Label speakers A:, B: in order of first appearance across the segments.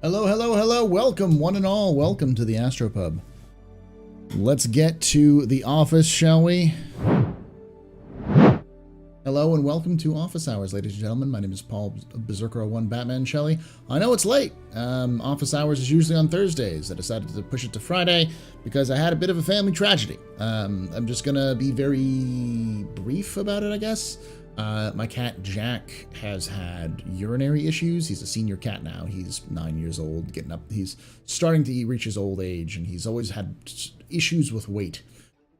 A: Hello, hello, hello. Welcome, one and all. Welcome to the Astropub. Let's get to the office, shall we? Hello and welcome to Office Hours, ladies and gentlemen. My name is Paul Berserker01 Batman Shelley. I know it's late. Office Hours is usually on Thursdays. I decided to push it to Friday because I had a bit of a family tragedy. I'm just gonna be very brief about it, I guess. My cat Jack has had urinary issues. He's a senior cat now. He's 9 years old, getting up. He's starting to reach his old age, and he's always had issues with weight.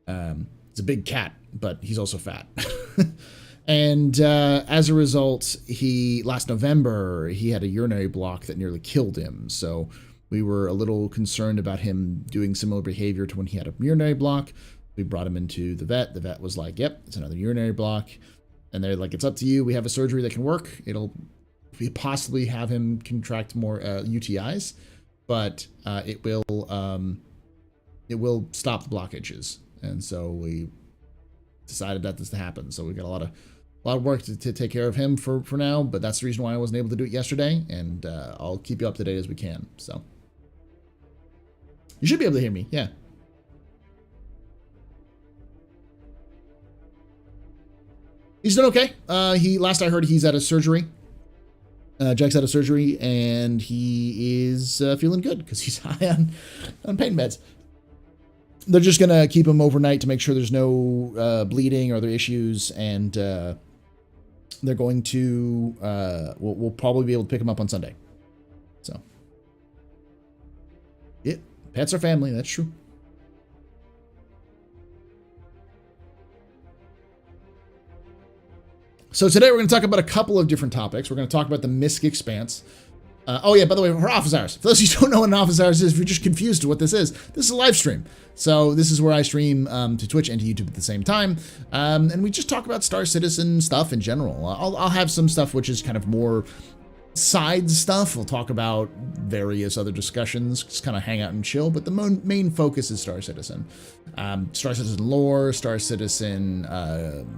A: He's a big cat, but he's also fat. And as a result, last November, he had a urinary block that nearly killed him. So we were a little concerned about him doing similar behavior to when he had a urinary block. We brought him into the vet. The vet was like, yep, it's another urinary block. And they're like, it's up to you. We have a surgery that can work. It'll possibly have him contract more UTIs, but it will stop the blockages. And so we decided that this to happen. So we got a lot of work to take care of him for now. But that's the reason why I wasn't able to do it yesterday. And I'll keep you up to date as we can. So you should be able to hear me. Yeah. He's doing okay. Last I heard, he's at a surgery. Jack's at a surgery, and he is feeling good because he's high on pain meds. They're just gonna keep him overnight to make sure there's no bleeding or other issues, and they're going to. We'll probably be able to pick him up on Sunday. So, yeah, pets are family. That's true. So today we're going to talk about a couple of different topics. We're going to talk about the MISC Expanse. Oh yeah, by the way, for Office Hours. For those of you who don't know what an Office Hours is, if you're just confused to what this is a live stream. So this is where I stream to Twitch and to YouTube at the same time. And we just talk about Star Citizen stuff in general. I'll have some stuff which is kind of more side stuff. We'll talk about various other discussions, just kind of hang out and chill, but the main focus is Star Citizen. Star Citizen lore, Star Citizen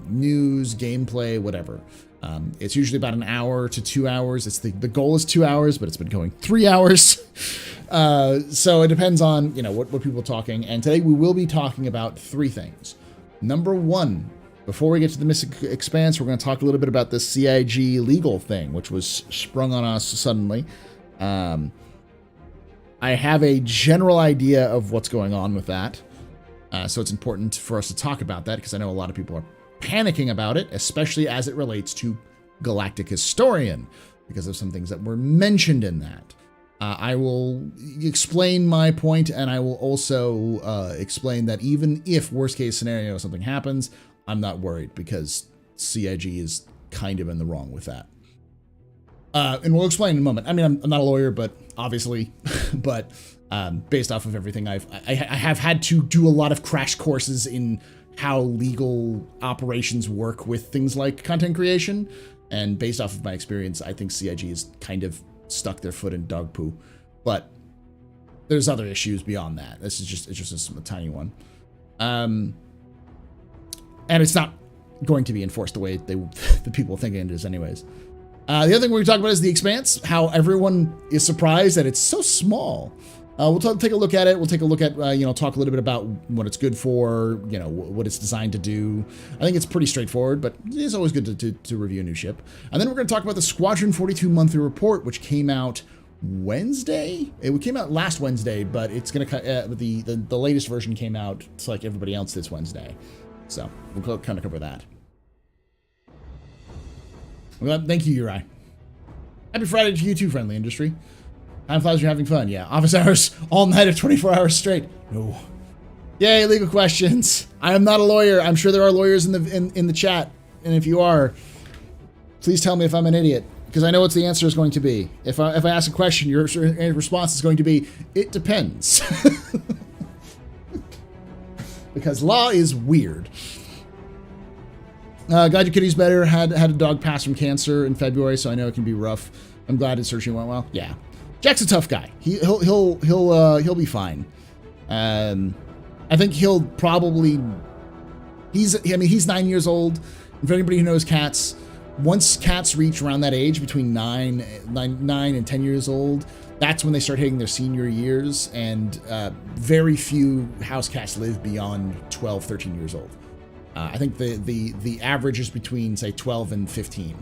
A: news, gameplay, whatever. It's usually about an hour to 2 hours. The goal is 2 hours, but it's been going 3 hours. So it depends on, what people are talking. And today we will be talking about three things. Number one, before we get to the MISC Expanse, we're going to talk a little bit about the CIG legal thing, which was sprung on us suddenly. I have a general idea of what's going on with that. So it's important for us to talk about that because I know a lot of people are panicking about it, especially as it relates to Galactic Historian, because of some things that were mentioned in that. I will explain my point, and I will also explain that even if worst case scenario something happens, I'm not worried because CIG is kind of in the wrong with that. And we'll explain in a moment. I mean, I'm not a lawyer, but obviously, but based off of everything I have had to do a lot of crash courses in how legal operations work with things like content creation. And based off of my experience, I think CIG has kind of stuck their foot in dog poo. But there's other issues beyond that. It's just a tiny one. And it's not going to be enforced the way the people are thinking it is anyways. The other thing we're going to talk about is the Expanse, how everyone is surprised that it's so small. We'll take a look at it. We'll take a look at, talk a little bit about what it's good for, what it's designed to do. I think it's pretty straightforward, but it's always good to review a new ship. And then we're going to talk about the Squadron 42 monthly report, which came out Wednesday. It came out last Wednesday, but it's going to the latest version came out like everybody else this Wednesday. So we'll kind of cover that. Well, thank you, Uri. Happy Friday to you too, friendly industry. Time flies, you're having fun. Yeah, Office Hours all night of 24 hours straight. No. Yay, legal questions. I am not a lawyer. I'm sure there are lawyers in the chat, and if you are, please tell me if I'm an idiot, because I know what the answer is going to be. If I ask a question, your response is going to be, it depends. Because law is weird. Glad your kitty's better. Had a dog pass from cancer in February, so I know it can be rough. I'm glad his surgery went well. Yeah, Jack's a tough guy. He'll be fine. I think he'll probably. He's 9 years old. And for anybody who knows cats, once cats reach around that age, between 9 and 10 years old, that's when they start hitting their senior years, and very few house cats live beyond 12, 13 years old. I think the average is between, say, 12 and 15,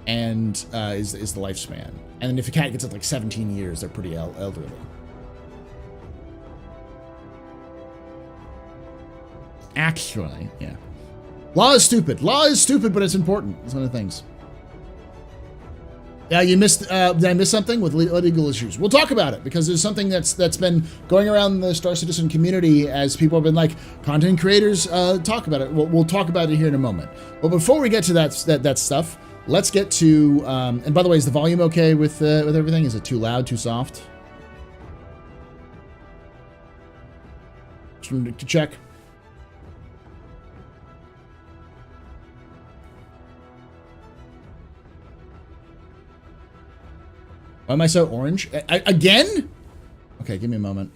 A: and is the lifespan. And then if a cat gets up like 17 years, they're pretty elderly. Actually, yeah. Law is stupid. Law is stupid, but it's important. It's one of the things. Yeah, you missed. Did I miss something with legal issues? We'll talk about it, because there's something that's been going around the Star Citizen community as people have been like, content creators talk about it. We'll talk about it here in a moment. But before we get to that stuff, let's get to. And by the way, is the volume okay with everything? Is it too loud, too soft? Just wanted to check. Why am I so orange? Again? Okay, give me a moment.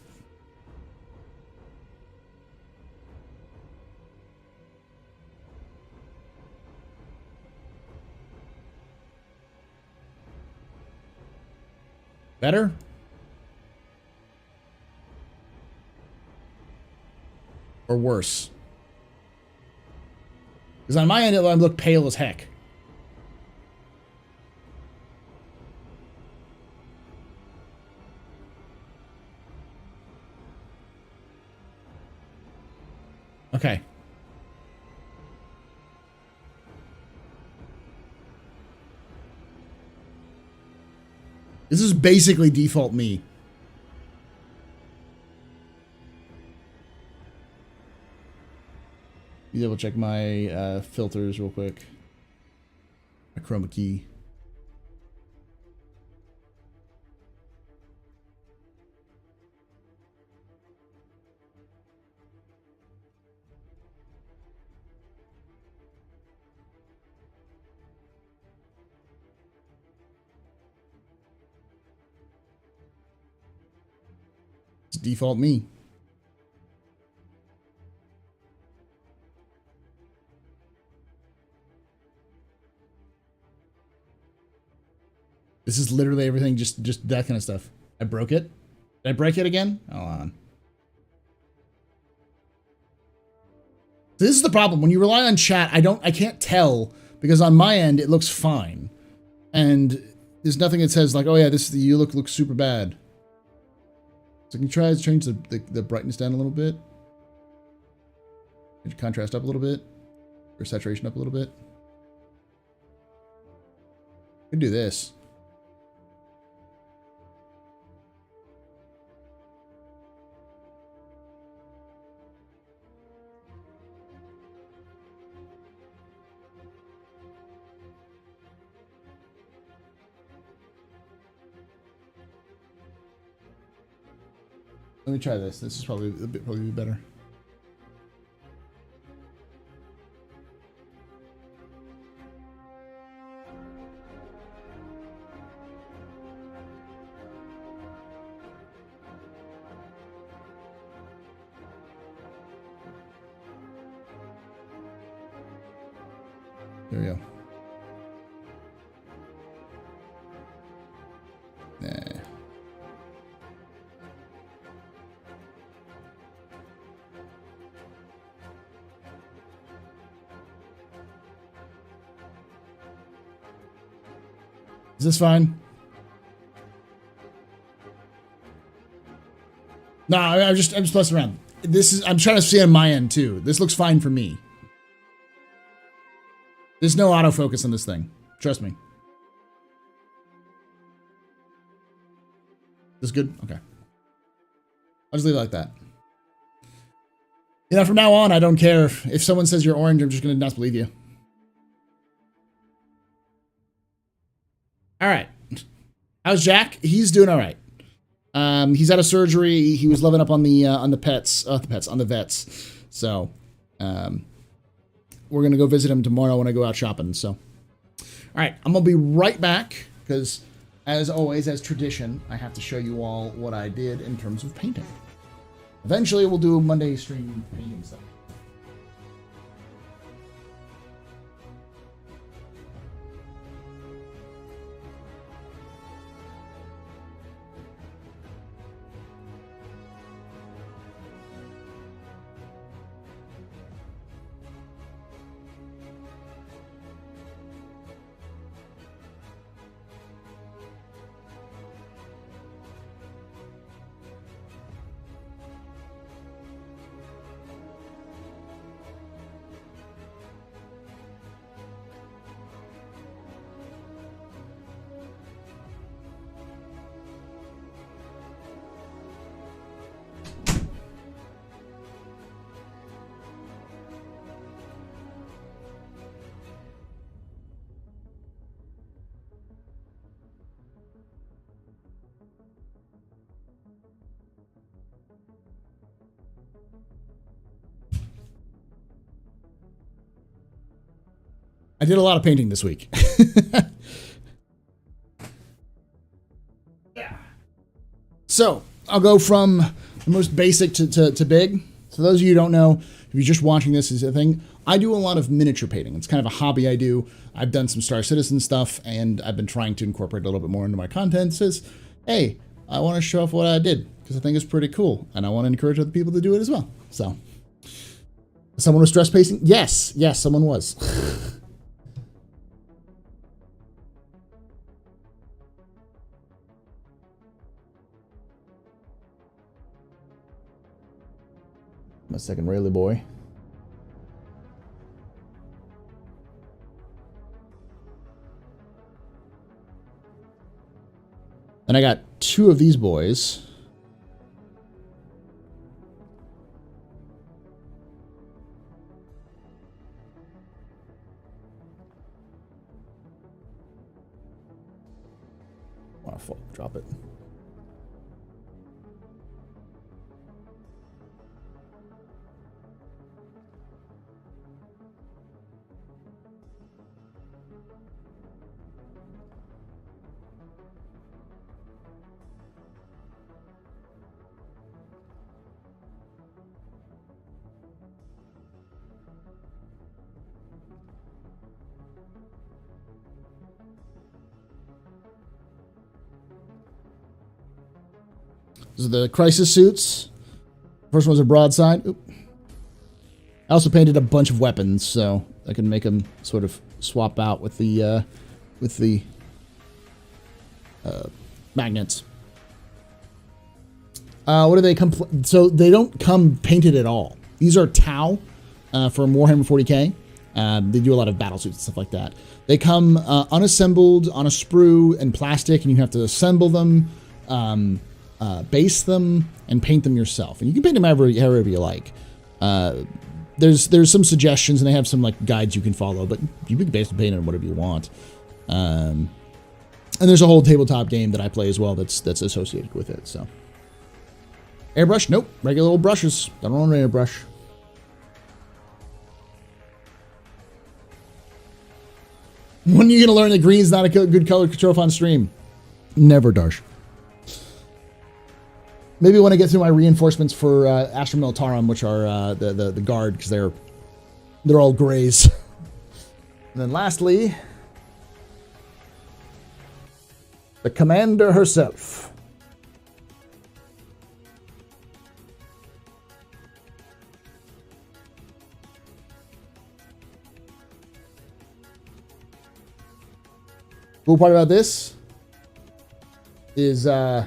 A: Better? Or worse? Because on my end, I look pale as heck. Okay. This is basically default me. You double check my filters real quick. My chroma key. Default me. This is literally everything, just that kind of stuff. I broke it. Did I break it again? Hold on. This is the problem. When you rely on chat, I can't tell, because on my end it looks fine. And there's nothing that says like, oh yeah, you look super bad. So can you try to change the brightness down a little bit? Change contrast up a little bit? Or saturation up a little bit? I can do this. Let me try this. This is probably probably better. There we go. Nah. Is this fine? No, I'm just messing around. I'm trying to see on my end too. This looks fine for me. There's no autofocus on this thing. Trust me. This good? Okay. I'll just leave it like that. You know, from now on, I don't care. If someone says you're orange, I'm just going to not believe you. All right. How's Jack? He's doing all right. He's out of surgery. He was living up on the vets. So, we're gonna go visit him tomorrow when I go out shopping. So, all right, I'm gonna be right back because, as always, as tradition, I have to show you all what I did in terms of painting. Eventually, we'll do a Monday stream painting stuff. I did a lot of painting this week. Yeah. So I'll go from the most basic to big. So those of you who don't know, if you're just watching this as a thing, I do a lot of miniature painting. It's kind of a hobby I do. I've done some Star Citizen stuff, and I've been trying to incorporate a little bit more into my content. It says, hey, I want to show off what I did because I think it's pretty cool, and I want to encourage other people to do it as well. So, someone was stress pacing? Yes, someone was. My second Rayleigh boy. And I got 2 of these boys. Waterfall, drop it. These are the crisis suits. First one's a broadside. Oop. I also painted a bunch of weapons, so I can make them sort of swap out with the magnets. What do they come? So they don't come painted at all. These are Tau from Warhammer 40k. They do a lot of battle suits and stuff like that. They come unassembled on a sprue and plastic, and you have to assemble them. Base them and paint them yourself, and you can paint them however you like. There's some suggestions, and they have some like guides you can follow, but you can basically paint them whatever you want. And there's a whole tabletop game that I play as well that's associated with it. So airbrush, nope, regular old brushes. Don't want an airbrush. When are you gonna learn that green's not a good color control on stream? Never, Darsh. Maybe when I get through my reinforcements for Astra Militarum, which are the guard, because they're all grays. And then lastly, the commander herself. Cool part about this is the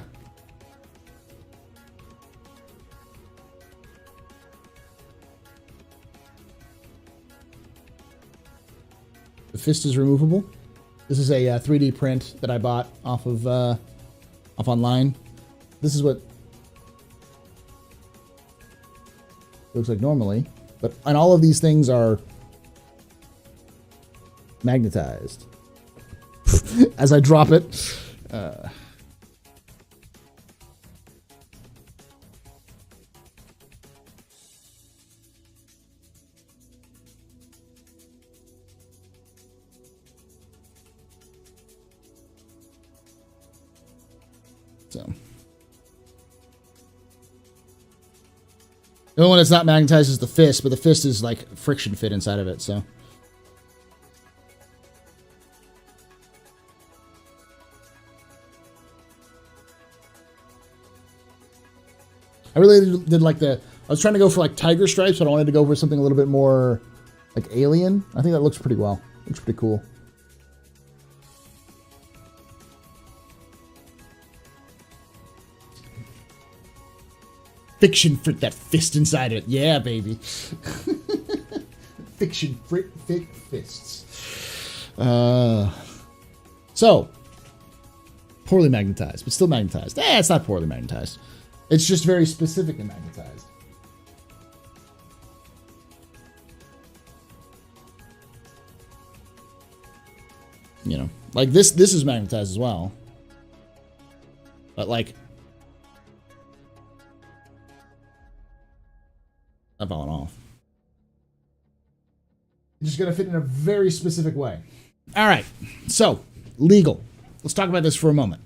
A: fist is removable. This is a 3D print that I bought off online. This is what it looks like normally, and all of these things are magnetized. As I drop it, so the only one that's not magnetized is the fist, but the fist is like friction fit inside of it, so. I really did like I was trying to go for like tiger stripes, but I wanted to go for something a little bit more like alien. I think that looks pretty well. Looks pretty cool. Fiction fit that fist inside it. Yeah, baby. Fiction fit fists. So, poorly magnetized, but still magnetized. It's not poorly magnetized. It's just very specifically magnetized. You know, like this is magnetized as well. But like, I've fallen off. It's just going to fit in a very specific way. All right. So, legal. Let's talk about this for a moment.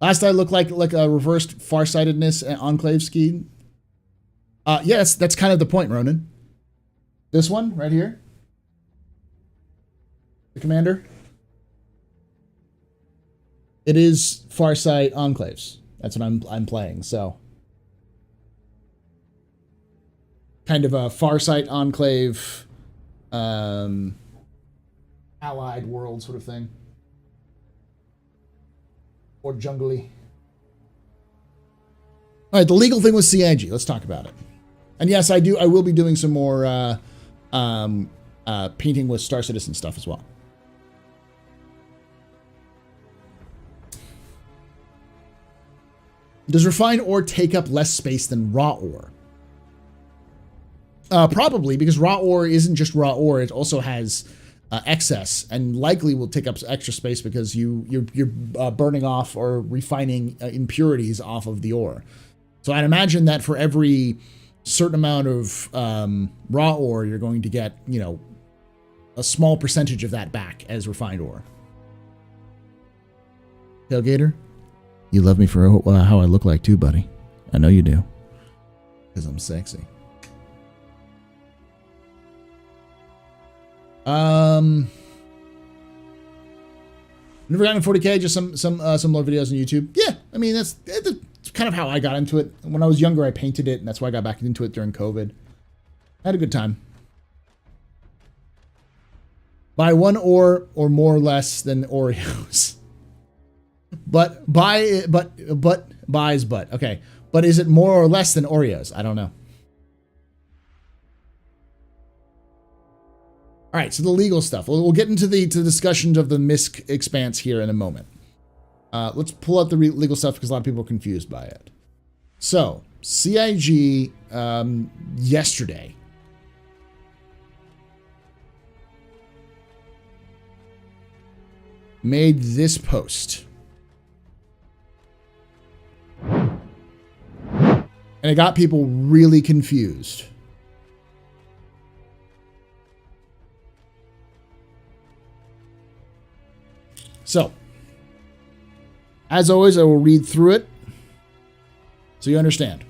A: Last I looked like a reversed farsightedness enclave scheme. Yes, that's kind of the point, Ronan. This one right here. The commander. It is Farsight Enclaves. That's what I'm playing, so. Kind of a Farsight Enclave, allied world sort of thing. Or jungly. All right, the legal thing with CIG. Let's talk about it. And yes, I will be doing some more painting with Star Citizen stuff as well. Does refined ore take up less space than raw ore? Probably, because raw ore isn't just raw ore. It also has excess, and likely will take up extra space because you're burning off or refining impurities off of the ore. So I'd imagine that for every certain amount of raw ore, you're going to get, you know, a small percentage of that back as refined ore. Tailgater, you love me for how I look like too, buddy. I know you do. Because I'm sexy. Never gotten 40K, just some low videos on YouTube. Yeah, I mean, that's kind of how I got into it. When I was younger, I painted it, and that's why I got back into it during COVID. I had a good time. Buy one ore or more or less than Oreos. But okay. But is it more or less than Oreos? I don't know. All right, so the legal stuff. We'll get into the discussions of the MISC Expanse here in a moment. Let's pull out the legal stuff because a lot of people are confused by it. So, CIG yesterday made this post. And it got people really confused. So, as always, I will read through it so you understand.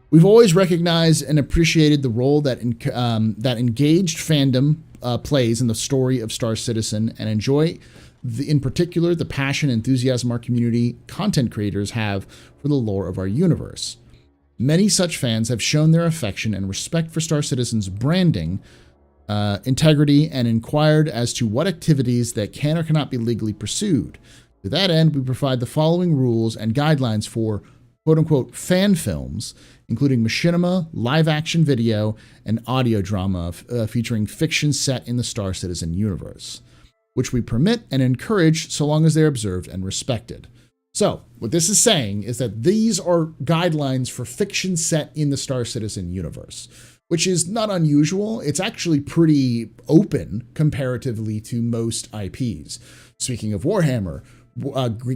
A: We've always recognized and appreciated the role that that engaged fandom plays in the story of Star Citizen, and enjoy, in particular, the passion and enthusiasm our community content creators have for the lore of our universe. Many such fans have shown their affection and respect for Star Citizen's branding, integrity, and inquired as to what activities that can or cannot be legally pursued. To that end, we provide the following rules and guidelines for quote-unquote fan films, including machinima, live-action video, and audio drama featuring fiction set in the Star Citizen universe, which we permit and encourage so long as they're observed and respected. So, what this is saying is that these are guidelines for fiction set in the Star Citizen universe, which is not unusual. It's actually pretty open comparatively to most IPs. Speaking of Warhammer,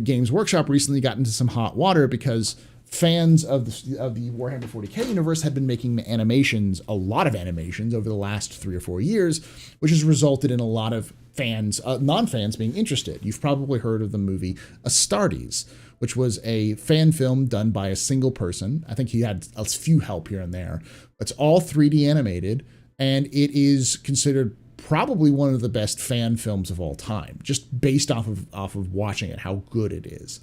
A: Games Workshop recently got into some hot water because fans of the Warhammer 40K universe had been making animations, a lot of animations over the last 3 or 4 years, which has resulted in a lot of fans, non-fans being interested. You've probably heard of the movie Astartes, which was a fan film done by a single person. I think he had a few help here and there. It's all 3D animated, and it is considered probably one of the best fan films of all time, just based off of watching it, how good it is.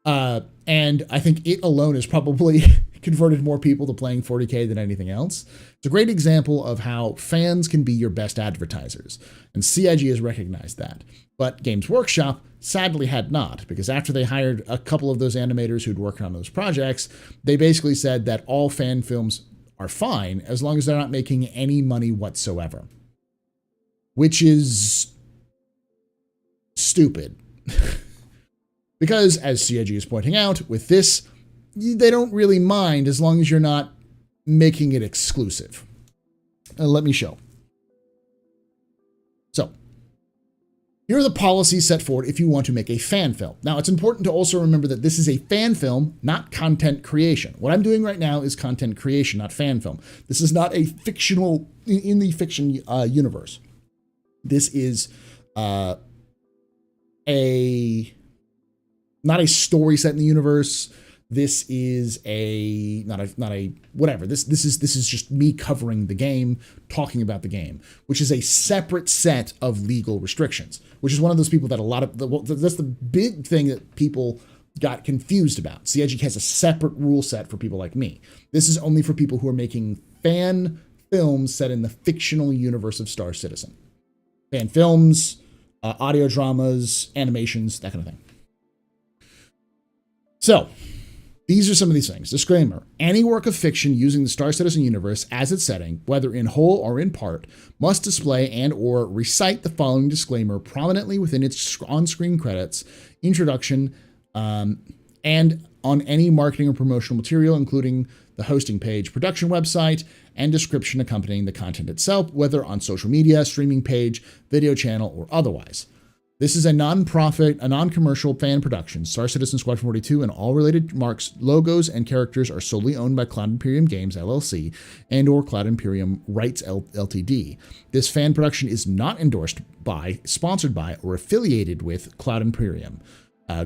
A: And I think it alone has probably converted more people to playing 40K than anything else. It's a great example of how fans can be your best advertisers, and CIG has recognized that. But Games Workshop sadly had not, because after they hired a couple of those animators who'd worked on those projects, they basically said that all fan films are fine as long as they're not making any money whatsoever, which is stupid. Because, as CIG is pointing out, with this, they don't really mind as long as you're not making it exclusive. Let me show. So, Here are the policies set forward if you want to make a fan film. Now, it's important to also remember that this is a fan film, not content creation. What I'm doing right now is content creation, not fan film. This is not a fictional, in the fiction universe. This is not a story set in the universe. This is not a whatever. This is just me covering the game, talking about the game, which is a separate set of legal restrictions, which is one of those people that that's the big thing that people got confused about. CIG has a separate rule set for people like me. This is only for people who are making fan films set in the fictional universe of Star Citizen. Fan films, audio dramas, animations, that kind of thing. So, these are some of these things. Disclaimer: any work of fiction using the Star Citizen universe as its setting, whether in whole or in part, must display and or recite the following disclaimer prominently within its on-screen credits, introduction, and on any marketing or promotional material, including the hosting page, production website, and description accompanying the content itself, whether on social media, streaming page, video channel, or otherwise. This is a non-profit, a non-commercial fan production. Star Citizen Squadron 42 and all related marks, logos, and characters are solely owned by Cloud Imperium Games, LLC, and or Cloud Imperium Rights, Ltd. This fan production is not endorsed by, sponsored by, or affiliated with Cloud Imperium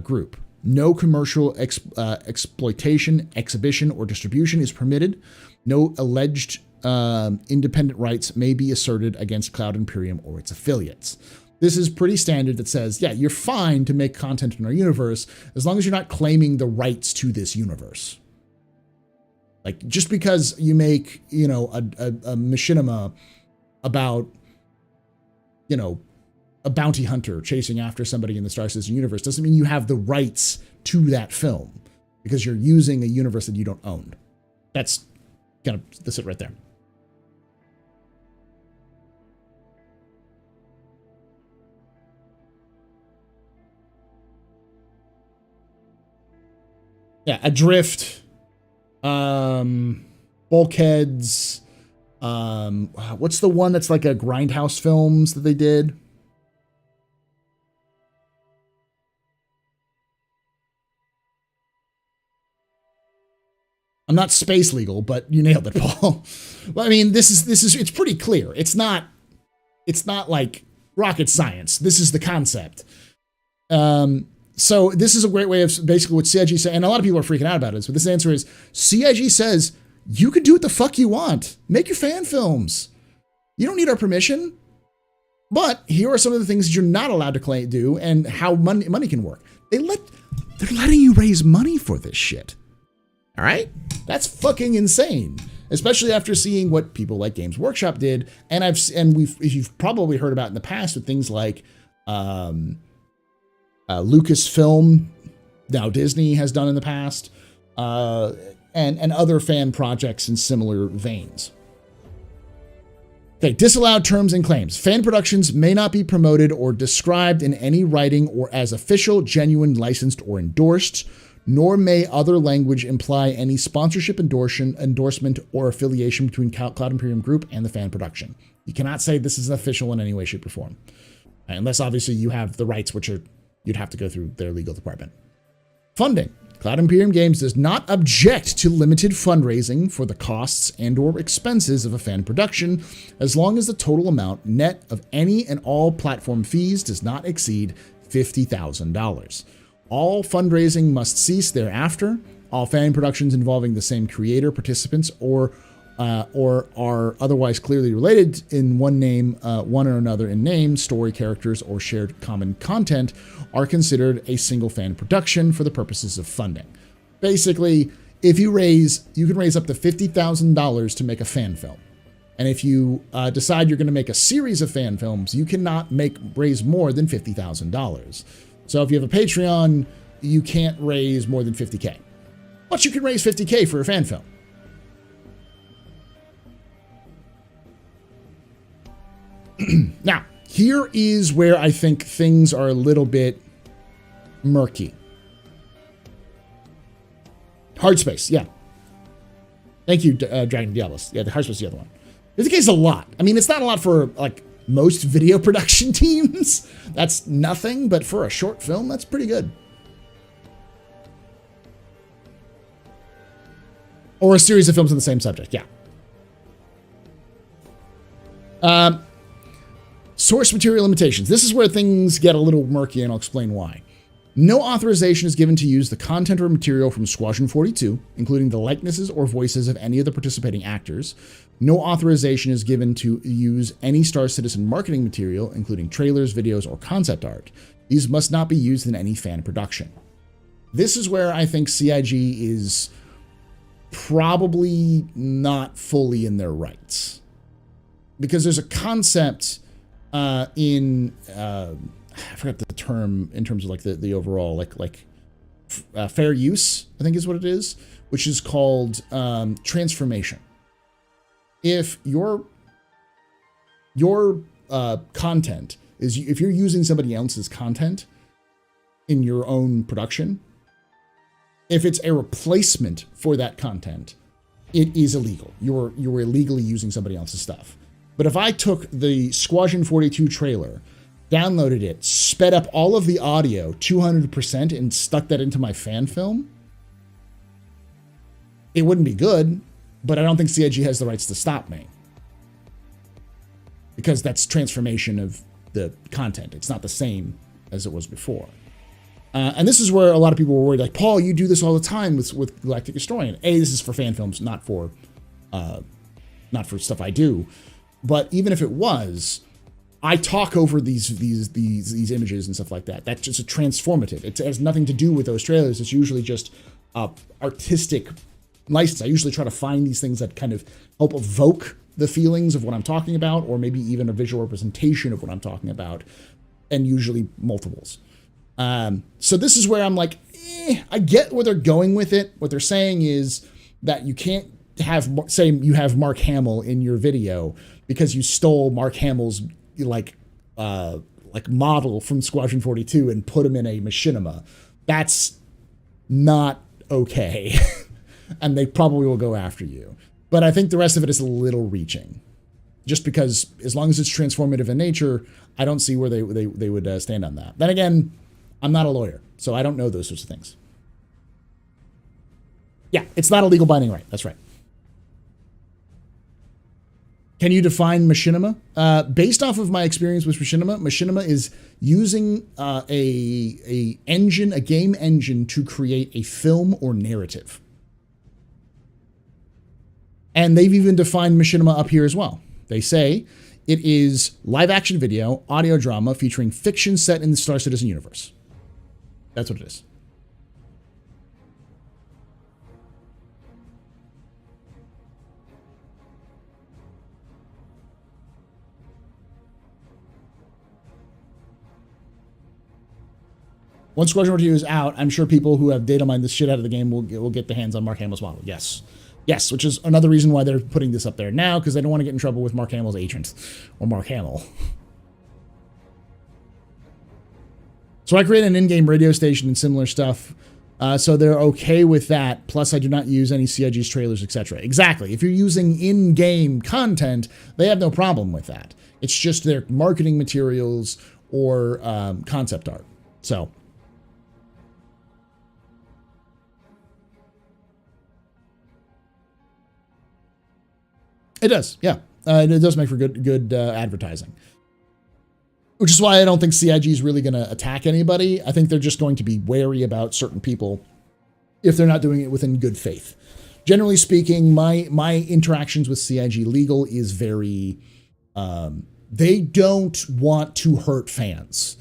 A: Group. No commercial exploitation, exhibition, or distribution is permitted. No alleged independent rights may be asserted against Cloud Imperium or its affiliates. This is pretty standard that says, yeah, you're fine to make content in our universe as long as you're not claiming the rights to this universe. Like, just because you make, a machinima about, a bounty hunter chasing after somebody in the Star Citizen universe doesn't mean you have the rights to that film because you're using a universe that you don't own. That's it right there. Yeah, Adrift, Bulkheads, what's the one that's like a Grindhouse films that they did? I'm not space legal, but you nailed it, Paul. Well, I mean, it's pretty clear. It's not like rocket science. This is the concept. So this is a great way of basically what CIG said, and a lot of people are freaking out about it, but this answer is CIG says, you can do what the fuck you want. Make your fan films. You don't need our permission. But here are some of the things that you're not allowed to do and how money can work. They're letting you raise money for this shit. All right? That's fucking insane. Especially after seeing what people like Games Workshop did, and you've probably heard about in the past with things like Lucasfilm, now Disney has done in the past, and other fan projects in similar veins. Okay, disallowed terms and claims. Fan productions may not be promoted or described in any writing or as official, genuine, licensed, or endorsed, nor may other language imply any sponsorship, endorsement, or affiliation between Cloud Imperium Group and the fan production. You cannot say this is official in any way, shape, or form. Unless, obviously, you have the rights, which you'd have to go through their legal department. Funding. Cloud Imperium Games does not object to limited fundraising for the costs and or expenses of a fan production, as long as the total amount net of any and all platform fees does not exceed $50,000. All fundraising must cease thereafter. All fan productions involving the same creator, participants, or are otherwise clearly related in one or another in name, story, characters, or shared common content are considered a single fan production for the purposes of funding. Basically, you can raise up to $50,000 to make a fan film. And if you decide you're going to make a series of fan films, you cannot raise more than $50,000. So if you have a Patreon, you can't raise more than $50K. But you can raise $50K for a fan film. Now, here is where I think things are a little bit murky. Hard space, yeah. Thank you, Dragon Diablos. Yeah, the hard space is the other one. 50K is a lot. I mean, it's not a lot for, like, most video production teams, that's nothing, but for a short film, that's pretty good. Or a series of films on the same subject, yeah. Source material limitations. This is where things get a little murky, and I'll explain why. No authorization is given to use the content or material from Squadron 42, including the likenesses or voices of any of the participating actors. No authorization is given to use any Star Citizen marketing material, including trailers, videos, or concept art. These must not be used in any fan production. This is where I think CIG is probably not fully in their rights. Because there's a concept I forgot the term in terms of like the overall fair use, I think is what it is, which is called transformation. If your content is, if you're using somebody else's content in your own production, if it's a replacement for that content, it is illegal. You're illegally using somebody else's stuff. But if I took the Squadron 42 trailer, downloaded it, sped up all of the audio 200% and stuck that into my fan film, it wouldn't be good, but I don't think CIG has the rights to stop me. Because that's transformation of the content. It's not the same as it was before. And this is where a lot of people were worried, like, Paul, you do this all the time with Galactic Historian. This is for fan films, not for stuff I do. But even if it was, I talk over these images and stuff like that. That's just a transformative. It has nothing to do with those trailers. It's usually just artistic license. I usually try to find these things that kind of help evoke the feelings of what I'm talking about, or maybe even a visual representation of what I'm talking about, and usually multiples. So this is where I'm like, I get where they're going with it. What they're saying is that you can't say you have Mark Hamill in your video because you stole Mark Hamill's model from Squadron 42 and put him in a machinima. That's not okay. And they probably will go after you. But I think the rest of it is a little reaching. Just because as long as it's transformative in nature, I don't see where they would stand on that. Then again, I'm not a lawyer, so I don't know those sorts of things. Yeah, it's not a legal binding right. That's right. Can you define machinima? Based off of my experience with machinima is using a game engine to create a film or narrative. And they've even defined machinima up here as well. They say it is live action video, audio drama featuring fiction set in the Star Citizen universe. That's what it is. Once Squadron 42 is out, I'm sure people who have data mined the shit out of the game will get their hands on Mark Hamill's model. Yes. Yes, which is another reason why they're putting this up there now, because they don't want to get in trouble with Mark Hamill's agent or Mark Hamill. So I create an in-game radio station and similar stuff, so they're okay with that. Plus, I do not use any CIG's trailers, etc. Exactly. If you're using in-game content, they have no problem with that. It's just their marketing materials or concept art. So it does, yeah. It does make for good advertising. Which is why I don't think CIG is really going to attack anybody. I think they're just going to be wary about certain people if they're not doing it within good faith. Generally speaking, my interactions with CIG Legal is very... they don't want to hurt fans.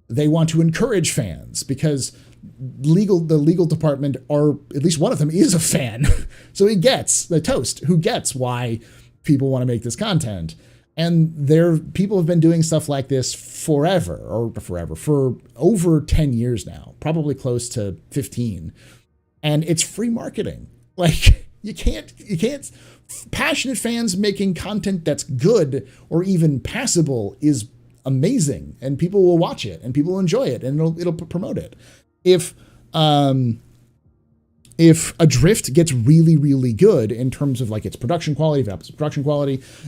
A: They want to encourage fans because the legal department, or at least one of them, is a fan. So he gets the toast, who gets why people want to make this content. And people have been doing stuff like this for over 10 years now, probably close to 15. And it's free marketing. Like you can't passionate fans making content that's good or even passable is amazing, and people will watch it and people will enjoy it and it'll promote it. If if Adrift gets really, really good in terms of like its production quality,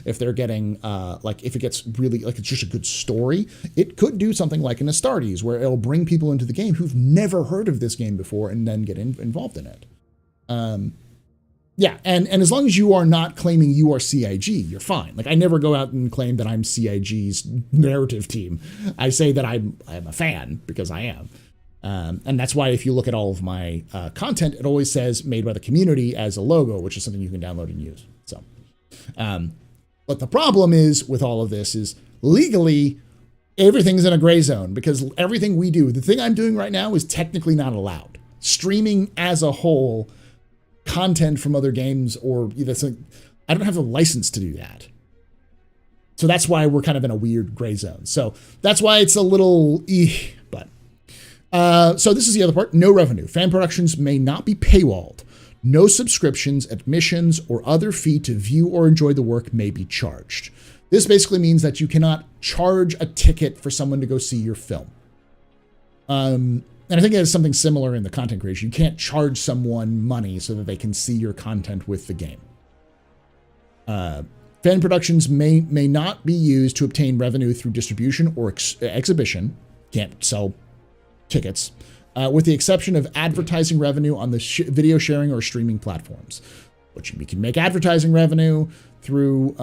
A: if they're getting like if it gets really like it's just a good story, it could do something like an Astartes where it'll bring people into the game who've never heard of this game before and then get involved in it. Yeah, and as long as you are not claiming you are CIG, you're fine. Like I never go out and claim that I'm CIG's narrative team. I say that I'm a fan because I am. And that's why if you look at all of my content, it always says made by the community as a logo, which is something you can download and use. So, but the problem is with all of this is legally everything's in a gray zone because everything we do, the thing I'm doing right now is technically not allowed. Streaming as a whole, content from other games or I don't have the license to do that. So that's why we're kind of in a weird gray zone. So that's why it's a little but. So this is the other part. No revenue. Fan productions may not be paywalled. No subscriptions, admissions, or other fee to view or enjoy the work may be charged. This basically means that you cannot charge a ticket for someone to go see your film. And I think it's something similar in the content creation. You can't charge someone money so that they can see your content with the game. Fan productions may not be used to obtain revenue through distribution or exhibition. Can't sell tickets, with the exception of advertising revenue on the video sharing or streaming platforms, which we can make advertising revenue through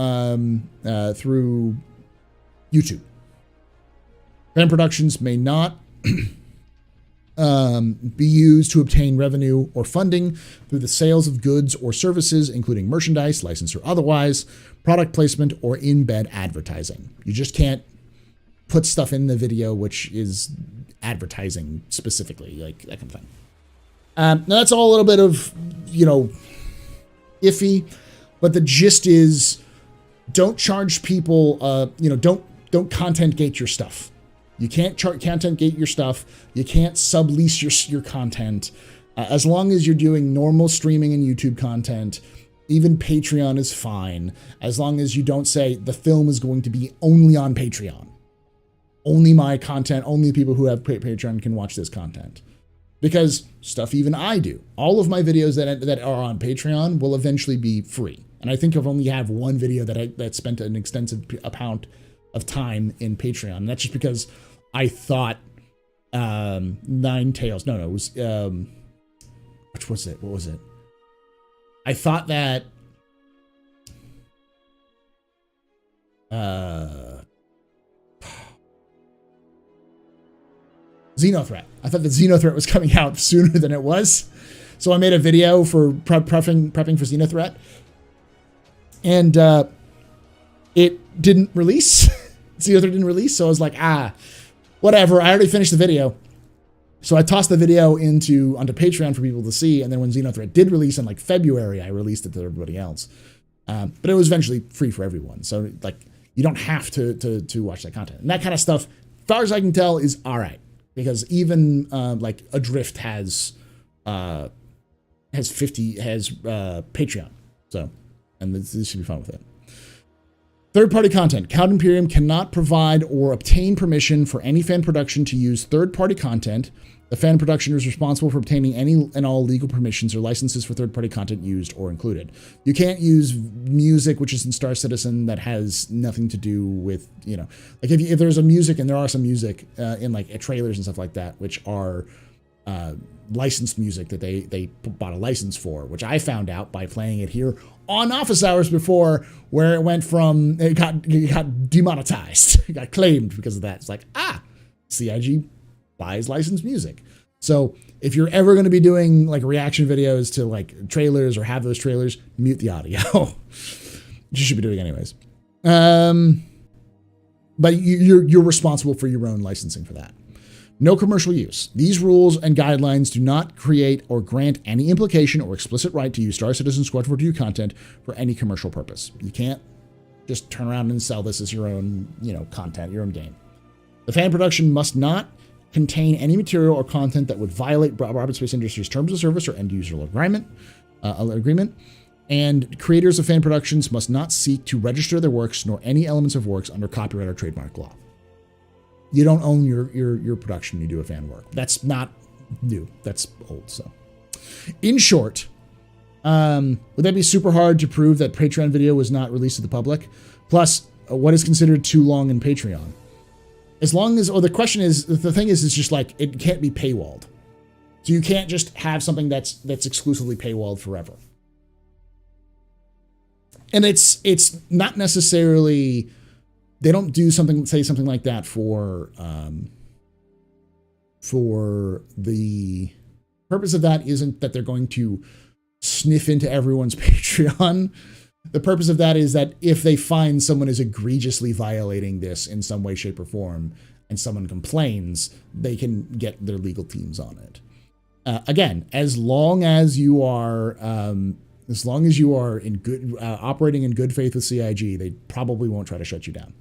A: YouTube. Fan productions may not be used to obtain revenue or funding through the sales of goods or services, including merchandise, licensed or otherwise, product placement, or in-bed advertising. You just can't put stuff in the video which is advertising specifically, like that kind of thing. Now that's all a little bit of, iffy, but the gist is don't charge people, don't content gate your stuff. You can't content gate your stuff. You can't sublease your content. As long as you're doing normal streaming and YouTube content, even Patreon is fine. As long as you don't say the film is going to be only on Patreon. Only my content, only people who have Patreon can watch this content. Because stuff even I do. All of my videos that are on Patreon will eventually be free. And I think I've only have one video that spent an extensive amount of time in Patreon. And that's just because I thought Nine Tails. No, it was which was it? What was it? I thought that Xenothreat. I thought that Xenothreat was coming out sooner than it was. So I made a video for prepping for Xenothreat. And it didn't release. Xenothreat didn't release. So I was like, whatever. I already finished the video. So I tossed the video onto Patreon for people to see. And then when Xenothreat did release in like February, I released it to everybody else. But it was eventually free for everyone. So like you don't have to watch that content. And that kind of stuff, as far as I can tell, is all right. Because even like Adrift has Patreon, so and this should be fun with it. Third-party content. Cloud Imperium cannot provide or obtain permission for any fan production to use third-party content. The fan production is responsible for obtaining any and all legal permissions or licenses for third-party content used or included. You can't use music which is in Star Citizen that has nothing to do with, like if there's a music, and there are some music in like trailers and stuff like that, which are licensed music that they bought a license for, which I found out by playing it here on Office Hours before, where it got demonetized. It got claimed because of that. It's like, CIG buys licensed music. So if you're ever going to be doing like reaction videos to like trailers or have those trailers, mute the audio. You should be doing anyways. But you're responsible for your own licensing for that. No commercial use. These rules and guidelines do not create or grant any implication or explicit right to use Star Citizen Squadron 42 content for any commercial purpose. You can't just turn around and sell this as your own, content, your own game. The fan production must not contain any material or content that would violate Roberts Space Industries' terms of service or end user agreement. And creators of fan productions must not seek to register their works nor any elements of works under copyright or trademark law. You don't own your production. You do a fan work. That's not new. That's old. So In short, would that be super hard to prove that Patreon video was not released to the public? Plus, what is considered too long in Patreon? As long as, or the question is, the thing is just like, it can't be paywalled. So you can't just have something that's exclusively paywalled forever. And it's not necessarily, they don't do something, say something like that for the purpose of that isn't that they're going to sniff into everyone's Patreon. The purpose of that is that if they find someone is egregiously violating this in some way, shape, or form, and someone complains, they can get their legal teams on it. Again, as long as you are in good, operating in good faith with CIG, they probably won't try to shut you down.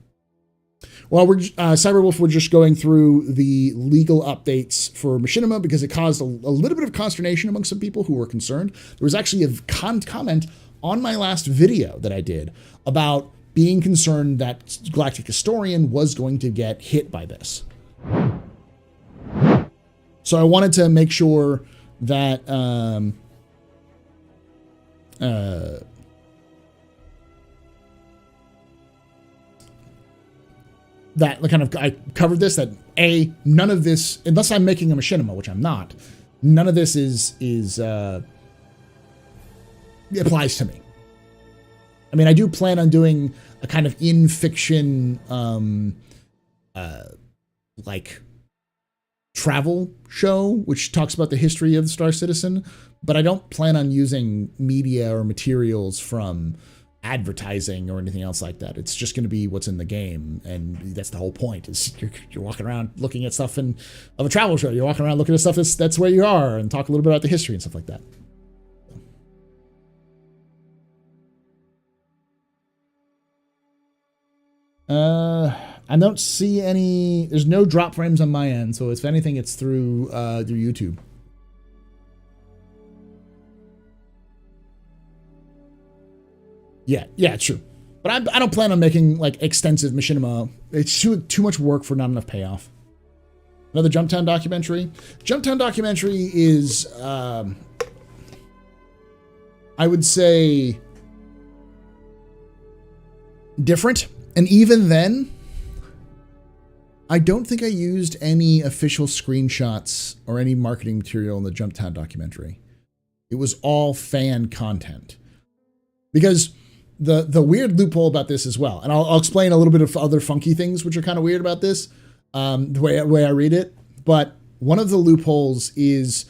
A: Well, Cyberwolf, we're just going through the legal updates for Machinima because it caused a little bit of consternation among some people who were concerned. There was actually a comment on my last video that I did about being concerned that Galactic Historian was going to get hit by this. So I wanted to make sure that I covered this, that none of this, unless I'm making a machinima, which I'm not, none of this applies to me. I mean, I do plan on doing a kind of in fiction, like travel show, which talks about the history of the Star Citizen, but I don't plan on using media or materials from advertising or anything else like that. It's just going to be what's in the game, and that's the whole point. Is you're walking around looking at stuff of a travel show. You're walking around looking at stuff that's where you are, and talk a little bit about the history and stuff like that. I don't see any. There's no drop frames on my end, so if anything, it's through YouTube. Yeah, it's true. But I don't plan on making like extensive machinima. It's too much work for not enough payoff. Another Jumptown documentary. Jumptown documentary is, I would say, different. And even then, I don't think I used any official screenshots or any marketing material in the Jumptown documentary. It was all fan content. Because the weird loophole about this as well, and I'll explain a little bit of other funky things which are kind of weird about this, the way I read it. But one of the loopholes is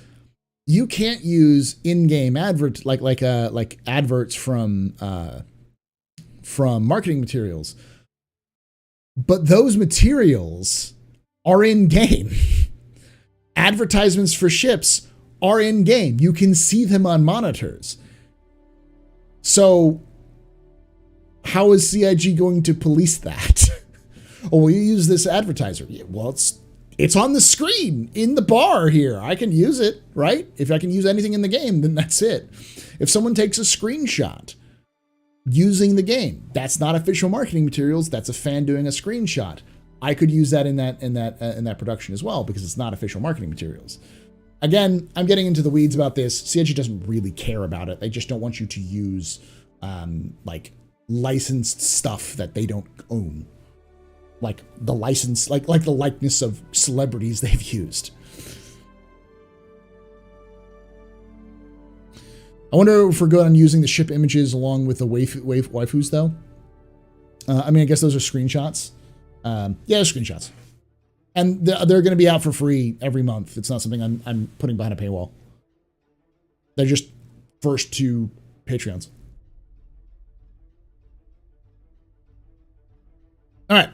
A: you can't use in-game adverts like adverts from marketing materials. But those materials are in-game. Advertisements for ships are in-game. You can see them on monitors. So how is CIG going to police that? Oh, will you use this advertiser? Yeah, well, it's on the screen in the bar here. I can use it, right? If I can use anything in the game, then that's it. If someone takes a screenshot using the game, that's not official marketing materials. That's a fan doing a screenshot. I could use that in that production as well because it's not official marketing materials. Again, I'm getting into the weeds about this. CIG doesn't really care about it. They just don't want you to use like licensed stuff that they don't own, like the license, like the likeness of celebrities they've used. I wonder if we're good on using the ship images along with the waifus, though. I mean, I guess those are screenshots. Yeah, they're screenshots. And they're going to be out for free every month. It's not something I'm putting behind a paywall. They're just first to Patreons. All right.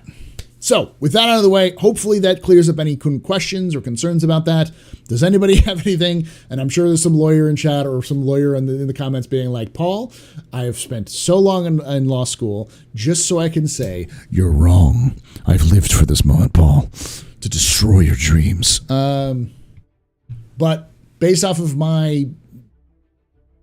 A: So with that out of the way, hopefully that clears up any questions or concerns about that. Does anybody have anything? And I'm sure there's some lawyer in chat or some lawyer in the comments being like, Paul, I have spent so long in law school just so I can say, you're wrong. I've lived for this moment, Paul, to destroy your dreams. But based off of my,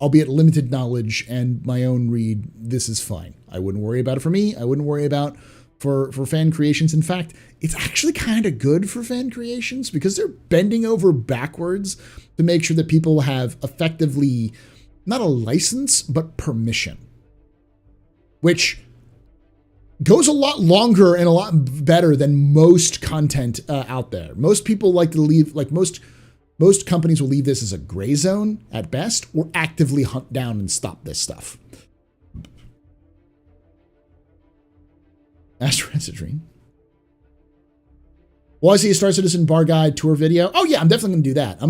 A: albeit limited knowledge and my own read, this is fine. I wouldn't worry about it for me. I wouldn't worry about for fan creations. In fact, it's actually kind of good for fan creations because they're bending over backwards to make sure that people have effectively not a license, but permission, which goes a lot longer and a lot better than most content out there. Most people like to leave, like most companies will leave this as a gray zone at best, or actively hunt down and stop this stuff. Astro Dream. Well, I see a Star Citizen bar guide tour video. Oh yeah, I'm definitely going to do that. I'm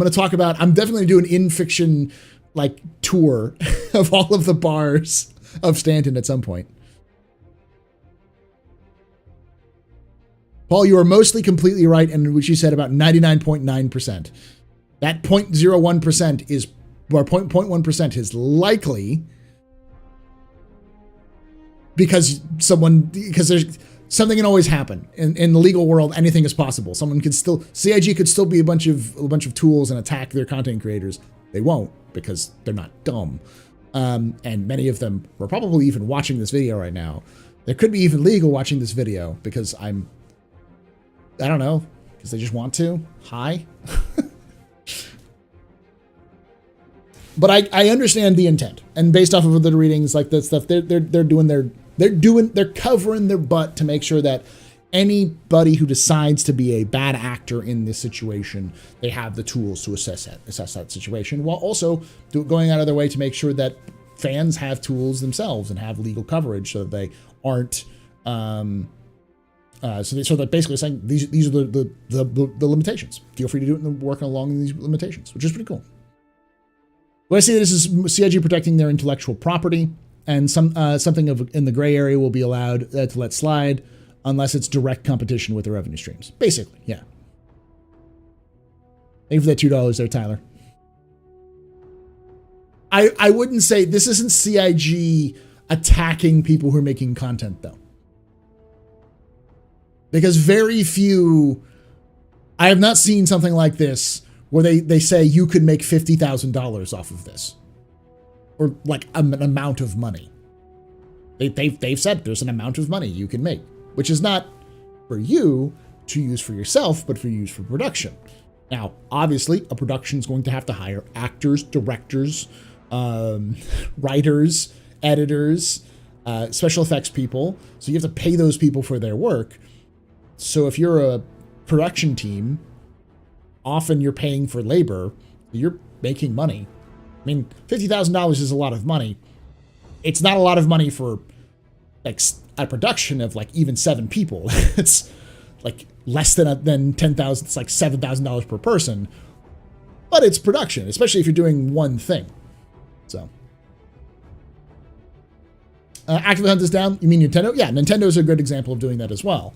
A: definitely going to do an in-fiction like tour of all of the bars of Stanton at some point. Paul, you are mostly completely right in what you said about 99.9%. That 0.01% is, or 0.1% is likely because there's something can always happen. In the legal world, anything is possible. CIG could still be a bunch of tools and attack their content creators. They won't because they're not dumb. And many of them were probably even watching this video right now. There could be even legal watching this video because I don't know, because they just want to. Hi. But I understand the intent, and based off of the readings, like that stuff, they're covering their butt to make sure that anybody who decides to be a bad actor in this situation, they have the tools to assess that situation, while also going out of their way to make sure that fans have tools themselves and have legal coverage so that they aren't. So they're basically saying these are the limitations. Feel free to do it and work along these limitations, which is pretty cool. Well, I see this is CIG protecting their intellectual property, and something in the gray area will be allowed to let slide unless it's direct competition with the revenue streams. Basically, yeah. Thank you for that $2 there, Tyler. I wouldn't say this isn't CIG attacking people who are making content though. Because very few, I have not seen something like this where they say you could make $50,000 off of this. Or like an amount of money. They've said there's an amount of money you can make, which is not for you to use for yourself, but for use for production. Now, obviously, a production is going to have to hire actors, directors, writers, editors, special effects people. So you have to pay those people for their work. So if you're a production team, often you're paying for labor, you're making money. I mean, $50,000 is a lot of money. It's not a lot of money for like a production of like even 7 people. It's like less than 10,000. It's like $7,000 per person, but it's production, especially if you're doing one thing. So. Actively hunt this down. You mean Nintendo? Yeah, Nintendo's a good example of doing that as well.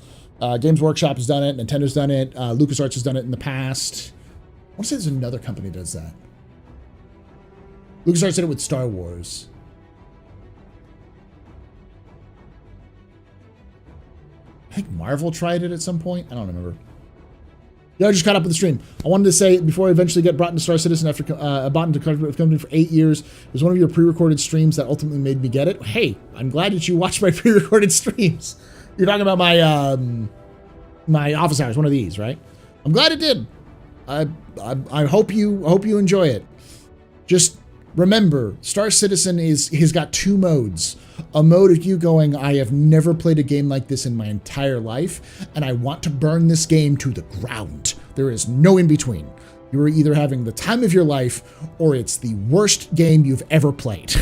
A: Games Workshop has done it. Nintendo's done it. LucasArts has done it in the past. I want to say there's another company that does that. LucasArts did it with Star Wars. I think Marvel tried it at some point. I don't remember. Yeah, I just caught up with the stream. I wanted to say, before I eventually get brought into Star Citizen after I bought into the company for 8 years, it was one of your pre-recorded streams that ultimately made me get it. Hey, I'm glad that you watched my pre-recorded streams. You're talking about my my office hours, one of these, right? I'm glad it did. I hope you enjoy it. Just remember, Star Citizen has got 2 modes. A mode of you going, I have never played a game like this in my entire life, and I want to burn this game to the ground. There is no in between. You're either having the time of your life, or it's the worst game you've ever played.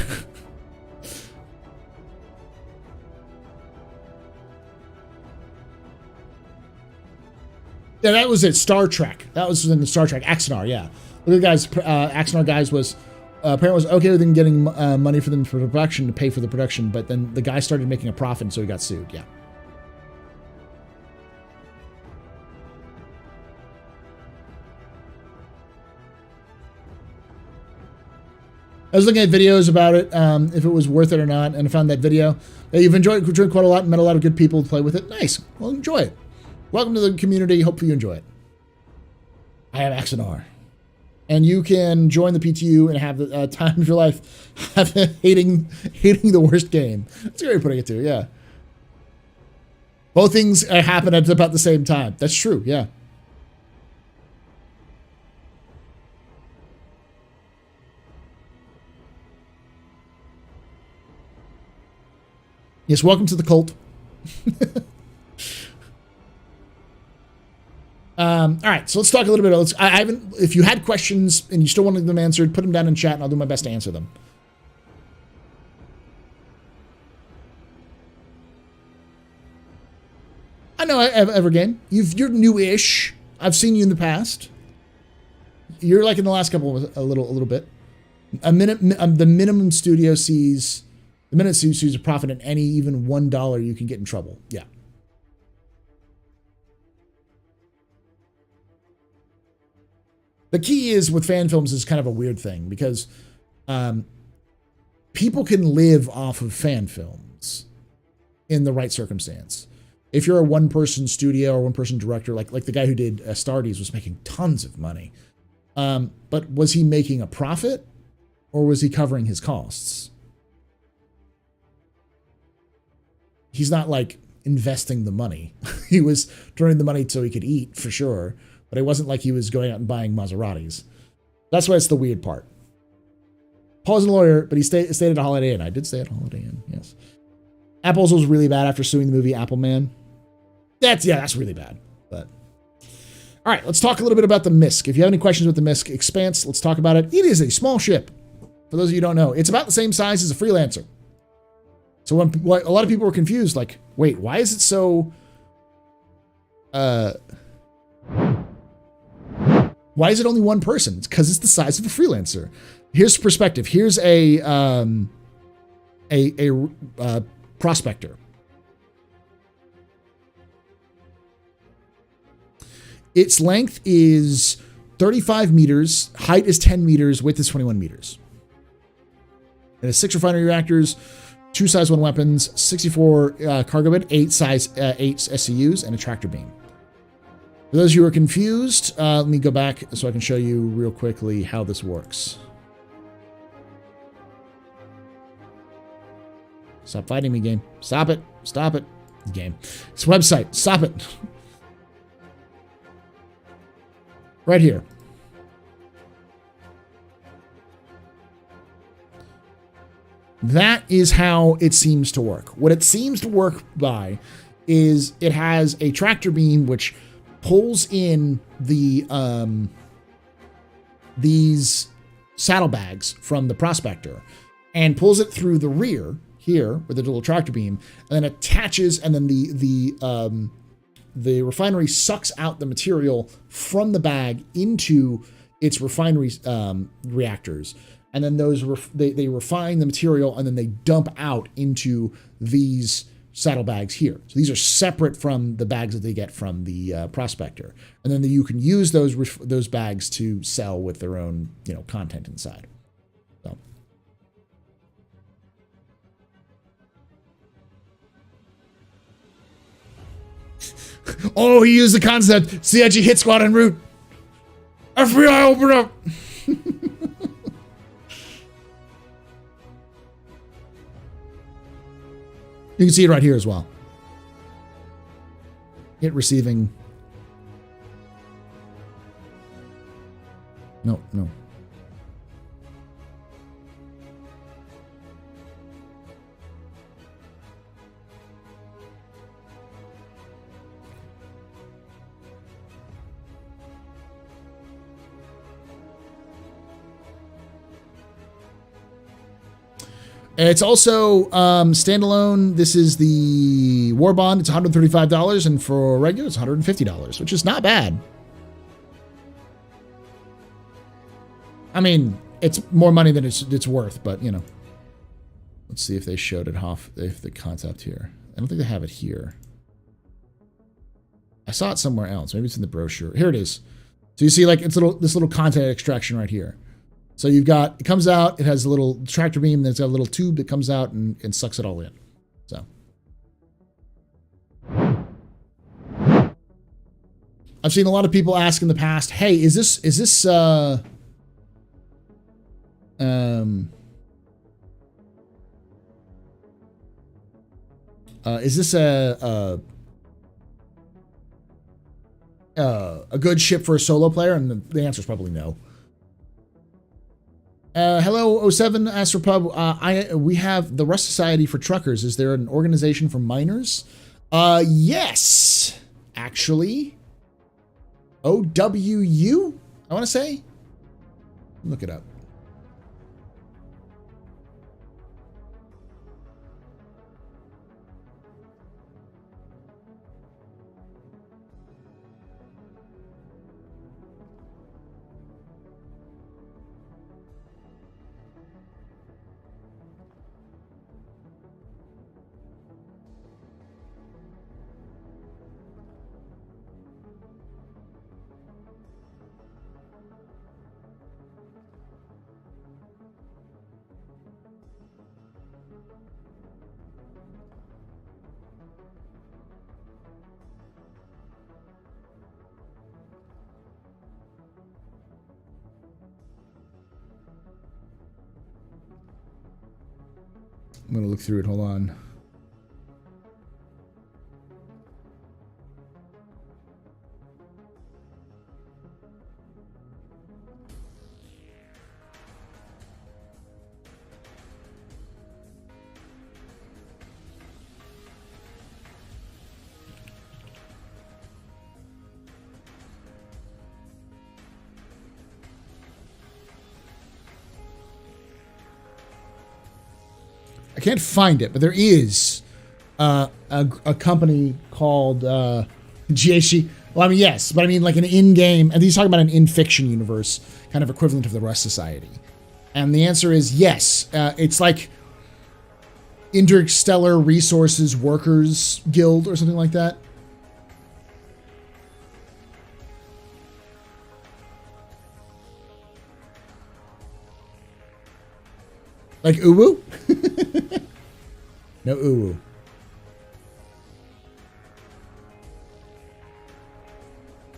A: Yeah, that was it. Star Trek. That was in the Star Trek. Axanar, yeah. Look at the guys. Axanar guys was apparently was okay with them getting money for them for production to pay for the production, but then the guy started making a profit, so he got sued. Yeah. I was looking at videos about it, if it was worth it or not, and I found that video. You've enjoyed quite a lot and met a lot of good people to play with it. Nice. Well, enjoy it. Welcome to the community. Hopefully you enjoy it. I have Axanar. And you can join the PTU and have the time of your life hating the worst game. That's a great way of putting it too, yeah. Both things happen at about the same time. That's true, yeah. Yes, welcome to the cult. All right, so let's talk a little bit. I haven't. If you had questions and you still wanted them answered, put them down in chat, and I'll do my best to answer them. I know, Evergame. You're new-ish. I've seen you in the past. You're like in the last couple of a little bit. The minimum studio sees a profit in any even $1, you can get in trouble. Yeah. The key is with fan films is kind of a weird thing because people can live off of fan films in the right circumstance. If you're a one-person studio or one-person director, like the guy who did Astartes was making tons of money. But was he making a profit or was he covering his costs? He's not like investing the money. He was turning the money so he could eat for sure. But it wasn't like he was going out and buying Maseratis. That's why it's the weird part. Paul's a lawyer, but he stayed at a Holiday Inn. I did stay at a Holiday Inn, yes. Apple's was really bad after suing the movie Apple Man. That's really bad. But all right, let's talk a little bit about the MISC. If you have any questions with the MISC Expanse, let's talk about it. It is a small ship. For those of you who don't know, it's about the same size as a Freelancer. So when a lot of people were confused, like, wait, why is it so? Why is it only one person? It's because it's the size of a Freelancer. Here's perspective. Here's a prospector. Its length is 35 meters, height is 10 meters, width is 21 meters. It has 6 refinery reactors, 2 size 1 weapons, 64 cargo bed, 8 SCUs, and a tractor beam. For those of you who are confused, let me go back so I can show you real quickly how this works. Stop fighting me, game. Stop it. Stop it, game. This website. Stop it. Right here. That is how it seems to work. What it seems to work by is it has a tractor beam which pulls in the these saddlebags from the prospector and pulls it through the rear here with a little tractor beam, and then attaches, and then the refinery sucks out the material from the bag into its refinery reactors, and then those they refine the material, and then they dump out into these saddlebags here. So these are separate from the bags that they get from the prospector, and then you can use those bags to sell with their own content inside. So. Oh, he used the concept. CIG hit squad en route. FBI, open up. You can see it right here as well. Hit receiving. No. It's also standalone. This is the War Bond. It's $135, and for regular, it's $150, which is not bad. I mean, it's more money than it's worth, but Let's see if they showed it off, if the concept here. I don't think they have it here. I saw it somewhere else. Maybe it's in the brochure. Here it is. So you see, like, it's this little content extraction right here. So you've got, it comes out, it has a little tractor beam, then it's got a little tube that comes out and sucks it all in. So. I've seen a lot of people ask in the past, hey, is this a a good ship for a solo player? And the answer is probably no. Hello, 07 Astropub. We have the Rust Society for Truckers. Is there an organization for miners? Yes, actually. OWU, I want to say. Look it up. I'm going to look through it. Hold on. I can't find it, but there is a company called GHC. Well, I mean, yes, but I mean like an in-game, and he's talking about an in-fiction universe, kind of equivalent of the Rust Society. And the answer is yes. It's like Interstellar Resources Workers Guild or something like that. Like Uwu? No Uwu.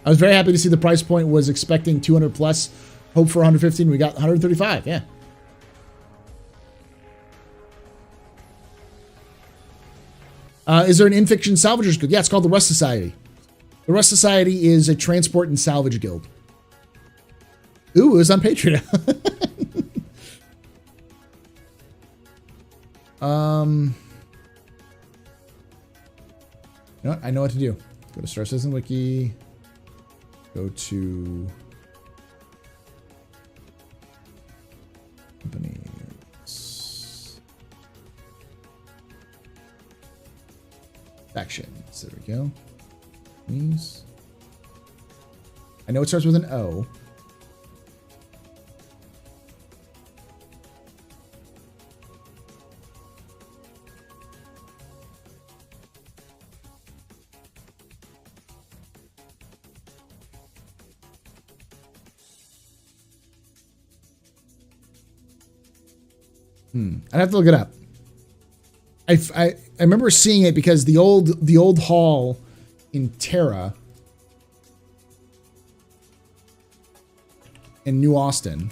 A: I was very happy to see the price point was expecting 200 plus. Hope for 115. We got 135. Yeah. Is there an in-fiction salvagers guild? Yeah, it's called the Rust Society. The Rust Society is a transport and salvage guild. Ooh, it was on Patreon. You know what? I know what to do. Go to Star Citizen Wiki. Go to companies. Factions. There we go. Companies. I know it starts with an O. I'd have to look it up. I remember seeing it because the old hall in Terra in New Austin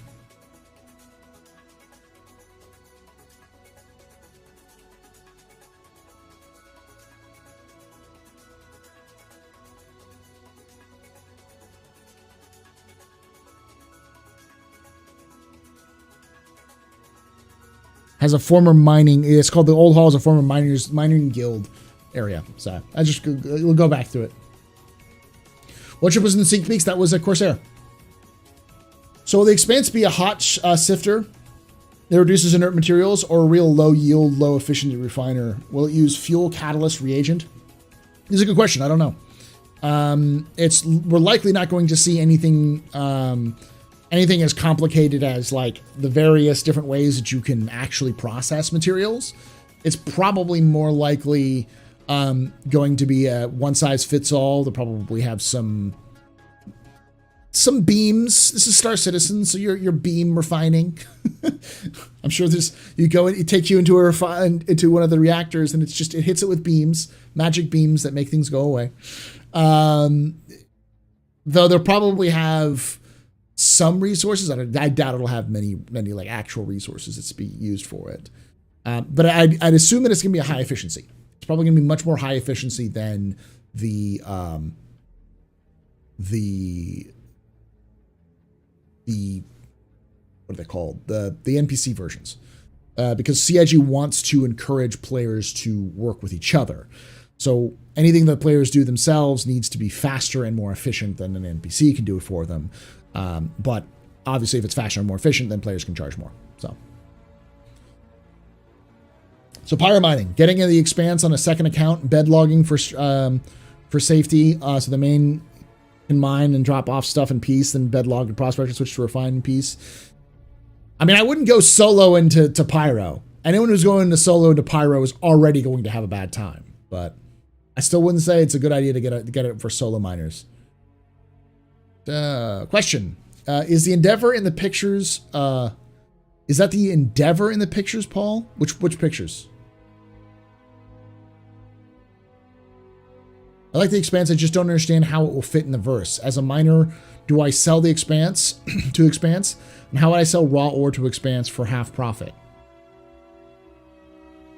A: has a former mining. It's called the Old Hall. Is a former mining guild area. So I just we'll go back to it. What ship was in the Sink Peaks? That was a Corsair. So will the Expanse be a hot sifter that reduces inert materials, or a real low yield, low efficiency refiner? Will it use fuel catalyst reagent? This is a good question. I don't know. We're likely not going to see anything. Anything as complicated as like the various different ways that you can actually process materials. It's probably more likely going to be a one size fits all. They'll probably have some beams. This is Star Citizen, so you're beam refining. I'm sure you go and it takes you into into one of the reactors, and it hits it with beams, magic beams that make things go away. Though they'll probably have some resources. I doubt it'll have many like actual resources that's be used for it. But I'd assume that it's going to be a high efficiency. It's probably going to be much more high efficiency than the the what are they called? The NPC versions. Because CIG wants to encourage players to work with each other. So anything that players do themselves needs to be faster and more efficient than an NPC can do it for them. But obviously, if it's faster and more efficient, then players can charge more. So pyro mining, getting in the Expanse on a second account, bed logging for safety. So the main can mine and drop off stuff in peace, then bed log and prospect and switch to refine in peace. I mean, I wouldn't go solo into pyro. Anyone who's going into solo into pyro is already going to have a bad time. But I still wouldn't say it's a good idea to get it for solo miners. Question: is the Endeavor in the pictures? Is that the Endeavor in the pictures, Paul? Which pictures? I like the Expanse. I just don't understand how it will fit in the verse. As a miner, do I sell the Expanse to Expanse? And how would I sell raw ore to Expanse for half profit?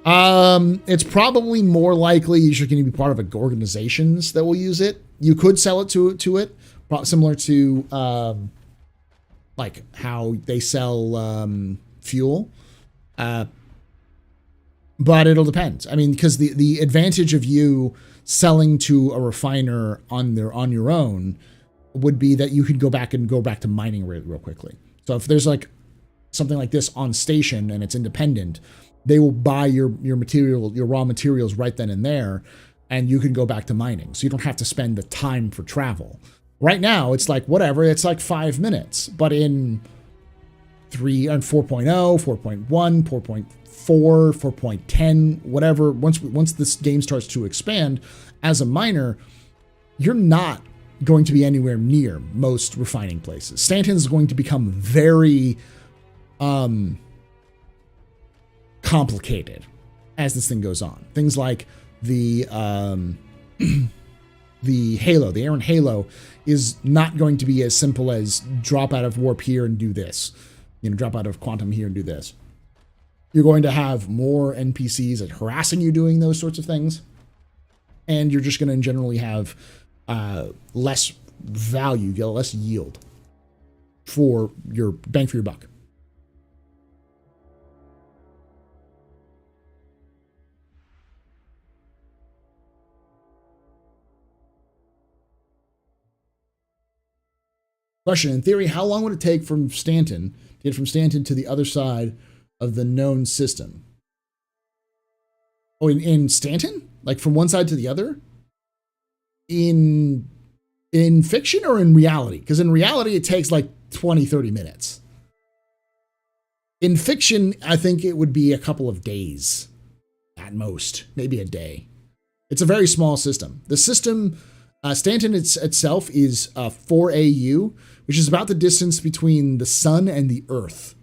A: It's probably more likely you're going to be part of organizations that will use it. You could sell it to it, similar to like how they sell fuel. But it'll depend. I mean, because the advantage of you selling to a refiner on your own would be that you could go back to mining real quickly. So if there's like something like this on station and it's independent, they will buy your raw materials right then and there, and you can go back to mining. So you don't have to spend the time for travel. Right now, it's like whatever, it's like 5 minutes, but in 4.0, 4.1, 4.4, 4.10, whatever, once this game starts to expand, as a miner, you're not going to be anywhere near most refining places. Stanton is going to become very complicated as this thing goes on. Things like the Halo, the Aaron Halo, is not going to be as simple as drop out of warp here and do this. Drop out of quantum here and do this. You're going to have more NPCs harassing you doing those sorts of things. And you're just going to generally have less value, less yield for your bang for your buck. Question: in theory, how long would it take from Stanton to get from Stanton to the other side of the known system? Oh, in Stanton? Like from one side to the other? In fiction or in reality? Because in reality, it takes like 20, 30 minutes. In fiction, I think it would be a couple of days at most, maybe a day. It's a very small system. The system, Stanton itself is 4 AU, which is about the distance between the sun and the Earth.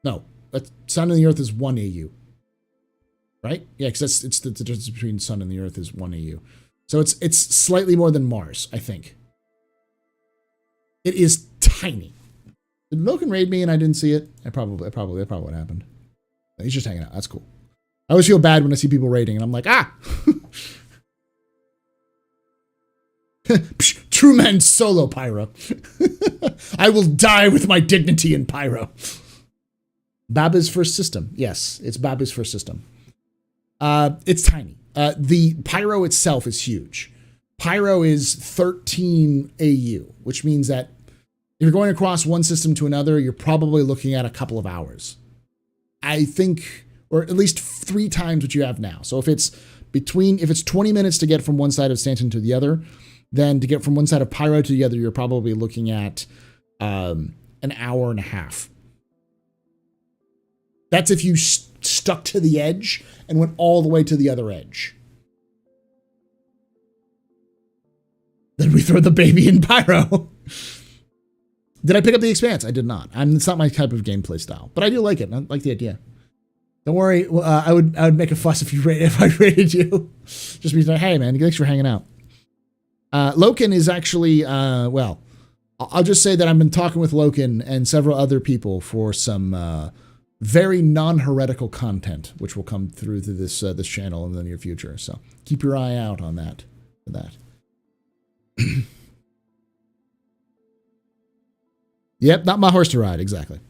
A: No, the sun and the Earth is 1 AU. Right? Yeah, because it's the difference between the sun and the Earth is 1 AU. So it's slightly more than Mars, I think. It is tiny. Did Logan raid me and I didn't see it? That probably what happened. He's just hanging out. That's cool. I always feel bad when I see people raiding and I'm like, ah! True man solo pyro. I will die with my dignity in pyro. Baba's first system. Yes, it's Baba's first system. It's tiny. The pyro itself is huge. Pyro is 13 AU, which means that if you're going across one system to another, you're probably looking at a couple of hours. I think, or at least 3 times what you have now. So if it's 20 minutes to get from one side of Stanton to the other, then to get from one side of pyro to the other, you're probably looking at an hour and a half. That's if you stuck to the edge and went all the way to the other edge. Then we throw the baby in pyro. Did I pick up the Expanse? I did not. It's not my type of gameplay style, but I do like it. I like the idea. Don't worry. I would make a fuss if I rated you. Just be like, hey man, thanks for hanging out. Loken is actually well. I'll just say that I've been talking with Loken and several other people for some very non-heretical content, which will come through to this channel in the near future. So keep your eye out on that. For that. Yep, not my horse to ride. Exactly.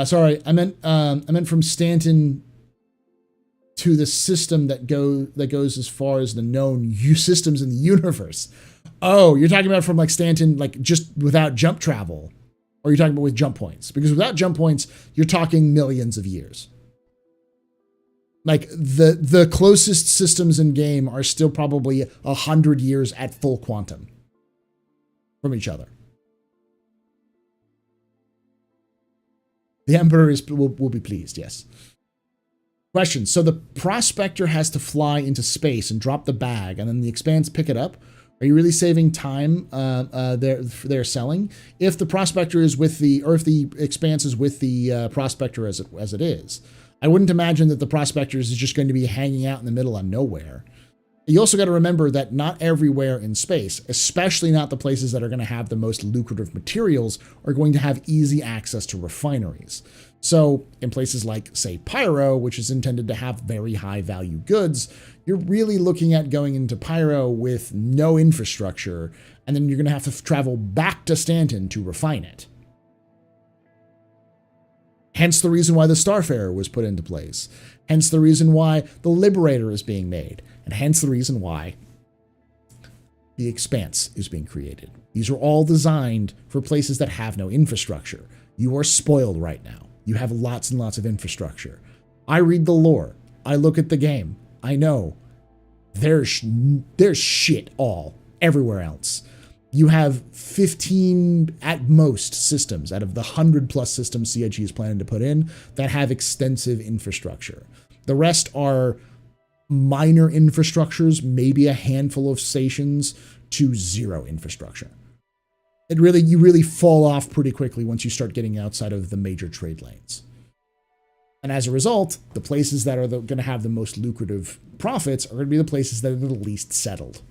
A: Sorry, I meant from Stanton to the system that goes as far as the known systems in the universe. Oh, you're talking about from like Stanton, like just without jump travel, or you're talking about with jump points? Because without jump points, you're talking millions of years. Like the closest systems in game are still probably 100 years at full quantum from each other. The Emperor will be pleased, yes. Question. So the Prospector has to fly into space and drop the bag, and then the Expanse pick it up. Are you really saving time they're selling? If the Prospector is with the, or if the Expanse is with the Prospector as it is, I wouldn't imagine that the Prospector is just going to be hanging out in the middle of nowhere. You also got to remember that not everywhere in space, especially not the places that are going to have the most lucrative materials, are going to have easy access to refineries. So in places like, say, Pyro, which is intended to have very high value goods, you're really looking at going into Pyro with no infrastructure, and then you're going to have to travel back to Stanton to refine it. Hence the reason why the Starfarer was put into place. Hence the reason why the Liberator is being made. And hence the reason why the Expanse is being created. These are all designed for places that have no infrastructure. You are spoiled right now. You have lots and lots of infrastructure. I read the lore. I look at the game. I know there's shit all everywhere else. You have 15 at most systems out of the 100+ systems CIG is planning to put in that have extensive infrastructure. The rest are minor infrastructures, maybe a handful of stations, to zero infrastructure. You really fall off pretty quickly once you start getting outside of the major trade lanes. And as a result, the places that are going to have the most lucrative profits are going to be the places that are the least settled.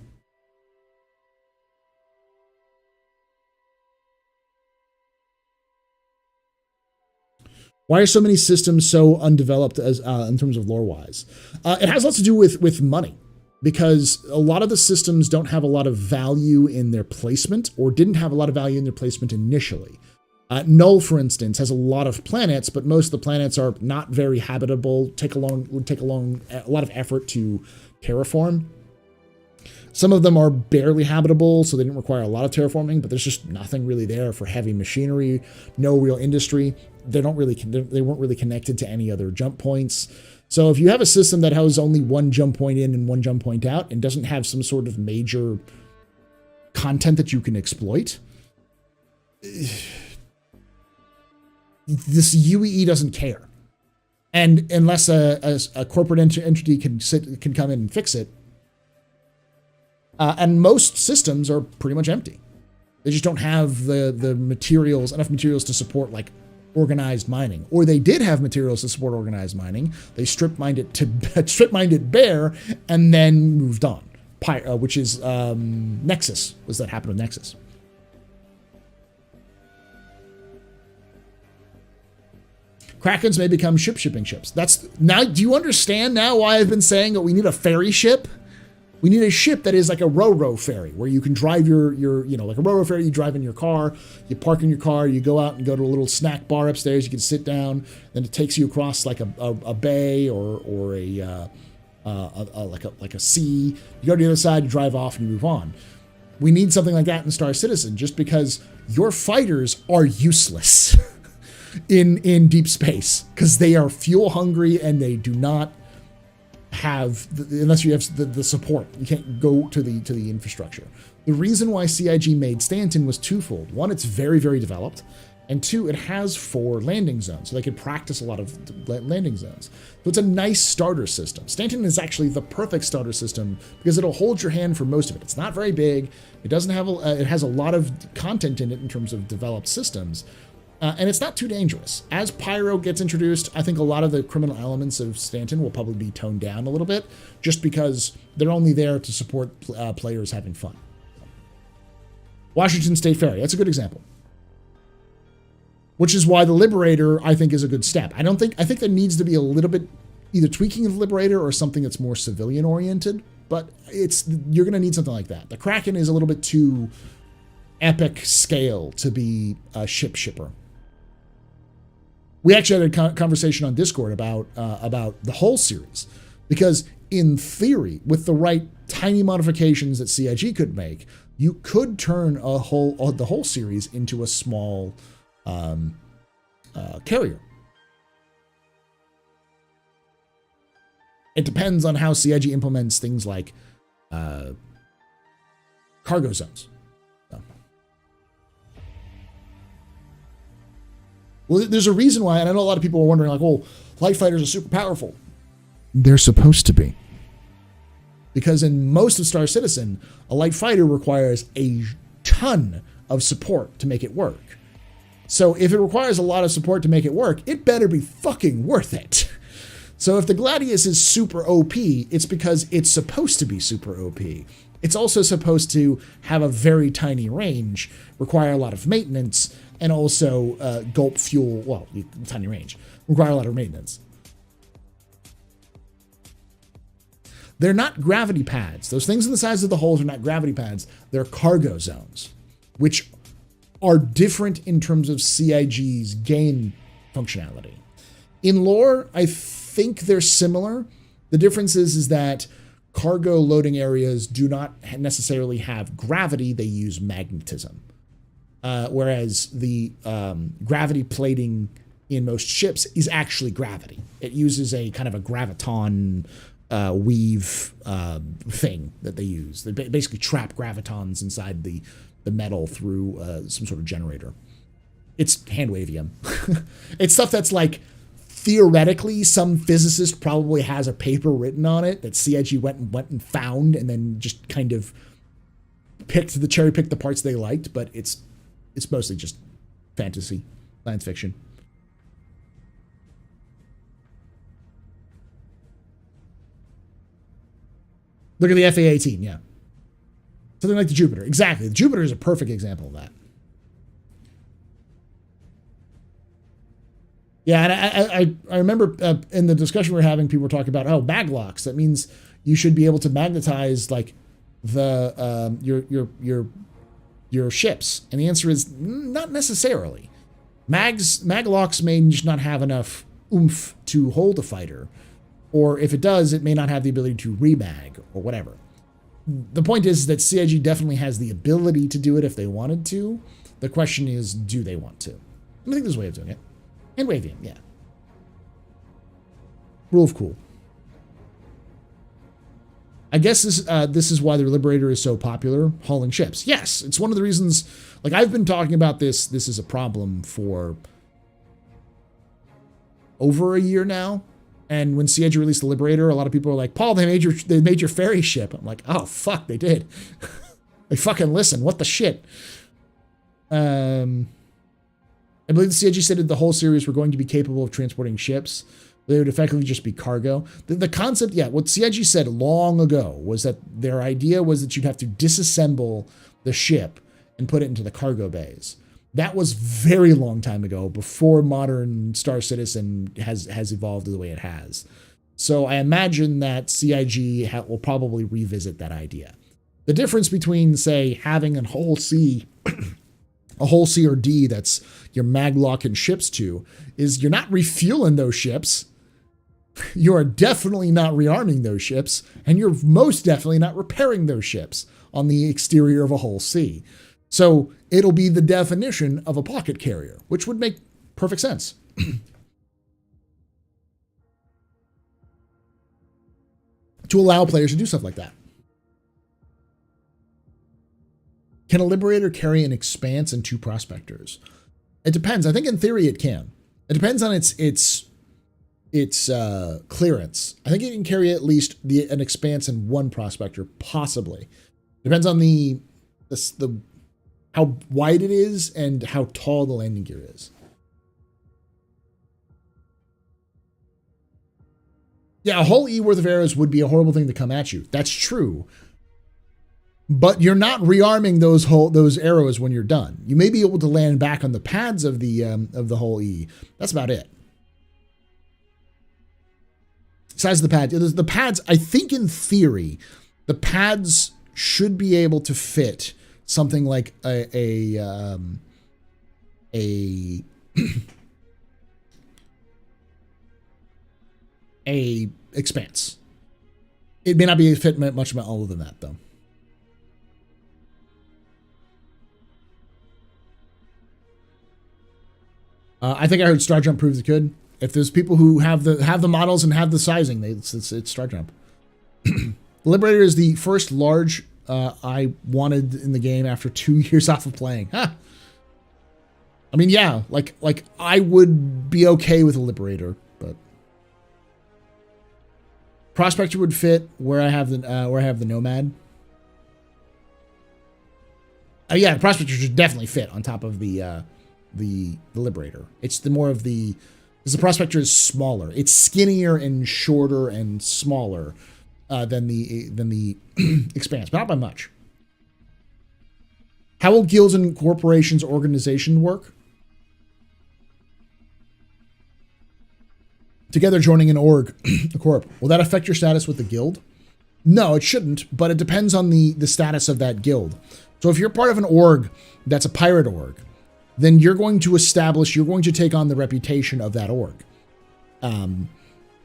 A: Why are so many systems so undeveloped as in terms of lore-wise? It has lots to do with money, because a lot of the systems don't have a lot of value in their placement, or didn't have a lot of value in their placement initially. Null, for instance, has a lot of planets, but most of the planets are not very habitable, would take a lot of effort to terraform. Some of them are barely habitable, so they didn't require a lot of terraforming, but there's just nothing really there for heavy machinery, no real they weren't really connected to any other jump points. So if you have a system that has only one jump point in and one jump point out and doesn't have some sort of major content that you can exploit, this UEE doesn't care. And unless a corporate entity can come in and fix it, and most systems are pretty much empty. They just don't have enough materials to support like organized mining. Or they did have materials to support organized mining. They strip mined it bare and then moved on. Which is Nexus. Was that happened with Nexus? Krakens may become shipping ships. Do you understand now why I've been saying that we need a ferry ship? We need a ship that is like a ro-ro ferry, where you can drive your like a ro-ro ferry, you drive in your car, you park in your car, you go out and go to a little snack bar upstairs, you can sit down, then it takes you across like a bay or like a sea. You go to the other side, you drive off, and you move on. We need something like that in Star Citizen, just because your fighters are useless in deep space, because they are fuel hungry and they do not have, unless you have the support, you can't go to the infrastructure. The reason why CIG made Stanton was twofold. One, it's very, very developed, and two, it has 4 landing zones, so they can practice a lot of landing zones. So it's a nice starter system. Stanton is actually the perfect starter system because it'll hold your hand for most of it. It's not very big. It doesn't have it has a lot of content in it in terms of developed systems. And it's not too dangerous. As Pyro gets introduced, I think a lot of the criminal elements of Stanton will probably be toned down a little bit, just because they're only there to support players having fun. Washington State Ferry, that's a good example. Which is why the Liberator, I think, is a good step. I think there needs to be a little bit either tweaking of the Liberator or something that's more civilian oriented, but you're going to need something like that. The Kraken is a little bit too epic scale to be a shipper. We actually had a conversation on Discord about the whole series, because in theory, with the right tiny modifications that CIG could make, you could turn the whole series into a small carrier. It depends on how CIG implements things like cargo zones. So. Well, there's a reason why, and I know a lot of people are wondering, like, well, light fighters are super powerful. They're supposed to be. Because in most of Star Citizen, a light fighter requires a ton of support to make it work. So if it requires a lot of support to make it work, it better be fucking worth it. So if the Gladius is super OP, it's because it's supposed to be super OP. It's also supposed to have a very tiny range, require a lot of maintenance, and also gulp fuel, well, tiny range, require a lot of maintenance. They're not gravity pads. Those things in the sides of the holes are not gravity pads. They're cargo zones, which are different in terms of CIG's game functionality. In lore, I think they're similar. The difference is that cargo loading areas do not necessarily have gravity. They use magnetism. Whereas the gravity plating in most ships is actually gravity. It uses a kind of a graviton weave thing that they use. They basically trap gravitons inside the metal through some sort of generator. It's handwavium. It's stuff that's like, theoretically, some physicist probably has a paper written on it that CIG went and found, and then just kind of cherry picked the parts they liked. But it's mostly just fantasy, science fiction. Look at the FA-18, yeah. Something like the Jupiter. Exactly. The Jupiter is a perfect example of that. Yeah, and I remember in the discussion we were having, people were talking about, maglocks. That means you should be able to magnetize like the your ships. And the answer is not necessarily. Maglocks may just not have enough oomph to hold a fighter. Or if it does, it may not have the ability to remag or whatever. The point is that CIG definitely has the ability to do it if they wanted to. The question is, do they want to? I think there's a way of doing it. And wavium, yeah. Rule of cool. I guess this is why the Liberator is so popular, hauling ships. Yes, it's one of the reasons, like I've been talking about this is a problem for over a year now. And when CIG released the Liberator, a lot of people were like, Paul, they made your ferry ship. I'm like, oh, fuck, they did. They fucking listen. What the shit? I believe the CIG said that the whole series were going to be capable of transporting ships. They would effectively just be cargo. The concept, yeah, what CIG said long ago was that their idea was that you'd have to disassemble the ship and put it into the cargo bays. That was very long time ago, before modern Star Citizen has evolved the way it has. So I imagine that CIG will probably revisit that idea. The difference between, say, having a whole C or D that's your maglocking ships to, is you're not refueling those ships. You are definitely not rearming those ships, and you're most definitely not repairing those ships on the exterior of a whole C. So it'll be the definition of a pocket carrier, which would make perfect sense. To allow players to do stuff like that. Can a Liberator carry an Expanse and 2 Prospectors? It depends. I think in theory it can. It depends on its clearance. I think it can carry at least an Expanse and 1 Prospector, possibly. Depends on the how wide it is and how tall the landing gear is. Yeah, a whole E worth of arrows would be a horrible thing to come at you. That's true. But you're not rearming those arrows when you're done. You may be able to land back on the pads of the whole E. That's about it. Size of the pad. The pads, I think in theory, the pads should be able to fit something like a Expanse. It may not be a fit much other than that, though. I think I heard Star Jump proves it could. If there's people who have the models and have the sizing, it's Star Jump. The Liberator is the first large I wanted in the game after 2 years off of playing. Huh. I mean, yeah, like I would be okay with a Liberator, but Prospector would fit where I have the Nomad. Yeah, the Prospector should definitely fit on top of the Liberator. It's the more of the, because the Prospector is smaller. It's skinnier and shorter and smaller than the Expanse, but not by much. How will guilds and corporations organization work? Together joining an org, a corp. Will that affect your status with the guild? No, it shouldn't, but it depends on the status of that guild. So if you're part of an org that's a pirate org, then you're going to take on the reputation of that org. And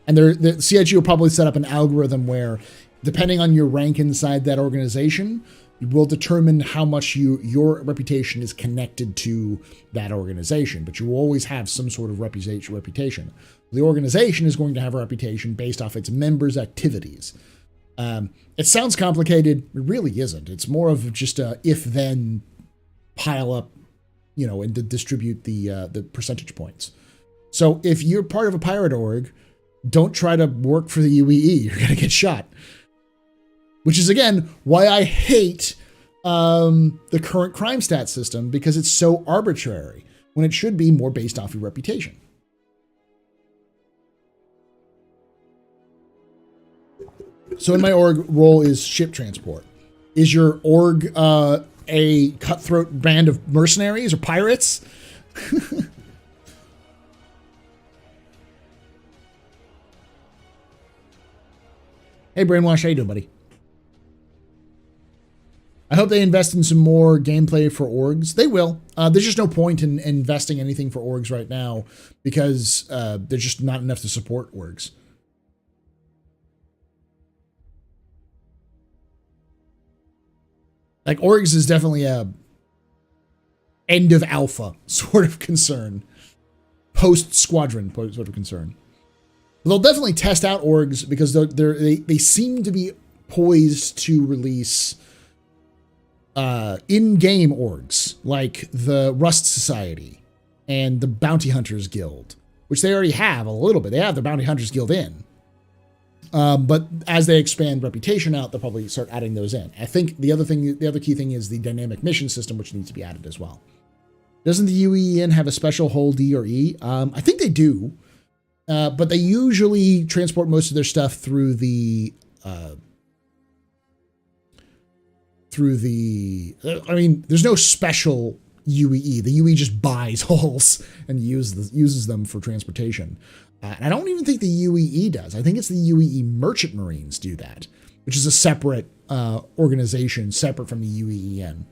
A: the CIG will probably set up an algorithm where, depending on your rank inside that organization, you will determine how much your reputation is connected to that organization. But you will always have some sort of reputation. The organization is going to have a reputation based off its members' activities. It sounds complicated. It really isn't. It's more of just a if-then pile up, and to distribute the percentage points. So if you're part of a pirate org, don't try to work for the UEE. You're going to get shot. Which is, again, why I hate the current crime stat system, because it's so arbitrary when it should be more based off your reputation. So in my org, role is ship transport. Is your org a cutthroat band of mercenaries or pirates? Hey, Brainwash, how you doing, buddy? I hope they invest in some more gameplay for orgs. They will. There's just no point in investing anything for orgs right now because there's just not enough to support orgs. Like, orgs is definitely a end of alpha sort of concern. Post-Squadron sort of concern. They'll definitely test out orgs because they seem to be poised to release in-game orgs, like the Rust Society and the Bounty Hunters Guild, which they already have a little bit. They have the Bounty Hunters Guild in. But as they expand reputation out, they'll probably start adding those in. I think the other key thing is the dynamic mission system, which needs to be added as well. Doesn't the UEN have a special hull D or E? I think they do, but they usually transport most of their stuff through the. I mean, there's no special UEE. The UE just buys hulls and uses them for transportation. And I don't even think the UEE does. I think it's the UEE Merchant Marines do that, which is a separate organization, separate from the UEEN.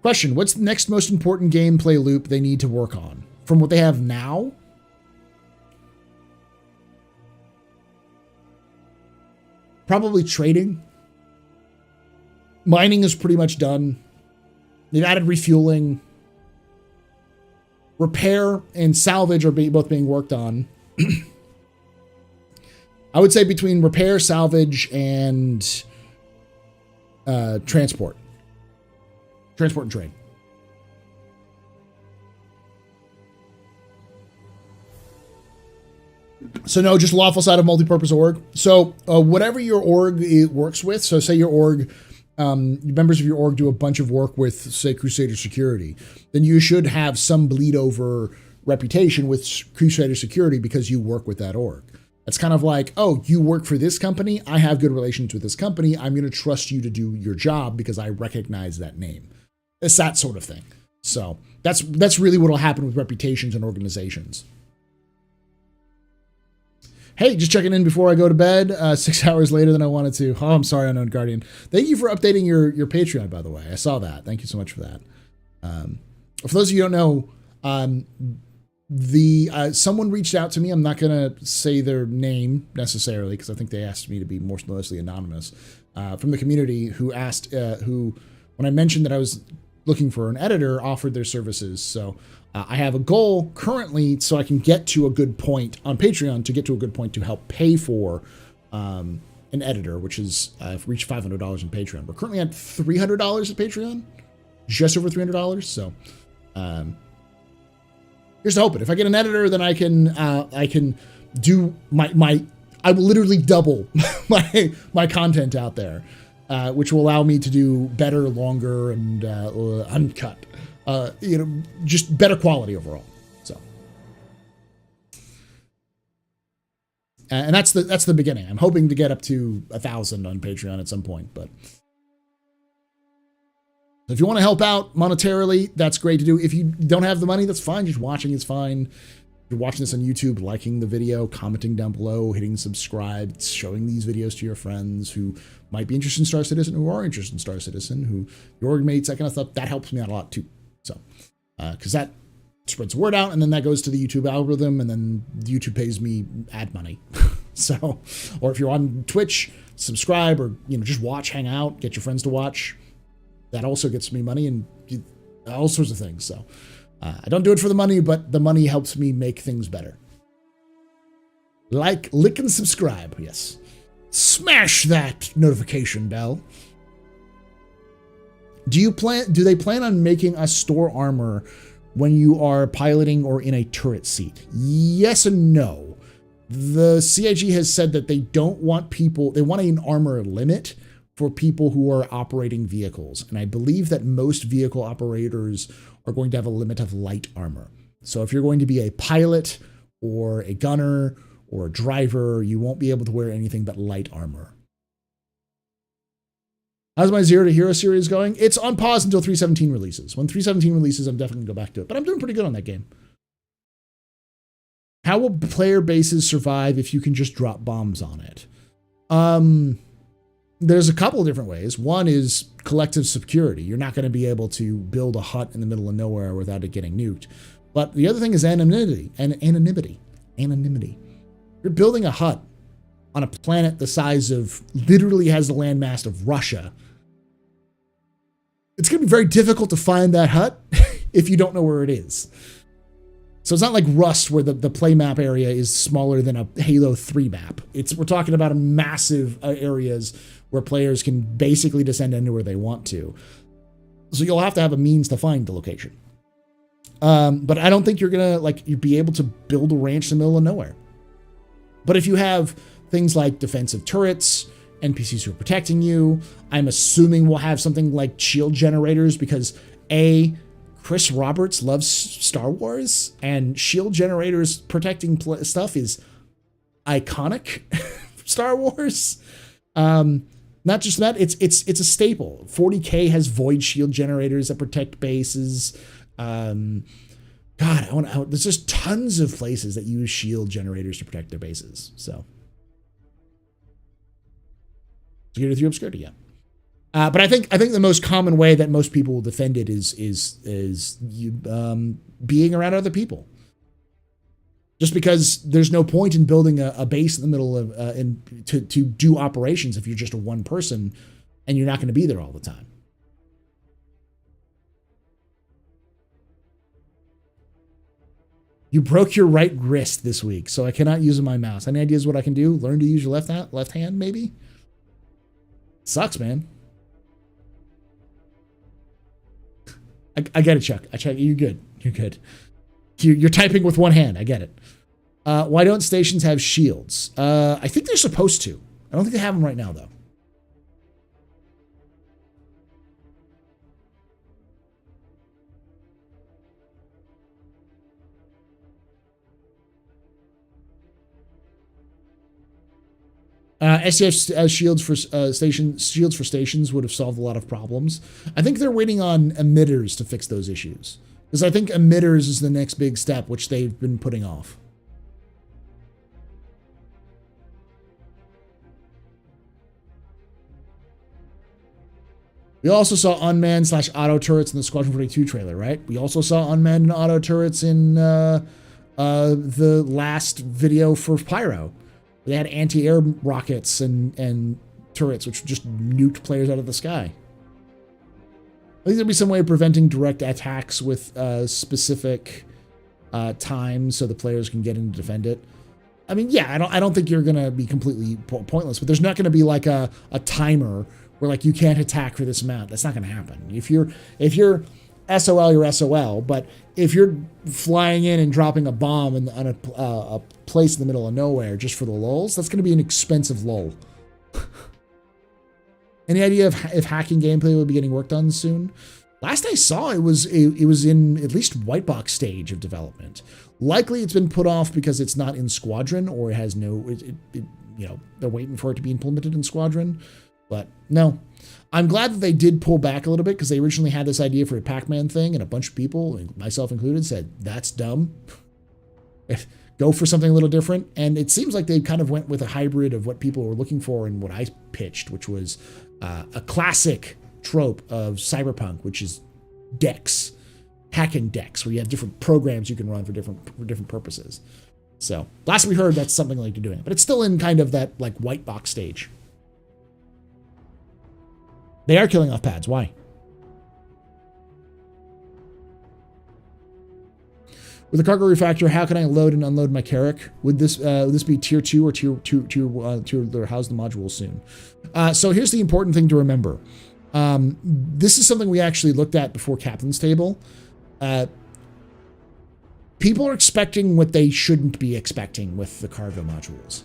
A: Question, what's the next most important gameplay loop they need to work on? From what they have now? Probably trading. Mining is pretty much done. They've added refueling. Repair and salvage are both being worked on. I would say between repair, salvage, and transport. Transport and trade. So no, just lawful side of multipurpose org. So whatever your org works with, so say your org, members of your org do a bunch of work with, say, Crusader Security, then you should have some bleed over reputation with Crusader Security because you work with that org. It's kind of like, oh, you work for this company, I have good relations with this company, I'm going to trust you to do your job because I recognize that name. It's that sort of thing. So that's really what will happen with reputations and organizations. Hey, just checking in before I go to bed. 6 hours later than I wanted to. Oh, I'm sorry, Unknown Guardian. Thank you for updating your Patreon, by the way. I saw that. Thank you so much for that. For those of you who don't know, someone reached out to me. I'm not going to say their name necessarily because I think they asked me to be mostly anonymous. From the community who asked, when I mentioned that I was looking for an editor, offered their services. So I have a goal currently so I can get to a good point on Patreon to help pay for an editor, which is I've reached $500 on Patreon. We're currently at $300 at Patreon, just over $300. So here's to hoping. If I get an editor, then I can do I will literally double my content out there, which will allow me to do better, longer, and uncut. Just better quality overall. So, and that's the beginning. I'm hoping to get up to 1,000 on Patreon at some point. But if you want to help out monetarily, that's great to do. If you don't have the money, that's fine. Just watching is fine. If you're watching this on YouTube, liking the video, commenting down below, hitting subscribe, showing these videos to your friends who might be interested in Star Citizen, who are interested in Star Citizen, who your org mates, that kind of stuff, that helps me out a lot too. So, because that spreads the word out, and then that goes to the YouTube algorithm, and then YouTube pays me ad money. So, or if you're on Twitch, subscribe, or just watch, hang out, get your friends to watch. That also gets me money and all sorts of things. So. I don't do it for the money, but the money helps me make things better. Like, lick, and subscribe. Yes. Smash that notification bell. Do they plan on making us store armor when you are piloting or in a turret seat? Yes and no. The CIG has said that they don't want they want an armor limit for people who are operating vehicles. And I believe that most vehicle operators are going to have a limit of light armor. So if you're going to be a pilot or a gunner or a driver, you won't be able to wear anything but light armor. How's my Zero to Hero series going? It's on pause until 3.17 releases. When 3.17 releases, I'm definitely going to go back to it. But I'm doing pretty good on that game. How will player bases survive if you can just drop bombs on it? There's a couple of different ways. One is collective security. You're not going to be able to build a hut in the middle of nowhere without it getting nuked. But the other thing is anonymity. Anonymity. You're building a hut on a planet the size of, literally has the landmass of Russia. It's going to be very difficult to find that hut if you don't know where it is. So it's not like Rust where the play map area is smaller than a Halo 3 map. We're talking about massive areas where players can basically descend anywhere they want to. So you'll have to have a means to find the location. But I don't think you're going to you'd be able to build a ranch in the middle of nowhere. But if you have things like defensive turrets, NPCs who are protecting you, I'm assuming we'll have something like shield generators because Chris Roberts loves Star Wars, and shield generators protecting stuff is iconic. Star Wars. Not just that, it's a staple. 40K has void shield generators that protect bases. God, there's just tons of places that use shield generators to protect their bases. So, Security through obscurity, yeah. But I think the most common way that most people will defend it is being around other people. Just because there's no point in building a base in the middle of to do operations if you're just a one person and you're not going to be there all the time. You broke your right wrist this week, so I cannot use my mouse. Any ideas what I can do? Learn to use your left hand, maybe? Sucks, man. I get it, Chuck. You're good. You're good. You're typing with one hand. I get it. Why don't stations have shields? I think they're supposed to. I don't think they have them right now, though. SCF shields for stations would have solved a lot of problems. I think they're waiting on emitters to fix those issues, because I think emitters is the next big step, which they've been putting off. We also saw unmanned / auto turrets in the Squadron 42 trailer, right? We also saw unmanned and auto turrets in the last video for Pyro. They had anti-air rockets and turrets, which just nuked players out of the sky. I think there'll be some way of preventing direct attacks with specific times so the players can get in to defend it. I mean, yeah, I don't think you're going to be completely pointless, but there's not going to be like a timer where like you can't attack for this amount. That's not going to happen. If you're SOL, you're SOL, but if you're flying in and dropping a bomb on a place in the middle of nowhere just for the lulz, that's going to be an expensive lull. Any idea if hacking gameplay will be getting worked on soon? Last I saw, it was in at least white box stage of development. Likely it's been put off because it's not in Squadron, or it has no, they're waiting for it to be implemented in Squadron. But no, I'm glad that they did pull back a little bit, because they originally had this idea for a Pac-Man thing, and a bunch of people, myself included, said, that's dumb. Go for something a little different. And it seems like they kind of went with a hybrid of what people were looking for and what I pitched, which was a classic trope of cyberpunk, which is decks, hacking decks, where you have different programs you can run for different purposes. So last we heard, that's something like they're doing, but it's still in kind of that like white box stage. They are killing off pads. Why? With the cargo refactor, how can I load and unload my Carrack? Would this be tier 2 or tier house the module soon? So here's the important thing to remember. This is something we actually looked at before Captain's Table. People are expecting what they shouldn't be expecting with the cargo modules,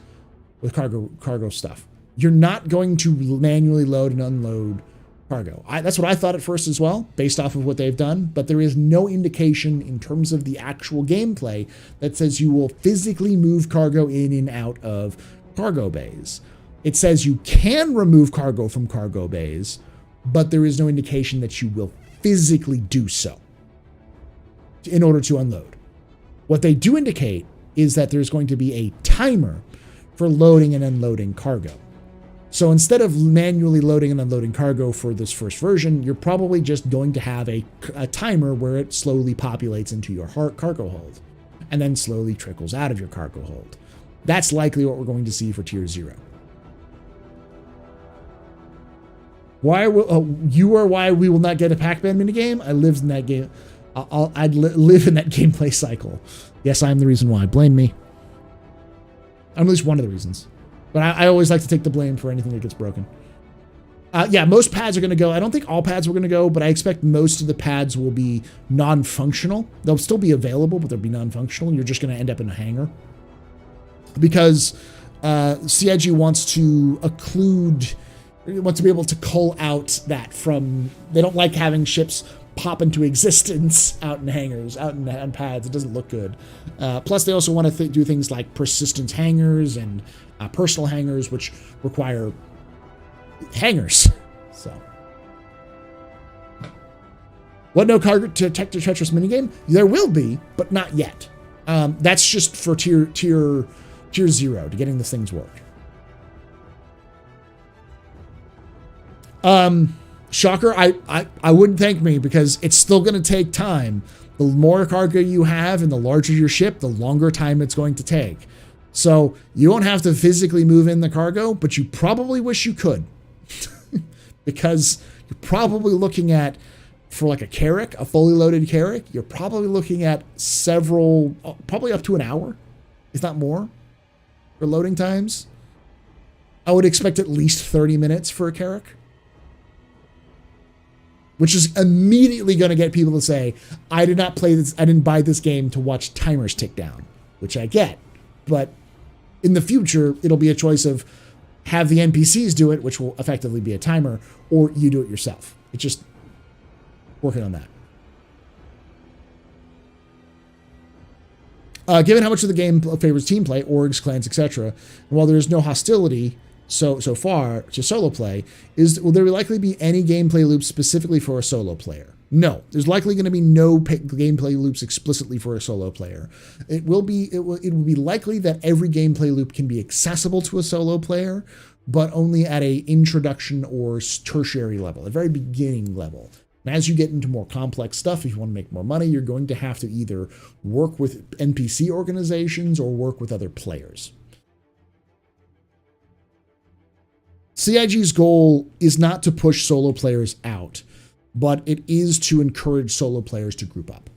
A: with cargo stuff. You're not going to manually load and unload cargo. That's what I thought at first as well, based off of what they've done, but there is no indication in terms of the actual gameplay that says you will physically move cargo in and out of cargo bays. It says you can remove cargo from cargo bays, but there is no indication that you will physically do so in order to unload. What they do indicate is that there's going to be a timer for loading and unloading cargo. So instead of manually loading and unloading cargo for this first version, you're probably just going to have a timer where it slowly populates into your cargo hold and then slowly trickles out of your cargo hold. That's likely what we're going to see for Tier 0. Why we will not get a Pac-Man minigame? I lived in that game. I'd live in that gameplay cycle. Yes, I'm the reason why. Blame me. I'm at least one of the reasons. But I always like to take the blame for anything that gets broken. Yeah, most pads are going to go. I don't think all pads are going to go, but I expect most of the pads will be non-functional. They'll still be available, but they'll be non-functional, and you're just going to end up in a hangar. Because CIG wants to be able to cull out that from... They don't like having ships pop into existence out in hangars, on pads. It doesn't look good. Plus, they also want to do things like persistent hangars and personal hangars, which require hangars. So, what no cargo to detect a treacherous minigame? There will be, but not yet. That's just for tier 0 to getting the things work. Shocker, I wouldn't thank me, because it's still going to take time. The more cargo you have and the larger your ship, the longer time it's going to take. So you won't have to physically move in the cargo, but you probably wish you could. Because you're probably looking at, for like a Carrack, a fully loaded Carrack, you're probably looking at probably up to an hour, if not more, for loading times. I would expect at least 30 minutes for a Carrack. Which is immediately going to get people to say, I did not play this, I didn't buy this game to watch timers tick down, which I get. But in the future, it'll be a choice of have the NPCs do it, which will effectively be a timer, or you do it yourself. It's just working on that. Given how much of the game favors team play, orgs, clans, etc., and while there is no hostility so far to solo play, will there likely be any gameplay loops specifically for a solo player? No, there's likely going to be no gameplay loops explicitly for a solo player. It will be likely that every gameplay loop can be accessible to a solo player, but only at a introduction or tertiary level, a very beginning level. And as you get into more complex stuff, if you want to make more money, you're going to have to either work with NPC organizations or work with other players. CIG's goal is not to push solo players out, but it is to encourage solo players to group up.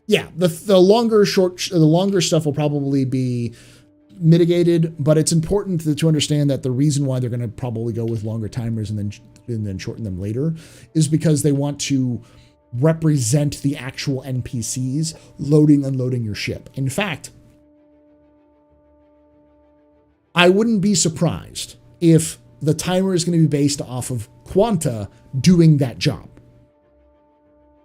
A: Yeah, the longer stuff will probably be mitigated, but it's important to understand that the reason why they're going to probably go with longer timers and then shorten them later is because they want to represent the actual NPCs loading, unloading your ship. In fact, I wouldn't be surprised if the timer is going to be based off of Quanta doing that job.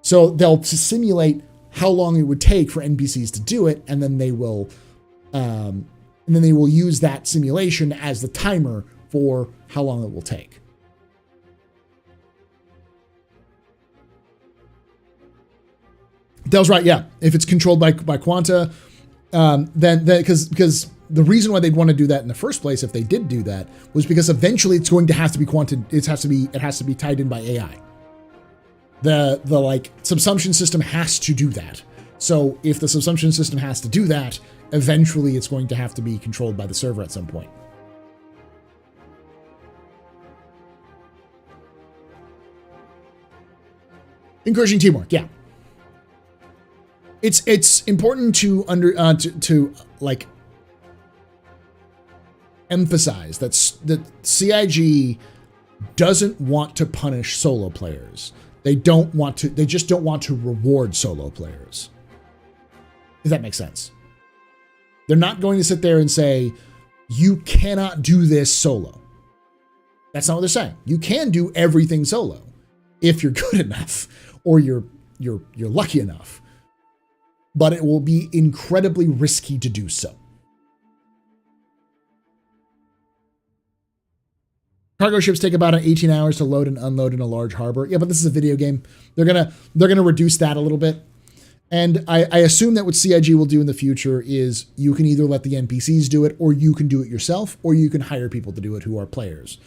A: So they'll simulate how long it would take for NPCs to do it, and then they will use that simulation as the timer for how long it will take. Dell's right, yeah. If it's controlled by Quanta, then because the reason why they'd want to do that in the first place, if they did do that, was because eventually it's going to have to be Quanta. It has to be tied in by AI. The like subsumption system has to do that. So if the subsumption system has to do that, eventually it's going to have to be controlled by the server at some point. Encouraging teamwork, yeah. It's important to like emphasize that CIG doesn't want to punish solo players. They just don't want to reward solo players. If that makes sense. They're not going to sit there and say, you cannot do this solo. That's not what they're saying. You can do everything solo if you're good enough or you're lucky enough. But it will be incredibly risky to do so. Cargo ships take about 18 hours to load and unload in a large harbor. Yeah, but this is a video game. They're gonna reduce that a little bit. And I assume that what CIG will do in the future is you can either let the NPCs do it, or you can do it yourself, or you can hire people to do it who are players,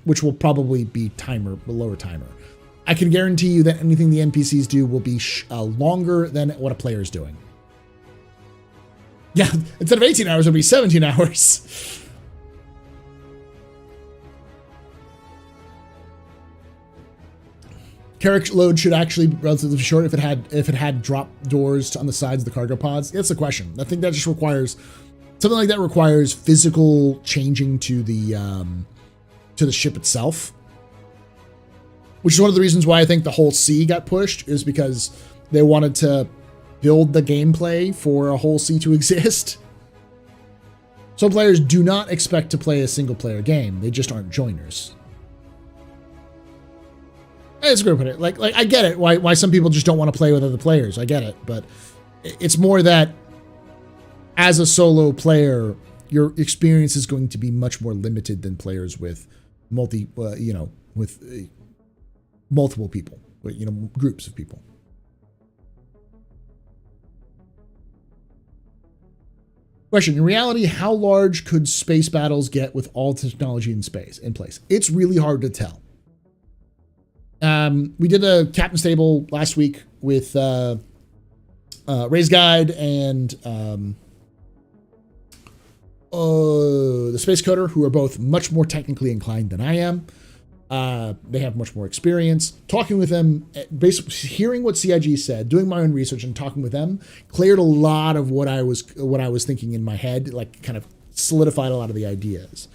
A: which will probably be lower timer. I can guarantee you that anything the NPCs do will be longer than what a player is doing. Yeah, instead of 18 hours, it'll be 17 hours. Carriage load should actually be relatively short if it had drop doors on the sides of the cargo pods. That's the question. I think that just requires something like that requires physical changing to the ship itself, which is one of the reasons why I think the whole C got pushed, is because they wanted to build the gameplay for a whole C to exist. Some players do not expect to play a single player game. They just aren't joiners. It's a good way to put it. Like I get it why some people just don't want to play with other players. I get it, but it's more that as a solo player, your experience is going to be much more limited than players with multiple people, groups of people. Question: in reality, how large could space battles get with all technology in place? It's really hard to tell. We did a captain's table last week with Ray's Guide and the Space Coder, who are both much more technically inclined than I am. They have much more experience. Talking with them, basically hearing what CIG said, doing my own research and talking with them cleared a lot of what I was thinking in my head, like kind of solidified a lot of the ideas.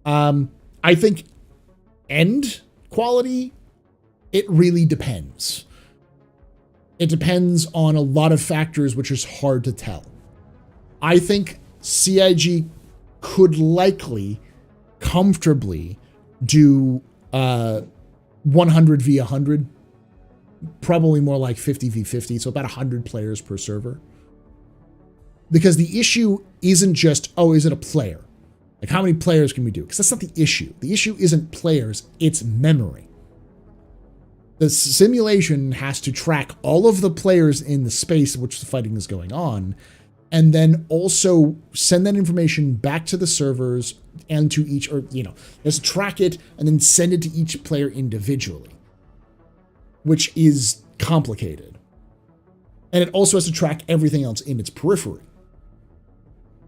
A: I think end quality, it really depends. It depends on a lot of factors, which is hard to tell. I think CIG could likely comfortably do 100 v 100, probably more like 50 v 50, so about 100 players per server. Because the issue isn't just, is it a player? Like, how many players can we do? Because that's not the issue. The issue isn't players, it's memory. The simulation has to track all of the players in the space in which the fighting is going on, and then also send that information back to the servers and to each, or, let's track it and then send it to each player individually, which is complicated. And it also has to track everything else in its periphery,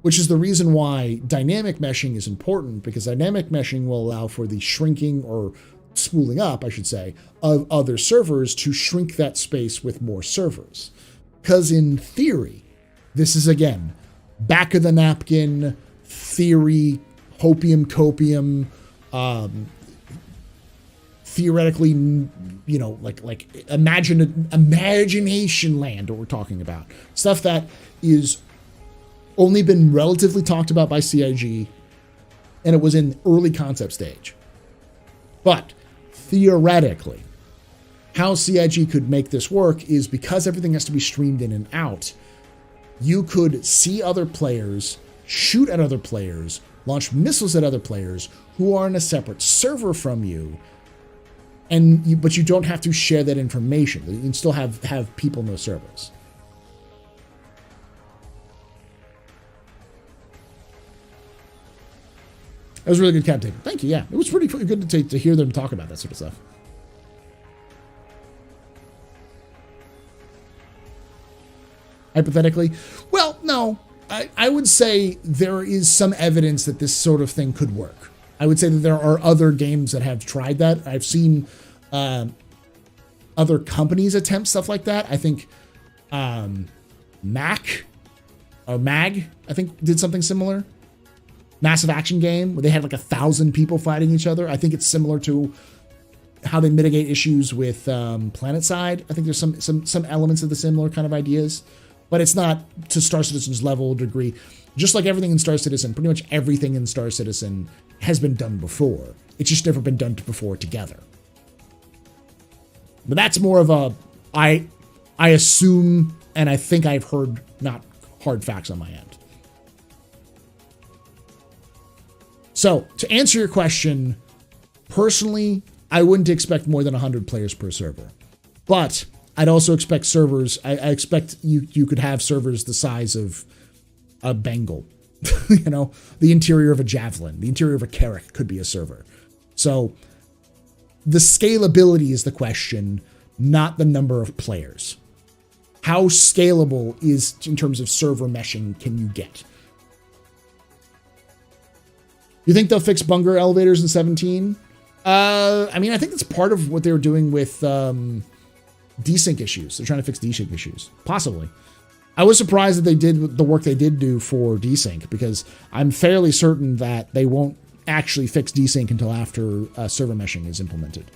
A: which is the reason why dynamic meshing is important, because dynamic meshing will allow for the shrinking, or spooling up, I should say, of other servers to shrink that space with more servers. Because in theory, this is, again, back of the napkin theory, hopium copium, theoretically, like imagination land, what we're talking about. Stuff that is only been relatively talked about by CIG, and it was in early concept stage. But theoretically, how CIG could make this work is because everything has to be streamed in and out. You could see other players, shoot at other players, launch missiles at other players who are in a separate server from you, but you don't have to share that information. You can still have people in those servers. That was a really good cap table. Thank you. Yeah, it was pretty good to hear them talk about that sort of stuff. Hypothetically, well, no. I would say there is some evidence that this sort of thing could work. I would say that there are other games that have tried that. I've seen other companies attempt stuff like that. I think MAG, I think, did something similar. Massive Action Game, where they had like 1,000 people fighting each other. I think it's similar to how they mitigate issues with PlanetSide. I think there's some elements of the similar kind of ideas, but it's not to Star Citizen's level degree. Just like everything in Star Citizen, pretty much everything in Star Citizen has been done before. It's just never been done before together. But that's more of a, I assume, and I think I've heard, not hard facts on my end. So, to answer your question, personally, I wouldn't expect more than 100 players per server. But I'd also expect servers, I expect you could have servers the size of a Bengal. The interior of a Javelin, the interior of a Carrack could be a server. So, the scalability is the question, not the number of players. How scalable is, in terms of server meshing, can you get? You think they'll fix Bunger elevators in 17? I mean, I think that's part of what they were doing with desync issues. They're trying to fix desync issues. Possibly. I was surprised that they did the work they did do for desync, because I'm fairly certain that they won't actually fix desync until after server meshing is implemented.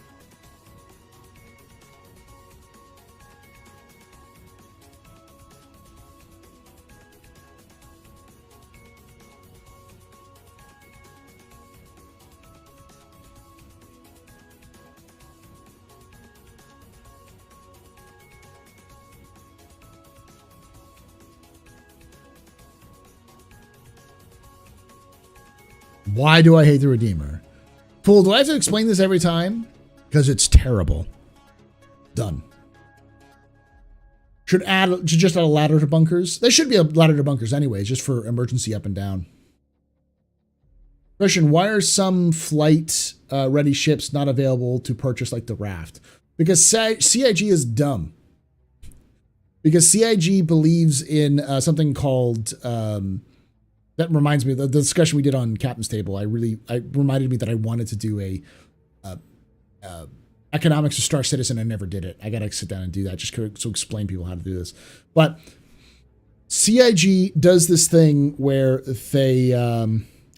A: Why do I hate the Redeemer? Fool, do I have to explain this every time? Because it's terrible. Done. Should just add a ladder to bunkers. There should be a ladder to bunkers anyways, just for emergency up and down. Question, why are some flight ready ships not available to purchase like the Raft? Because CIG is dumb. Because CIG believes in something called... that reminds me of the discussion we did on Captain's Table. I reminded me that I wanted to do a economics of Star Citizen. I never did it. I got to sit down and do that just to explain people how to do this. But CIG does this thing where they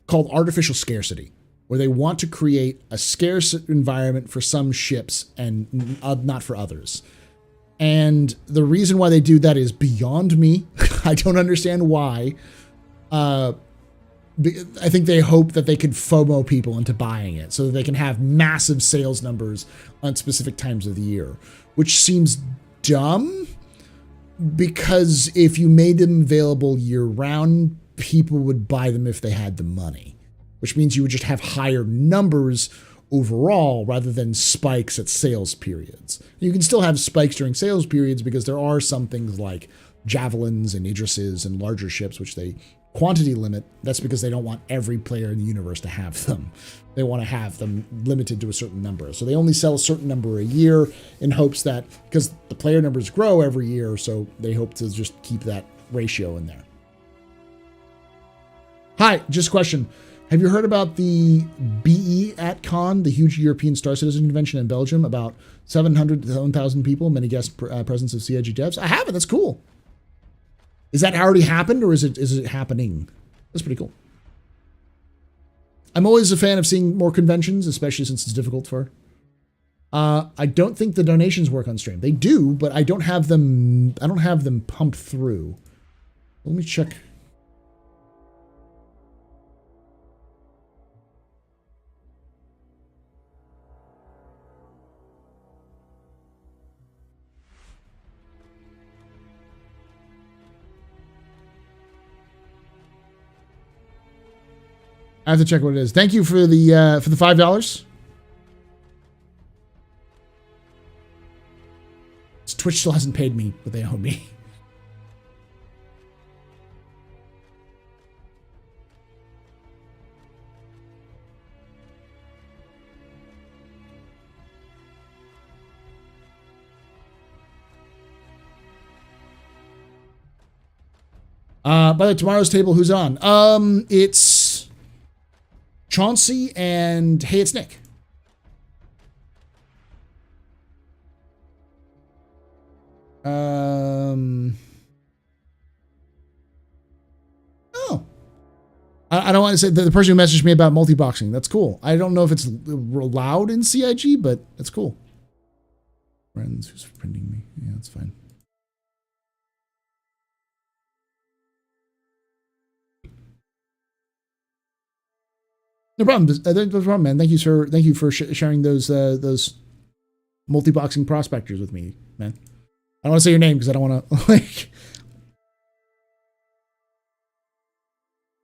A: called artificial scarcity, where they want to create a scarce environment for some ships and not for others. And the reason why they do that is beyond me. I don't understand why. I think they hope that they could FOMO people into buying it so that they can have massive sales numbers on specific times of the year, which seems dumb, because if you made them available year round, people would buy them if they had the money, which means you would just have higher numbers overall rather than spikes at sales periods. You can still have spikes during sales periods because there are some things like javelins and Idrises and larger ships, which they quantity limit. That's because they don't want every player in the universe to have them. They want to have them limited to a certain number. So they only sell a certain number a year in hopes that, because the player numbers grow every year, so they hope to just keep that ratio in there. Hi, just a question. Have you heard about the BE at Con, the huge European Star Citizen convention in Belgium? About 700 to 1,000 people, many guest presence of CIG devs. I haven't. That's cool. Is that already happened, or is it happening? That's pretty cool. I'm always a fan of seeing more conventions, especially since it's difficult for. I don't think the donations work on stream. They do, but I don't have them. I don't have them pumped through. Let me check. I have to check what it is. Thank you for the $5. Twitch still hasn't paid me, but they owe me. By the way, tomorrow's table, who's on? It's Chauncey and Hey, it's Nick. Oh. I don't want to say the person who messaged me about multi-boxing. That's cool. I don't know if it's allowed in CIG, but it's cool. Friends, who's printing me? Yeah, that's fine. No problem. No problem, man. Thank you for sharing those multi-boxing prospectors with me, man. I don't want to say your name because I don't want to like.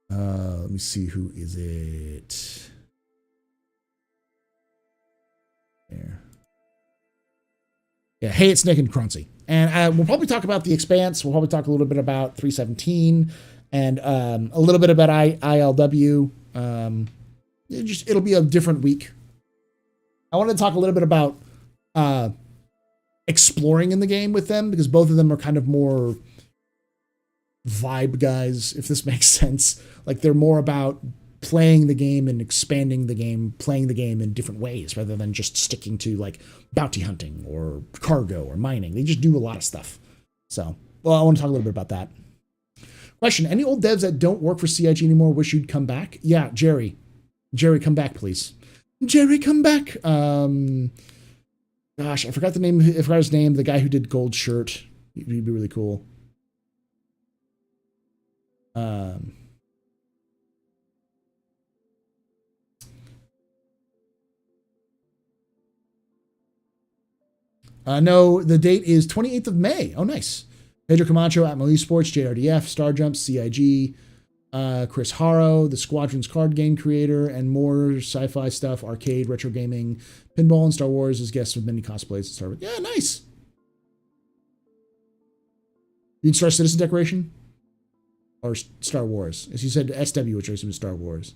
A: Let me see, who is it? There. Yeah. Hey, it's Nick and Crunchy, and we'll probably talk about the Expanse. We'll probably talk a little bit about 317 and a little bit about ILW. It'll be a different week. I want to talk a little bit about exploring in the game with them, because both of them are kind of more vibe guys, if this makes sense. Like, they're more about playing the game and expanding the game, playing the game in different ways rather than just sticking to like bounty hunting or cargo or mining. They just do a lot of stuff. So, well, I want to talk a little bit about that. Question: any old devs that don't work for CIG anymore wish you'd come back? Yeah, Jerry, come back, please. Jerry, come back. Gosh, I forgot his name. The guy who did Gold Shirt. He'd be really cool. No, the date is 28th of May. Oh, nice. Pedro Camacho at Mo Esports, JRDF, Starjump, CIG, Chris Haro, the Squadron's card game creator, and more sci-fi stuff, arcade, retro gaming, pinball, and Star Wars as guests with many cosplays and Star Wars. Yeah, nice. You mean Star Citizen decoration? Or Star Wars? As you said, SW, which I assume is Star Wars.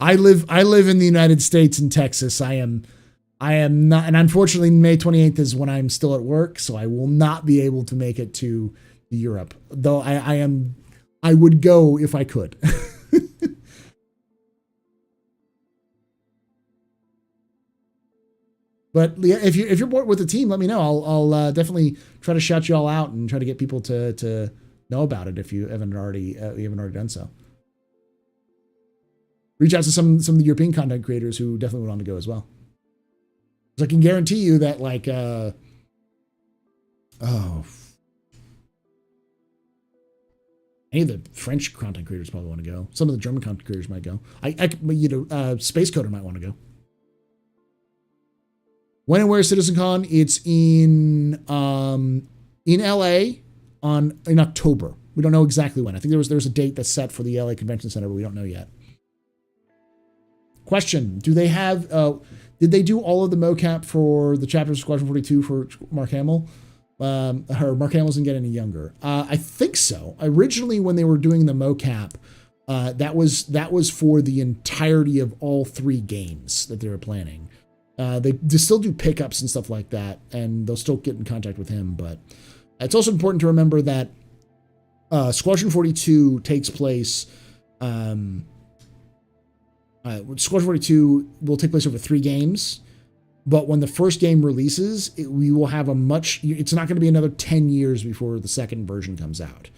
A: I live in the United States in Texas. I am not, and unfortunately May 28th is when I'm still at work, so I will not be able to make it to Europe. Though I would go if I could. But if you're bored with the team, let me know. I'll definitely try to shout you all out and try to get people to know about it if you haven't already done so. Reach out to some of the European content creators who definitely would want to go as well. So I can guarantee you that like any of the French content creators probably want to go. Some of the German content creators might go. Space Coder might want to go. When and where is CitizenCon? It's in LA in October. We don't know exactly when. I think there's a date that's set for the LA Convention Center, but we don't know yet. Question: do they have? Did they do all of the mocap for the chapters of Squadron 42 for Mark Hamill? Mark Hamill doesn't get any younger. I think so. Originally, when they were doing the mocap, that was for the entirety of all 3 games that they were planning. They still do pickups and stuff like that, and they'll still get in contact with him. But it's also important to remember that Squadron 42 takes place. Squadron 42 will take place over 3 games, but when the first game releases, we will have it's not going to be another 10 years before the second version comes out.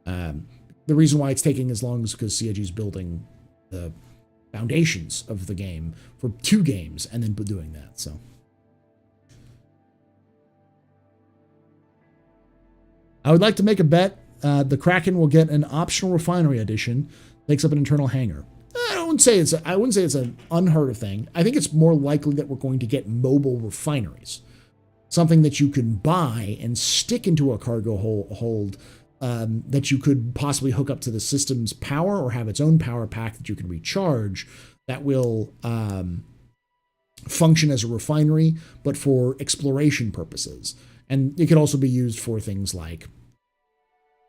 A: The reason why it's taking as long is because CIG is building the foundations of the game for 2 games and then doing that. So I would like to make a bet. The Kraken will get an optional refinery edition, takes up an internal hangar. I wouldn't say it's an unheard of thing. I think it's more likely that we're going to get mobile refineries, something that you can buy and stick into a cargo hold that you could possibly hook up to the system's power or have its own power pack that you can recharge that will function as a refinery, but for exploration purposes. And it could also be used for things like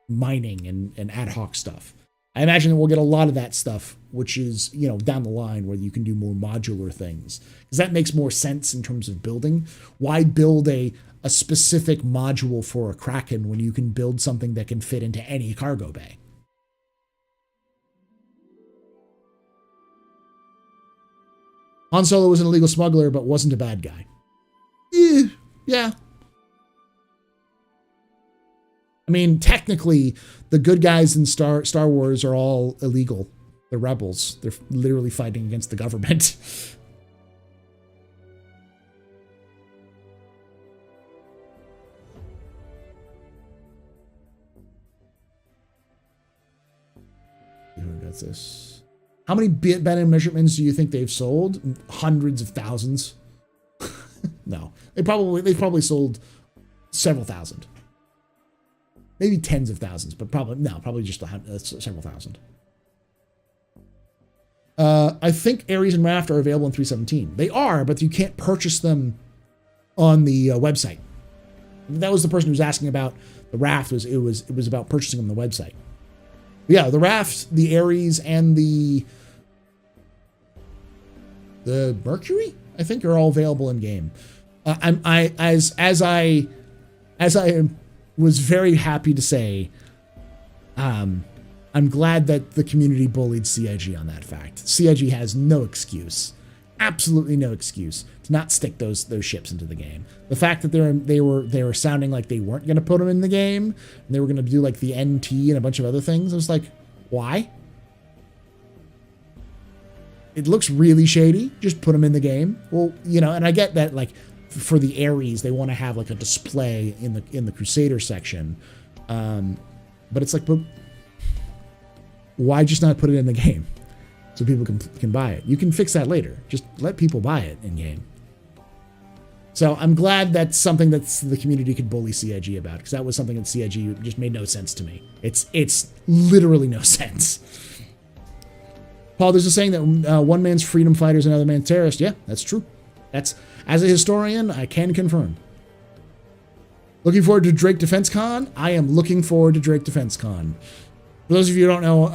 A: mining and ad hoc stuff. I imagine that we'll get a lot of that stuff, which is, down the line where you can do more modular things, because that makes more sense in terms of building. Why build a specific module for a Kraken when you can build something that can fit into any cargo bay? Han Solo was an illegal smuggler, but wasn't a bad guy. Yeah. I mean, technically, the good guys in Star Wars are all illegal. They're rebels. They're literally fighting against the government. Who got this? How many bed measurements do you think they've sold? Hundreds of thousands. No, they probably sold several thousand. Maybe tens of thousands, but probably just several thousand. I think Ares and Raft are available in 317. They are, but you can't purchase them on the website. That was the person who was asking about the Raft. It was about purchasing on the website. But yeah, the Raft, the Ares, and the Mercury, I think, are all available in game. As I was very happy to say, I'm glad that the community bullied CIG on that fact. CIG has no excuse, absolutely no excuse to not stick those ships into the game. The fact that they were sounding like they weren't going to put them in the game and they were going to do like the NT and a bunch of other things, I was like, why? It looks really shady. Just put them in the game. Well, and I get that, like, for the Ares, they want to have like a display in the Crusader section, but it's like, but why just not put it in the game so people can buy it? You can fix that later. Just let people buy it in game. So I'm glad that's something that the community could bully CIG about, because that was something that CIG just made no sense to me. It's literally no sense. Paul, there's a saying that one man's freedom fighter is another man's terrorist. Yeah, that's true. That's, as a historian, I can confirm. Looking forward to Drake Defense Con? I am looking forward to Drake Defense Con. For those of you who don't know,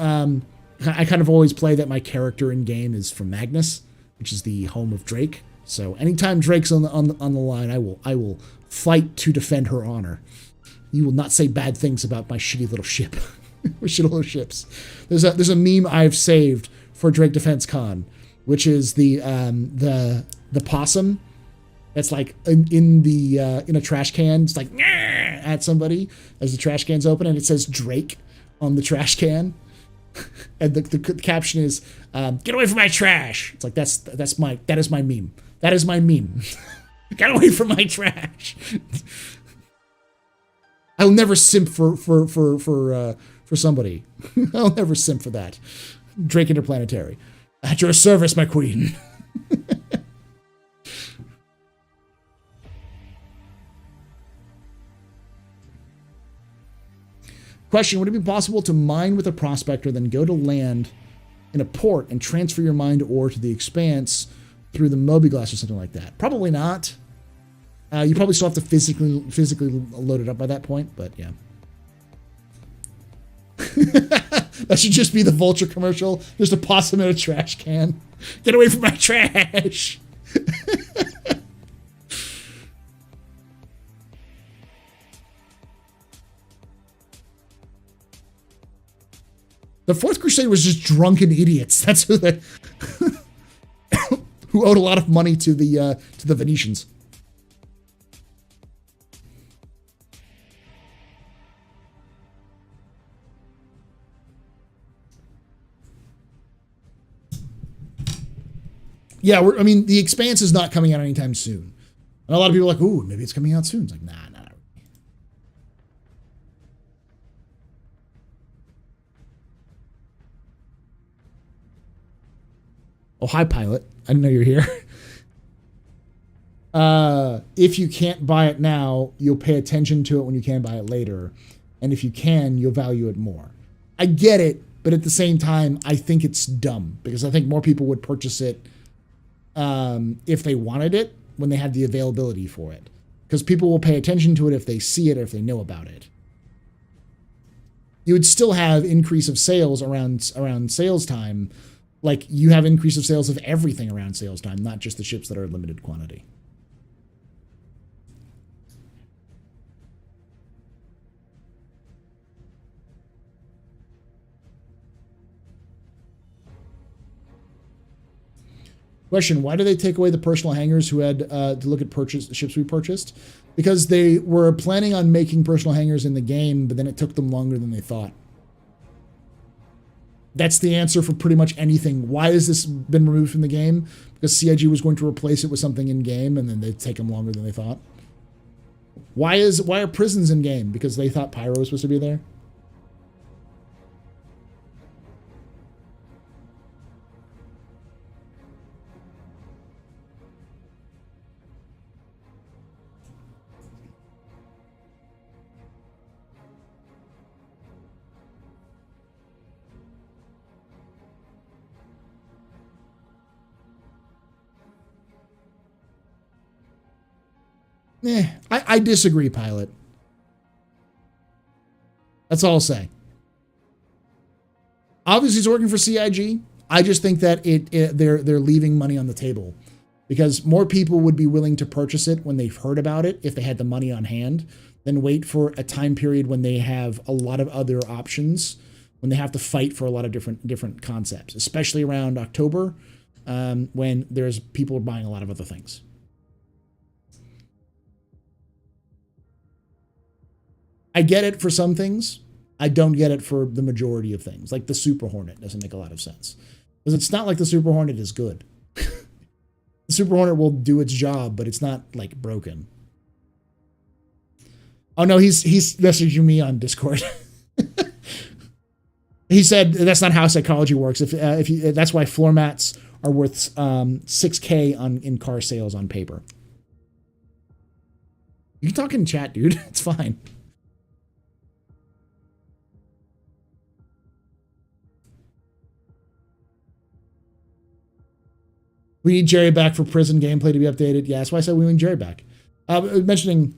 A: I kind of always play that my character in game is from Magnus, which is the home of Drake. So anytime Drake's on the line, I will fight to defend her honor. You will not say bad things about my shitty little ship. Shitty little ships. There's a meme I've saved for Drake Defense Con, which is the possum that's like in a trash can. It's like at somebody as the trash can's open, and it says Drake on the trash can, and the caption is "Get away from my trash." It's like that is my meme. That is my meme. Get away from my trash. I'll never simp for somebody. I'll never simp for that. Drake Interplanetary. At your service, my queen. Question, would it be possible to mine with a prospector, then go to land in a port and transfer your mine ore to the Expanse through the Moby-Glass or something like that? Probably not. You probably still have to physically load it up by that point, but yeah. That should just be the Vulture commercial. Just a possum in a trash can. Get away from my trash! The Fourth Crusade was just drunken idiots. That's who they who owed a lot of money to the Venetians. Yeah, I mean, the Expanse is not coming out anytime soon. And a lot of people are like, ooh, maybe it's coming out soon. It's like, nah. Oh, hi, Pilot. I didn't know you were here. If you can't buy it now, you'll pay attention to it when you can buy it later. And if you can, you'll value it more. I get it, but at the same time, I think it's dumb. Because I think more people would purchase it if they wanted it, when they had the availability for it. Because people will pay attention to it if they see it or if they know about it. You would still have increase of sales around sales time. Like, you have increase of sales of everything around sales time, not just the ships that are limited quantity. Question, why did they take away the personal hangars who had to look at ships we purchased? Because they were planning on making personal hangars in the game, but then it took them longer than they thought. That's the answer for pretty much anything. Why has this been removed from the game? Because CIG was going to replace it with something in game, and then they'd take them longer than they thought. Why are prisons in game? Because they thought pyro was supposed to be there. I disagree, Pilot. That's all I'll say. Obviously, it's working for CIG. I just think that they're leaving money on the table because more people would be willing to purchase it when they've heard about it if they had the money on hand than wait for a time period when they have a lot of other options, when they have to fight for a lot of different concepts, especially around October when there's people buying a lot of other things. I get it for some things. I don't get it for the majority of things. Like the Super Hornet doesn't make a lot of sense. Because it's not like the Super Hornet is good. The Super Hornet will do its job, but it's not like broken. Oh no, he's messaging me on Discord. He said that's not how psychology works. That's why floor mats are worth $6K in car sales on paper. You can talk in chat, dude. It's fine. We need Jerry back for prison gameplay to be updated. Yeah, that's why I said we need Jerry back. Mentioning...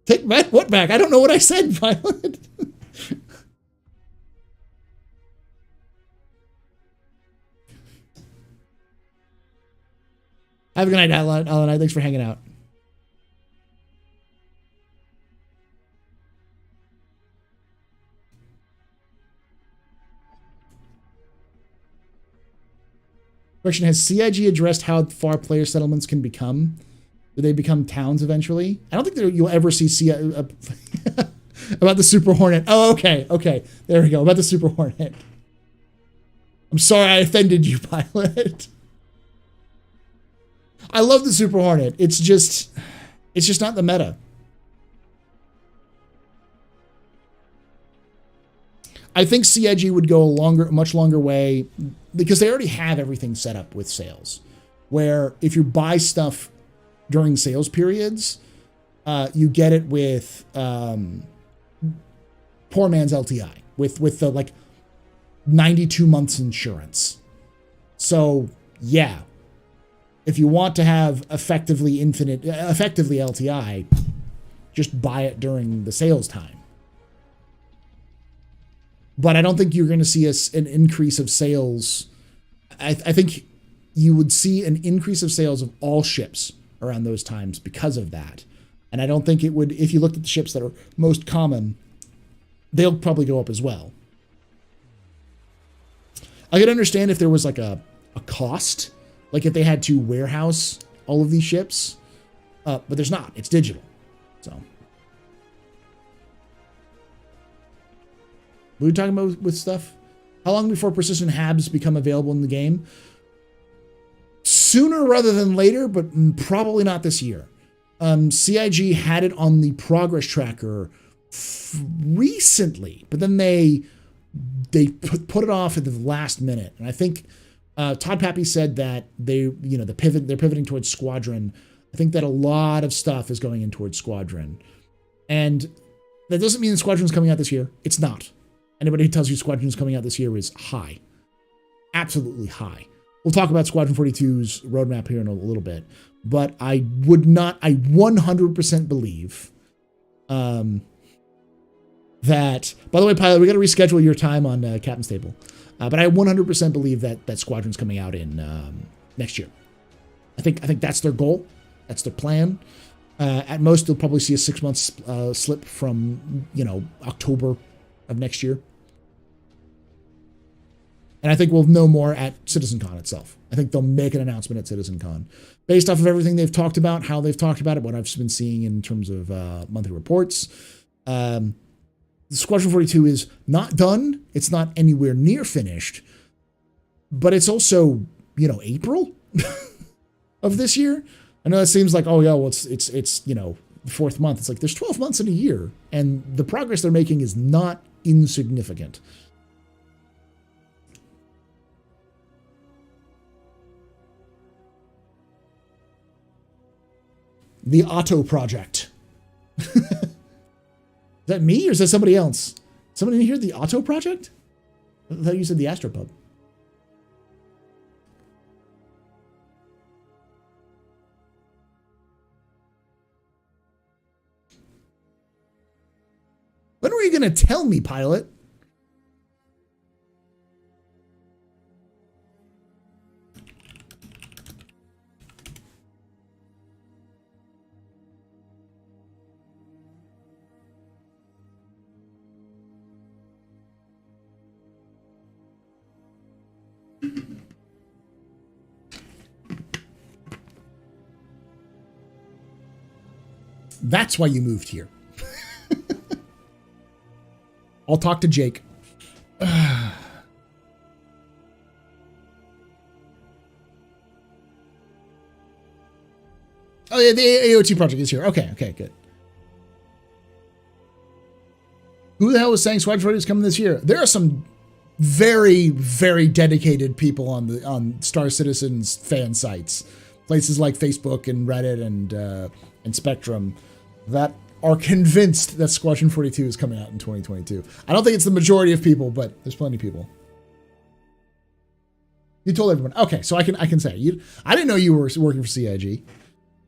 A: Take what back? I don't know what I said, Violet. Have a good night, Alan. Thanks for hanging out. Question, has CIG addressed how far player settlements can become? Do they become towns eventually? I don't think you'll ever see about the Super Hornet. Oh, okay. There we go. About the Super Hornet. I'm sorry I offended you, Pilot. I love the Super Hornet. It's just not the meta. I think CIG would go a much longer way because they already have everything set up with sales. Where if you buy stuff during sales periods, You get it with poor man's LTI, with the like 92 months insurance. So yeah, if you want to have effectively LTI, just buy it during the sales time. But I don't think you're going to see an increase of sales. I think you would see an increase of sales of all ships around those times because of that. And I don't think it would, if you looked at the ships that are most common, they'll probably go up as well. I could understand if there was like a cost, like if they had to warehouse all of these ships, but there's not. It's digital. So, what are we talking about with stuff? How long before precision HABs become available in the game? Sooner rather than later, but probably not this year. CIG had it on the progress tracker recently, but then they put it off at the last minute. And I think Todd Pappy said that they're pivoting towards Squadron. I think that a lot of stuff is going in towards Squadron. And that doesn't mean Squadron's coming out this year. It's not. Anybody who tells you Squadron's coming out this year is high. Absolutely high. We'll talk about Squadron 42's roadmap here in a little bit. But I 100% believe that, by the way, Pilot, we got to reschedule your time on Captain's Table. But I 100% believe that Squadron's coming out in next year. I think that's their goal. That's their plan. At most, they'll probably see a 6-month slip from, October of next year. And I think we'll know more at CitizenCon itself. I think they'll make an announcement at CitizenCon. Based off of everything they've talked about, how they've talked about it, what I've been seeing in terms of monthly reports. Squadron 42 is not done. It's not anywhere near finished. But it's also, April of this year. I know that seems like, oh, yeah, well, it's the 4th month. It's like there's 12 months in a year. And the progress they're making is not insignificant. The Otto Project. Is that me or is that somebody else? Somebody in here, the Otto Project? I thought you said the Astropub. When were you going to tell me, Pilot? That's why you moved here. I'll talk to Jake. Oh, yeah, the AOT project is here. Okay, good. Who the hell was saying Squadron 40 is coming this year? There are some very, very dedicated people on Star Citizen's fan sites, places like Facebook and Reddit and Spectrum, that are convinced that Squadron 42 is coming out in 2022. I don't think it's the majority of people, but there's plenty of people. You told everyone. Okay, so I can say you. I didn't know you were working for CIG.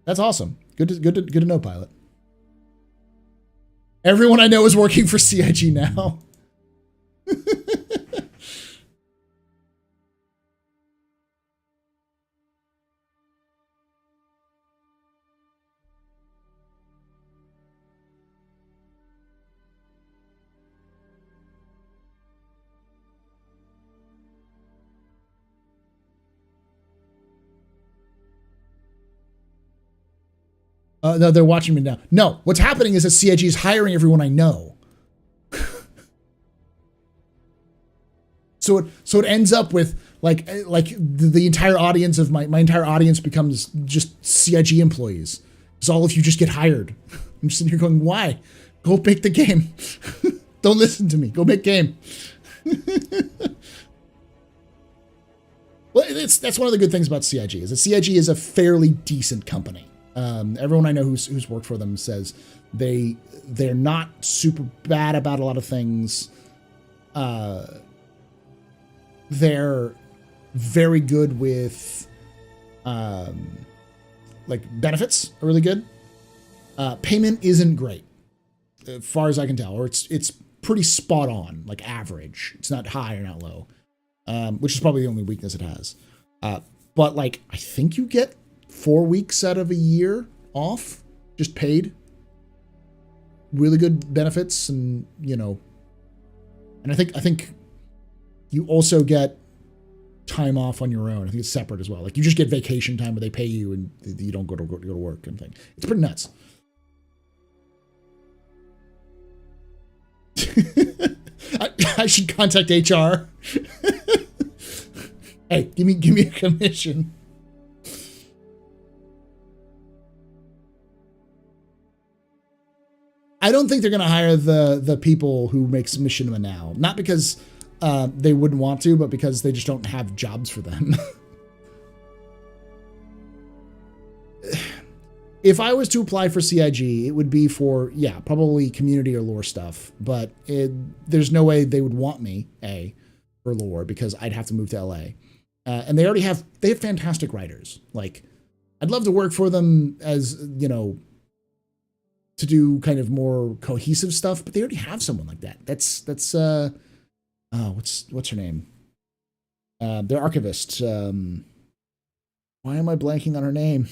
A: That's awesome. Good to know, Pilot. Everyone I know is working for CIG now. No, they're watching me now. No, what's happening is that CIG is hiring everyone I know. So it ends up with like the entire audience of my entire audience becomes just CIG employees. Because all of you just get hired. I'm just sitting here going, why? Go make the game. Don't listen to me. Go make game. Well, that's one of the good things about CIG is that CIG is a fairly decent company. Everyone I know who's worked for them says they're not super bad about a lot of things. They're very good with like benefits are really good. Payment isn't great, as far as I can tell, or it's pretty spot on, like average. It's not high or not low, which is probably the only weakness it has. But like, I think you get 4 weeks out of a year off, just paid. Really good benefits, and and I think you also get time off on your own. I think it's separate as well. Like you just get vacation time where they pay you and you don't go to work and thing. It's pretty nuts. I should contact HR. Hey, give me a commission. I don't think they're going to hire the people who make machinima now. Not because they wouldn't want to, but because they just don't have jobs for them. If I was to apply for CIG, it would be for, yeah, probably community or lore stuff. But there's no way they would want me, for lore, because I'd have to move to LA. And they have fantastic writers. Like, I'd love to work for them as, to do kind of more cohesive stuff, but they already have someone like that. That's what's her name? Their archivist. Why am I blanking on her name?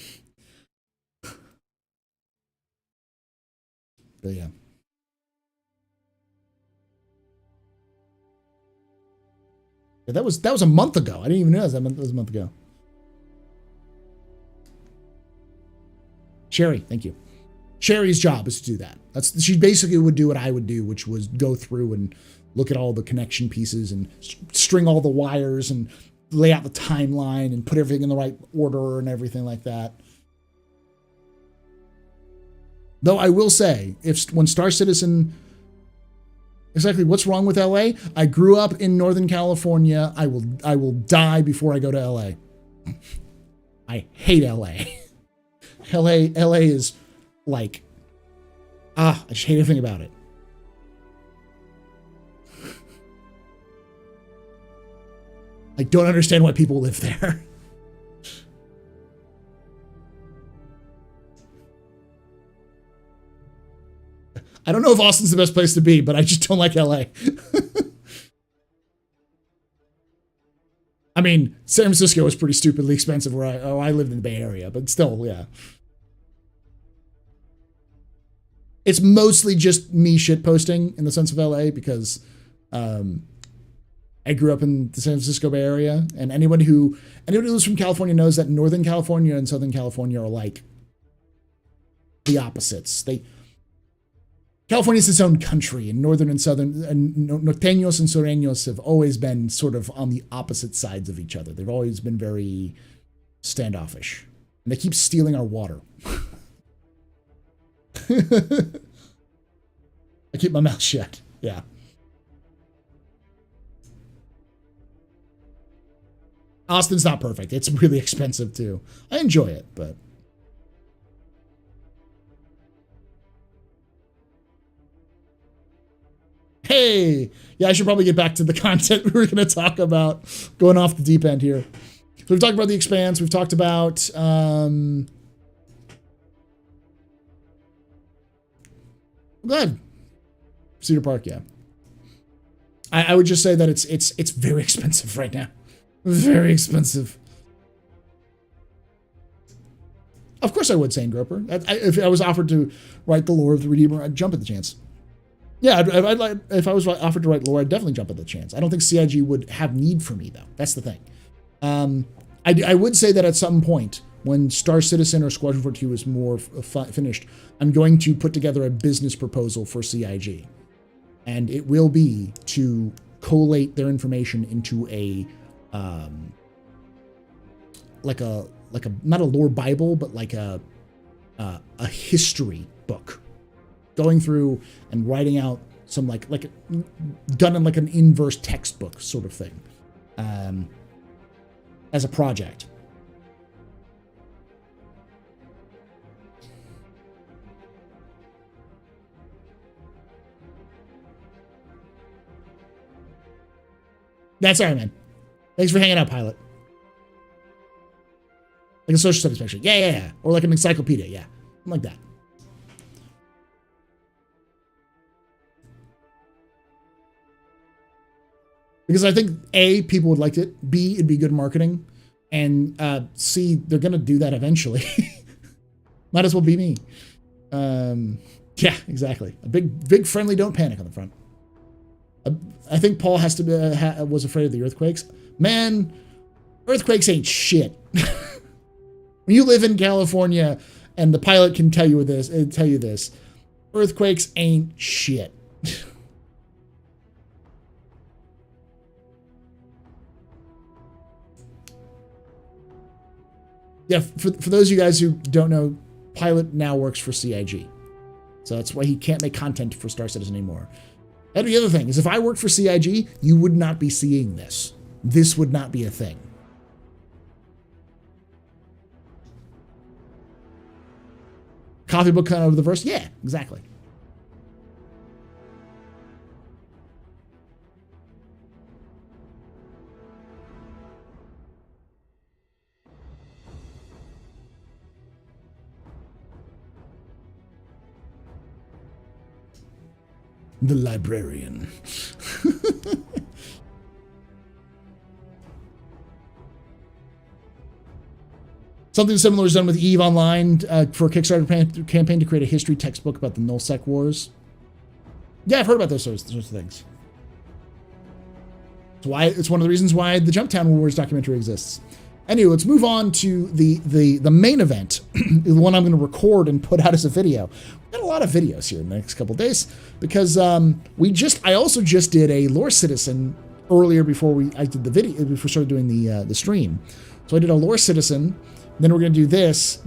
A: But yeah. That was a month ago. I didn't even realize that was a month ago. Sherry, thank you. Sherry's job is to do that. She basically would do what I would do, which was go through and look at all the connection pieces and string all the wires and lay out the timeline and put everything in the right order and everything like that. Though I will say, when Star Citizen, exactly what's wrong with LA? I grew up in Northern California. I will die before I go to LA. I hate LA. LA is like, I just hate everything about it. I don't understand why people live there. I don't know if Austin's the best place to be, but I just don't like LA. I mean, San Francisco is pretty stupidly expensive where I lived in the Bay Area, but still, yeah. It's mostly just me shitposting in the sense of LA because I grew up in the San Francisco Bay Area, and anybody who lives from California knows that Northern California and Southern California are like the opposites. California is its own country, and Northern and Southern, and Norteños and Sureños have always been sort of on the opposite sides of each other. They've always been very standoffish, and they keep stealing our water. I keep my mouth shut. Yeah. Austin's not perfect. It's really expensive too. I enjoy it, but hey, yeah, I should probably get back to the content we were going to talk about, going off the deep end here. So we've talked about the Expanse. We've talked about go ahead. Cedar Park, yeah. I would just say that it's very expensive right now. Very expensive. Of course I would, Sane Groper. If I was offered to write the lore of the Redeemer, I'd jump at the chance. Yeah, if I was offered to write lore, I'd definitely jump at the chance. I don't think CIG would have need for me, though. That's the thing. I would say that at some point, when Star Citizen or Squadron 42 is more finished, I'm going to put together a business proposal for CIG. And it will be to collate their information into a not a lore Bible, but like a history book, going through and writing out some like done in like an inverse textbook sort of thing, as a project. That's all right, man. Thanks for hanging out, pilot. Like a social studies picture. Yeah. Or like an encyclopedia. Yeah. Something like that. Because I think A, people would like it. B, it'd be good marketing. And C, they're going to do that eventually. Might as well be me. Yeah, exactly. A big friendly don't panic on the front. I think Paul has to be, was afraid of the earthquakes. Man, earthquakes ain't shit. When you live in California, and the pilot can tell you this, earthquakes ain't shit. Yeah, for those of you guys who don't know, Pilot now works for CIG. So that's why he can't make content for Star Citizen anymore. And the other thing is, if I worked for CIG, you would not be seeing this. This would not be a thing. Coffee book kind of the verse? Yeah, exactly. The librarian. Something similar is done with EVE Online for a Kickstarter campaign to create a history textbook about the Nullsec Wars. Yeah, I've heard about those sorts of things. It's one of the reasons why the Jumptown Wars documentary exists. Anyway, let's move on to the main event, the one I'm going to record and put out as a video. We've got a lot of videos here in the next couple of days because I also just did a Lore Citizen earlier before I did the video, before I started doing the stream. So I did a Lore Citizen, then we're going to do this,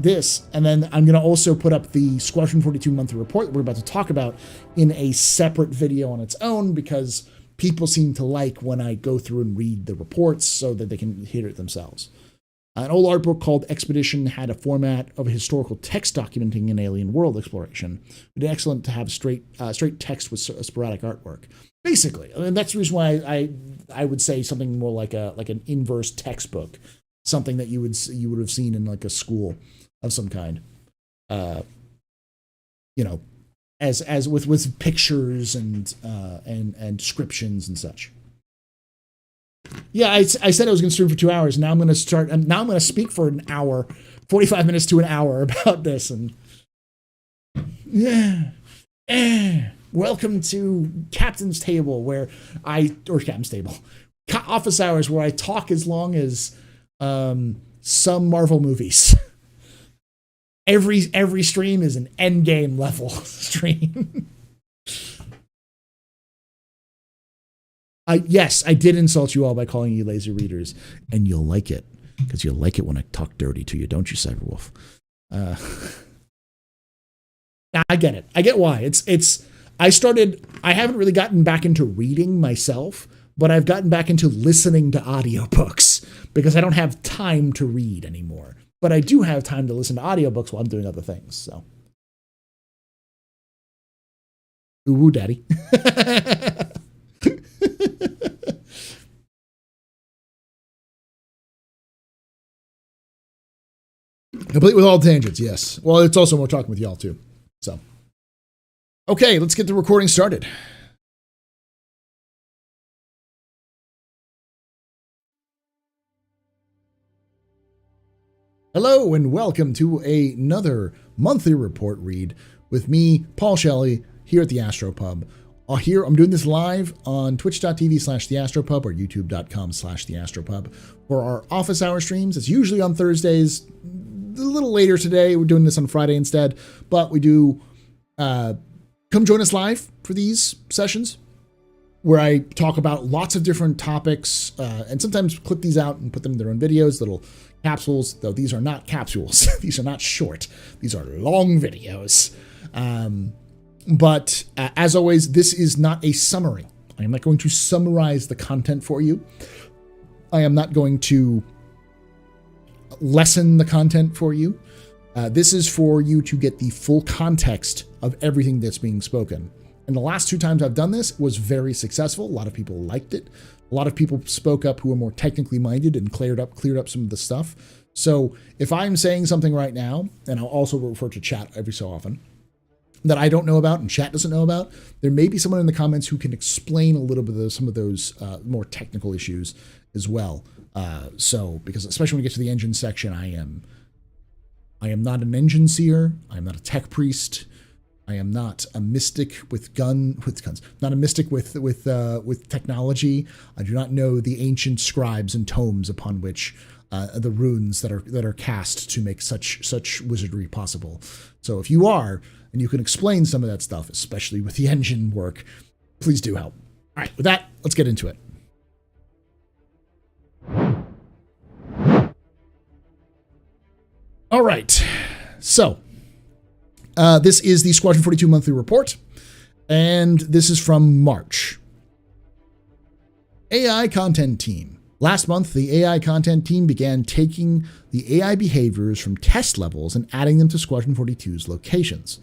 A: and then I'm going to also put up the Squadron 42 monthly report that we're about to talk about in a separate video on its own because people seem to like when I go through and read the reports so that they can hear it themselves. An old art book called Expedition had a format of a historical text documenting an alien world exploration. It's excellent to have straight text with sporadic artwork. Basically, I mean, that's the reason why I would say something more like an inverse textbook, something that you would have seen in like a school of some kind. As with pictures and descriptions and such. Yeah, I said I was going to stream for 2 hours. Now I'm going to speak for an hour, 45 minutes to an hour about this. And welcome to Captain's Table, Office Hours, where I talk as long as some Marvel movies. Every stream is an endgame level stream. Yes, I did insult you all by calling you lazy readers, and you'll like it because you'll like it when I talk dirty to you, don't you, Cyberwolf? I get it. I get why. I haven't really gotten back into reading myself, but I've gotten back into listening to audiobooks because I don't have time to read anymore. But I do have time to listen to audiobooks while I'm doing other things. So, ooh, daddy. Complete with all tangents, yes. Well, it's also more talking with y'all too. So, okay, let's get the recording started. Hello and welcome to another monthly report read with me, Paul Shelley, here at the Astropub. Here, I'm doing this live on twitch.tv/theastropub or youtube.com/theastropub for our office hour streams. It's usually on Thursdays. A little later today. We're doing this on Friday instead, but we do come join us live for these sessions where I talk about lots of different topics and sometimes clip these out and put them in their own videos, little capsules, though these are not capsules. These are not short. These are long videos. But as always, this is not a summary. I am not going to summarize the content for you. I am not going to lessen the content for you. This is for you to get the full context of everything that's being spoken. And the last 2 times I've done this was very successful. A lot of people liked it. A lot of people spoke up who were more technically minded and cleared up some of the stuff. So if I'm saying something right now, and I'll also refer to chat every so often, that I don't know about and chat doesn't know about, there may be someone in the comments who can explain a little bit of some of those more technical issues as well. So, because especially when we get to the engine section, I am not an engine seer. I am not a tech priest. I am not a mystic with guns. Not a mystic with technology. I do not know the ancient scribes and tomes upon which the runes that are cast to make such wizardry possible. So if you are, and you can explain some of that stuff, especially with the engine work, please do help. All right, with that, let's get into it. All right, so this is the Squadron 42 monthly report, and this is from March. AI content team. Last month, the AI content team began taking the AI behaviors from test levels and adding them to Squadron 42's locations.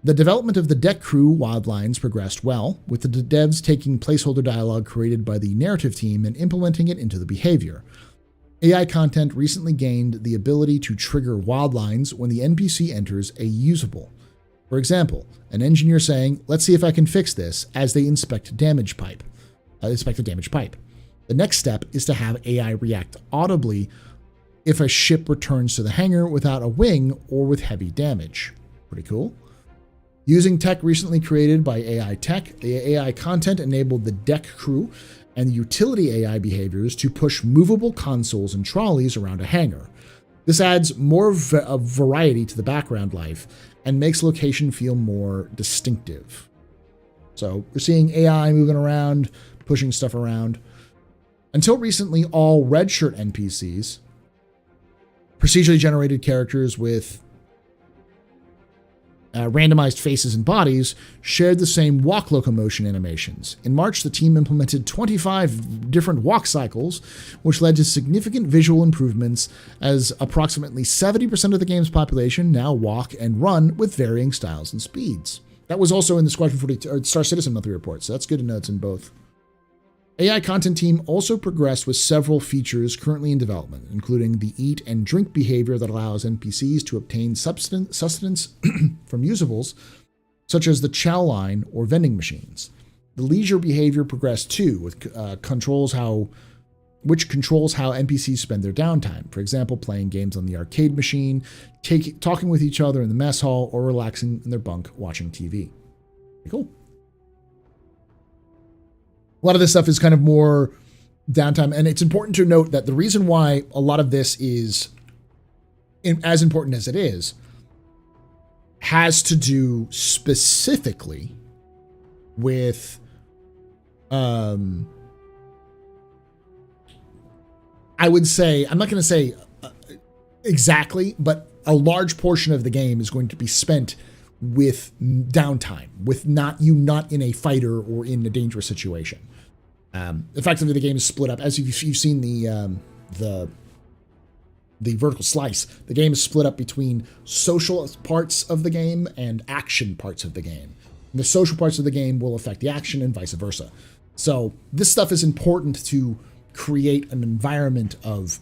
A: The development of the deck crew wildlines progressed well, with the devs taking placeholder dialogue created by the narrative team and implementing it into the behavior. AI content recently gained the ability to trigger wildlines when the NPC enters a usable. For example, an engineer saying, "Let's see if I can fix this," as they inspect a damaged pipe. The next step is to have AI react audibly if a ship returns to the hangar without a wing or with heavy damage. Pretty cool. Using tech recently created by AI Tech, the AI content enabled the deck crew and the utility AI behaviors to push movable consoles and trolleys around a hangar. This adds more variety to the background life and makes location feel more distinctive. So we're seeing AI moving around, pushing stuff around. Until recently, all red shirt NPCs, procedurally generated characters with randomized faces and bodies, shared the same walk locomotion animations. In March, the team implemented 25 different walk cycles, which led to significant visual improvements as approximately 70% of the game's population now walk and run with varying styles and speeds. That was also in the Squadron 42 or Star Citizen monthly report, so that's good to know it's in both. AI content team also progressed with several features currently in development, including the eat and drink behavior that allows NPCs to obtain sustenance from usables, such as the chow line or vending machines. The leisure behavior progressed too, with controls how NPCs spend their downtime. For example, playing games on the arcade machine, talking with each other in the mess hall, or relaxing in their bunk watching TV. Pretty cool. A lot of this stuff is kind of more downtime, and it's important to note that the reason why a lot of this is as important as it is has to do specifically with I would say, I'm not going to say exactly, but a large portion of the game is going to be spent with downtime, with not in a fighter or in a dangerous situation. Effectively, the game is split up. As you've seen the vertical slice, the game is split up between social parts of the game and action parts of the game. And the social parts of the game will affect the action and vice versa. So this stuff is important to create an environment of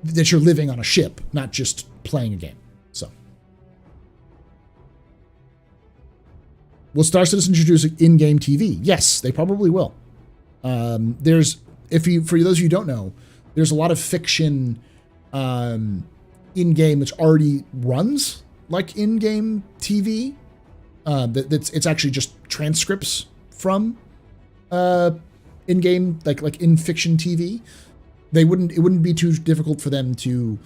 A: that you're living on a ship, not just playing a game. So, will Star Citizen introduce in-game TV? Yes, they probably will. For those of you who don't know, there's a lot of fiction in-game which already runs like in-game TV. It's actually just transcripts from in-game, like in fiction TV. It wouldn't be too difficult for them to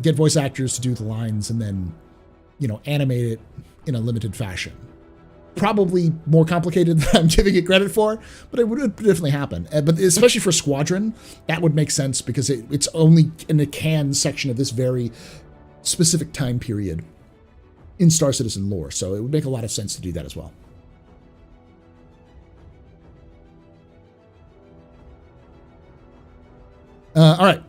A: get voice actors to do the lines and then, animate it in a limited fashion. Probably more complicated than I'm giving it credit for, but it would definitely happen. But especially for Squadron, that would make sense because it's only in the canon section of this very specific time period in Star Citizen lore. So it would make a lot of sense to do that as well. All right.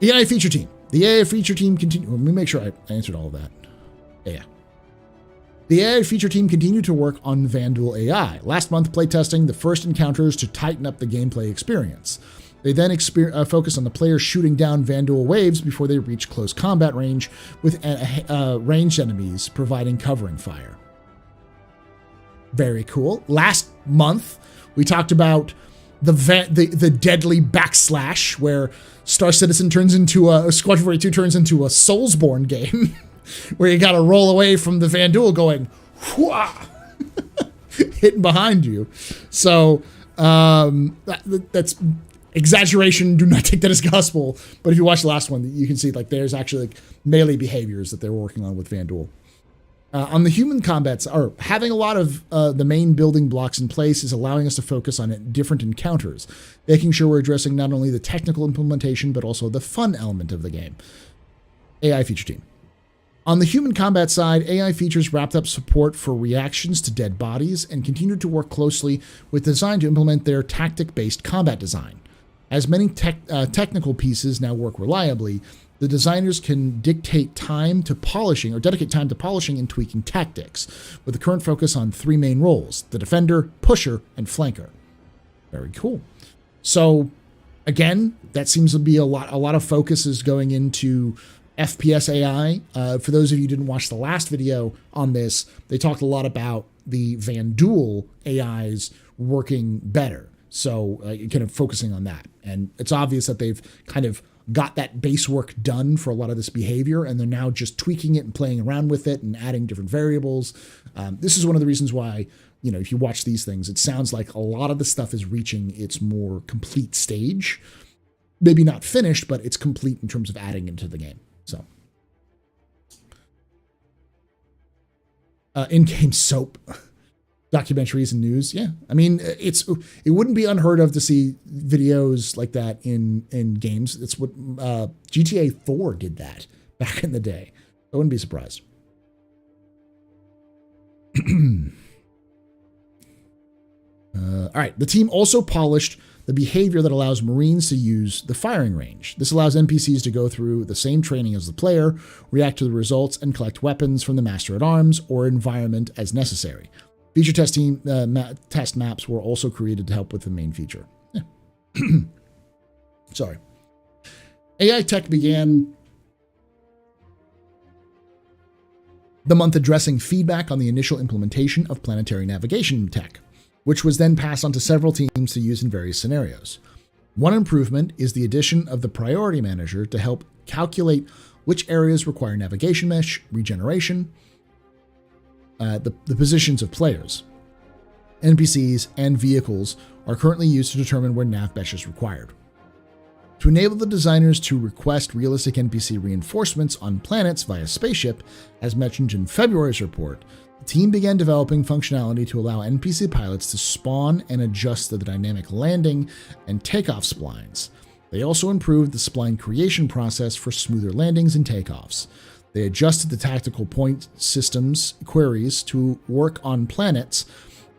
A: AI feature team. The AI feature team continue. Let me make sure I answered all of that. Yeah. The AI feature team continued to work on Vanduul AI, last month playtesting the first encounters to tighten up the gameplay experience. They then focus on the players shooting down Vanduul waves before they reach close combat range, with ranged enemies providing covering fire. Very cool. Last month, we talked about the deadly backslash, where Star Citizen turns into Squadron 42 turns into a Soulsborne game, where you got to roll away from the Vanduul going, hitting behind you. So that's exaggeration. Do not take that as gospel. But if you watch the last one, you can see like there's actually like melee behaviors that they're working on with Vanduul. On the human combats, or having a lot of the main building blocks in place is allowing us to focus on different encounters, making sure we're addressing not only the technical implementation, but also the fun element of the game. AI feature team. On the human combat side, AI features wrapped up support for reactions to dead bodies and continued to work closely with design to implement their tactic-based combat design. As many technical pieces now work reliably, the designers can dedicate time to polishing and tweaking tactics, with the current focus on three main roles: the defender, pusher, and flanker. Very cool. So, again, that seems to be a lot of focus is going into FPS AI. For those of you who didn't watch the last video on this, they talked a lot about the Vanduul AIs working better. So kind of focusing on that. And it's obvious that they've kind of got that base work done for a lot of this behavior, and they're now just tweaking it and playing around with it and adding different variables. This is one of the reasons why, if you watch these things, it sounds like a lot of the stuff is reaching its more complete stage. Maybe not finished, but it's complete in terms of adding into the game. So, in-game soap, documentaries and news. Yeah, I mean, it wouldn't be unheard of to see videos like that in games. It's what GTA 4 did that back in the day. I wouldn't be surprised. All right, the team also polished the behavior that allows Marines to use the firing range. This allows NPCs to go through the same training as the player, react to the results, and collect weapons from the Master-at-Arms or environment as necessary. Feature test maps were also created to help with the main feature. Yeah. Sorry. AI Tech began the month addressing feedback on the initial implementation of planetary navigation tech, which was then passed on to several teams to use in various scenarios. One improvement is the addition of the priority manager to help calculate which areas require navigation mesh, regeneration, the positions of players. NPCs and vehicles are currently used to determine where nav mesh is required. To enable the designers to request realistic NPC reinforcements on planets via spaceship, as mentioned in February's report, the team began developing functionality to allow NPC pilots to spawn and adjust the dynamic landing and takeoff splines. They also improved the spline creation process for smoother landings and takeoffs. They adjusted the tactical point systems queries to work on planets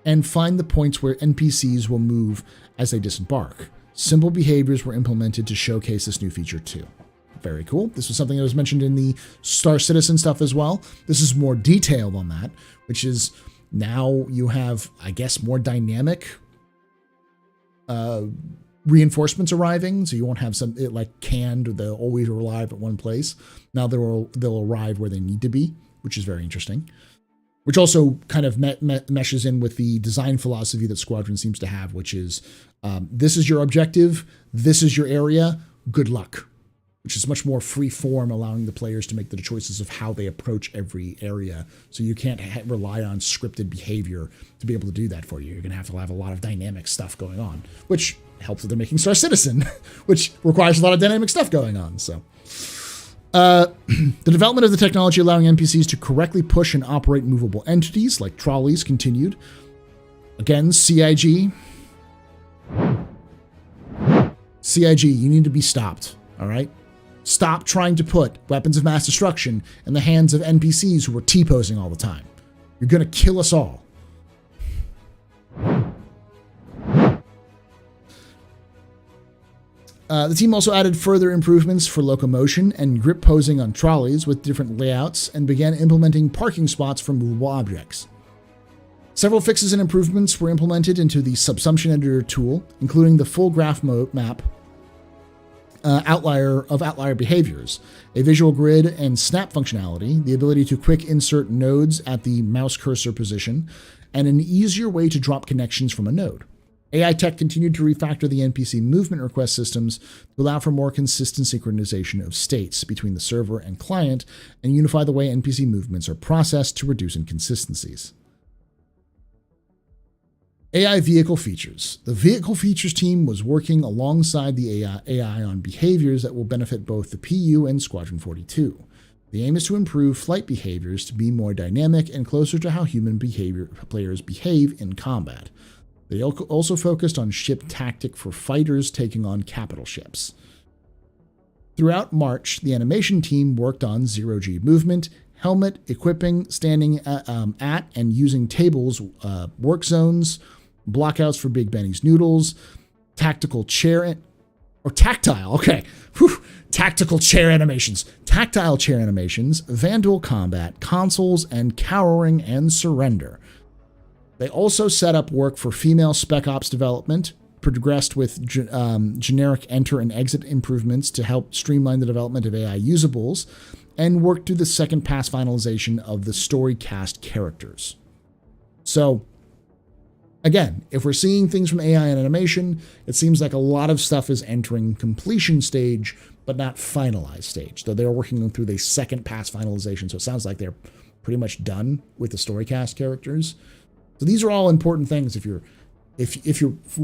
A: and find the points where NPCs will move as they disembark. Simple behaviors were implemented to showcase this new feature too. Very cool. This was something that was mentioned in the Star Citizen stuff as well. This is more detailed on that, which is now you have, I guess, more dynamic reinforcements arriving, so you won't have some like canned, they'll always arrive at one place. Now they'll arrive where they need to be, which is very interesting. Which also kind of meshes in with the design philosophy that Squadron seems to have, which is this is your objective, this is your area, good luck. Which is much more free form, allowing the players to make the choices of how they approach every area. So you can't rely on scripted behavior to be able to do that for you. You're going to have a lot of dynamic stuff going on, which helps with the making Star Citizen, which requires a lot of dynamic stuff going on. So the development of the technology allowing NPCs to correctly push and operate movable entities like trolleys continued. Again, CIG, you need to be stopped, all right? Stop trying to put weapons of mass destruction in the hands of NPCs who are T-posing all the time. You're going to kill us all. The team also added further improvements for locomotion and grip posing on trolleys with different layouts and began implementing parking spots for movable objects. Several fixes and improvements were implemented into the subsumption editor tool, including the full graph map outlier behaviors, a visual grid and snap functionality, the ability to quick insert nodes at the mouse cursor position, and an easier way to drop connections from a node. AI Tech continued to refactor the NPC movement request systems to allow for more consistent synchronization of states between the server and client and unify the way NPC movements are processed to reduce inconsistencies. AI vehicle features. The vehicle features team was working alongside the AI on behaviors that will benefit both the PU and Squadron 42. The aim is to improve flight behaviors to be more dynamic and closer to how human players behave in combat. They also focused on ship tactic for fighters taking on capital ships. Throughout March, the animation team worked on zero-G movement, helmet, equipping, standing at and using tables, work zones, blockouts for Big Benny's noodles, tactile chair animations, Vandal combat, consoles, and cowering and surrender. They also set up work for female Spec Ops development, progressed with generic enter and exit improvements to help streamline the development of AI usables, and worked through the second pass finalization of the story cast characters. So, again, if we're seeing things from AI and animation, it seems like a lot of stuff is entering completion stage, but not finalized stage. Though they're working through the second pass finalization, so it sounds like they're pretty much done with the story cast characters. So these are all important things. If you're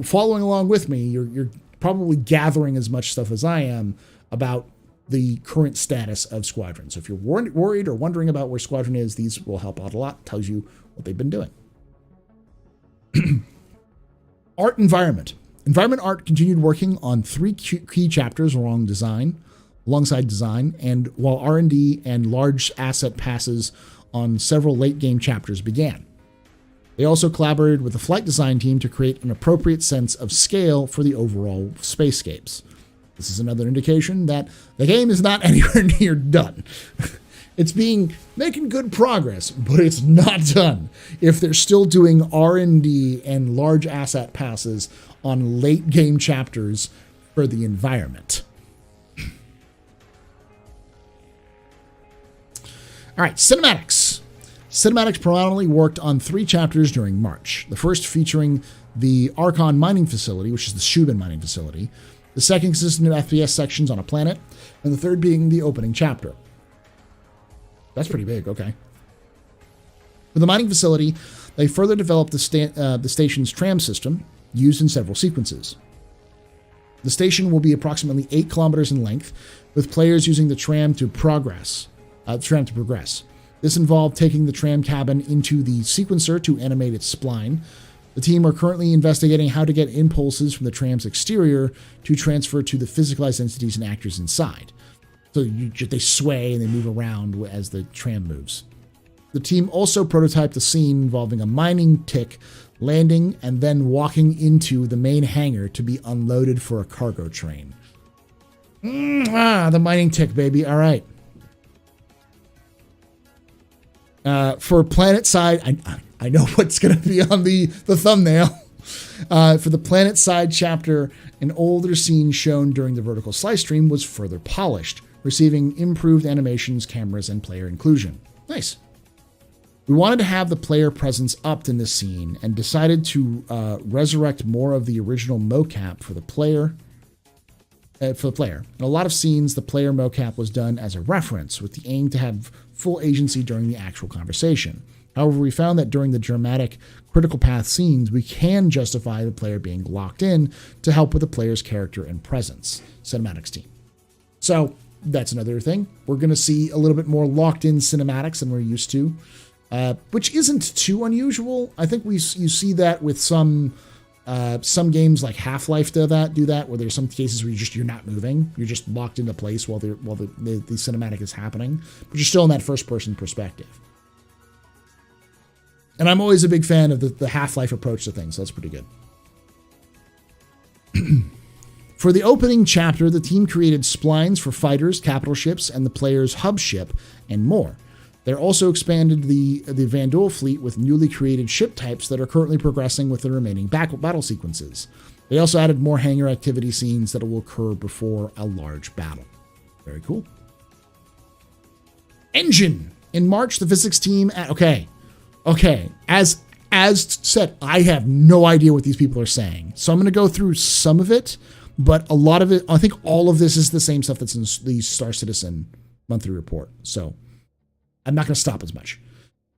A: following along with me, you're probably gathering as much stuff as I am about the current status of Squadron. So if you're worried or wondering about where Squadron is, these will help out a lot. Tells you what they've been doing. Art environment. Environment art continued working on 3 key chapters alongside design, and while R&D and large asset passes on several late game chapters began. They also collaborated with the flight design team to create an appropriate sense of scale for the overall spacescapes. This is another indication that the game is not anywhere near done. It's making good progress, but it's not done if they're still doing R&D and large asset passes on late game chapters for the environment. All right, cinematics. Cinematics predominantly worked on 3 chapters during March. The first featuring the Archon mining facility, which is the Shubin mining facility. The second consisted of FPS sections on a planet, and the third being the opening chapter. That's pretty big, okay. For the mining facility, they further developed the station's tram system, used in several sequences. The station will be approximately 8 kilometers in length, with players using the tram to progress. This involved taking the tram cabin into the sequencer to animate its spline. The team are currently investigating how to get impulses from the tram's exterior to transfer to the physicalized entities and actors inside. So they sway and they move around as the tram moves. The team also prototyped a scene involving a mining tick landing and then walking into the main hangar to be unloaded for a cargo train. The mining tick, baby. All right. For Planet Side, I know what's going to be on the thumbnail. For the Planet Side chapter, an older scene shown during the vertical slice stream was further polished, receiving improved animations, cameras, and player inclusion. Nice. We wanted to have the player presence upped in this scene and decided to resurrect more of the original mocap for the player. In a lot of scenes, the player mocap was done as a reference, with the aim to have full agency during the actual conversation. However, we found that during the dramatic critical path scenes, we can justify the player being locked in to help with the player's character and presence. Cinematics team. So that's another thing. We're going to see a little bit more locked in cinematics than we're used to, which isn't too unusual. I think you see that with some games like Half-Life do that, where there's some cases where you're not moving, you're just locked into place while the cinematic is happening, but you're still in that first-person perspective. And I'm always a big fan of the Half-Life approach to things, so that's pretty good. For the opening chapter, the team created splines for fighters, capital ships, and the player's hub ship, and more. They also expanded the Vandal fleet with newly created ship types that are currently progressing with the remaining battle sequences. They also added more hangar activity scenes that will occur before a large battle. Very cool. Engine. In March, the physics team... Okay. As said, I have no idea what these people are saying. So I'm going to go through some of it, but a lot of it... I think all of this is the same stuff that's in the Star Citizen monthly report. So I'm not going to stop as much.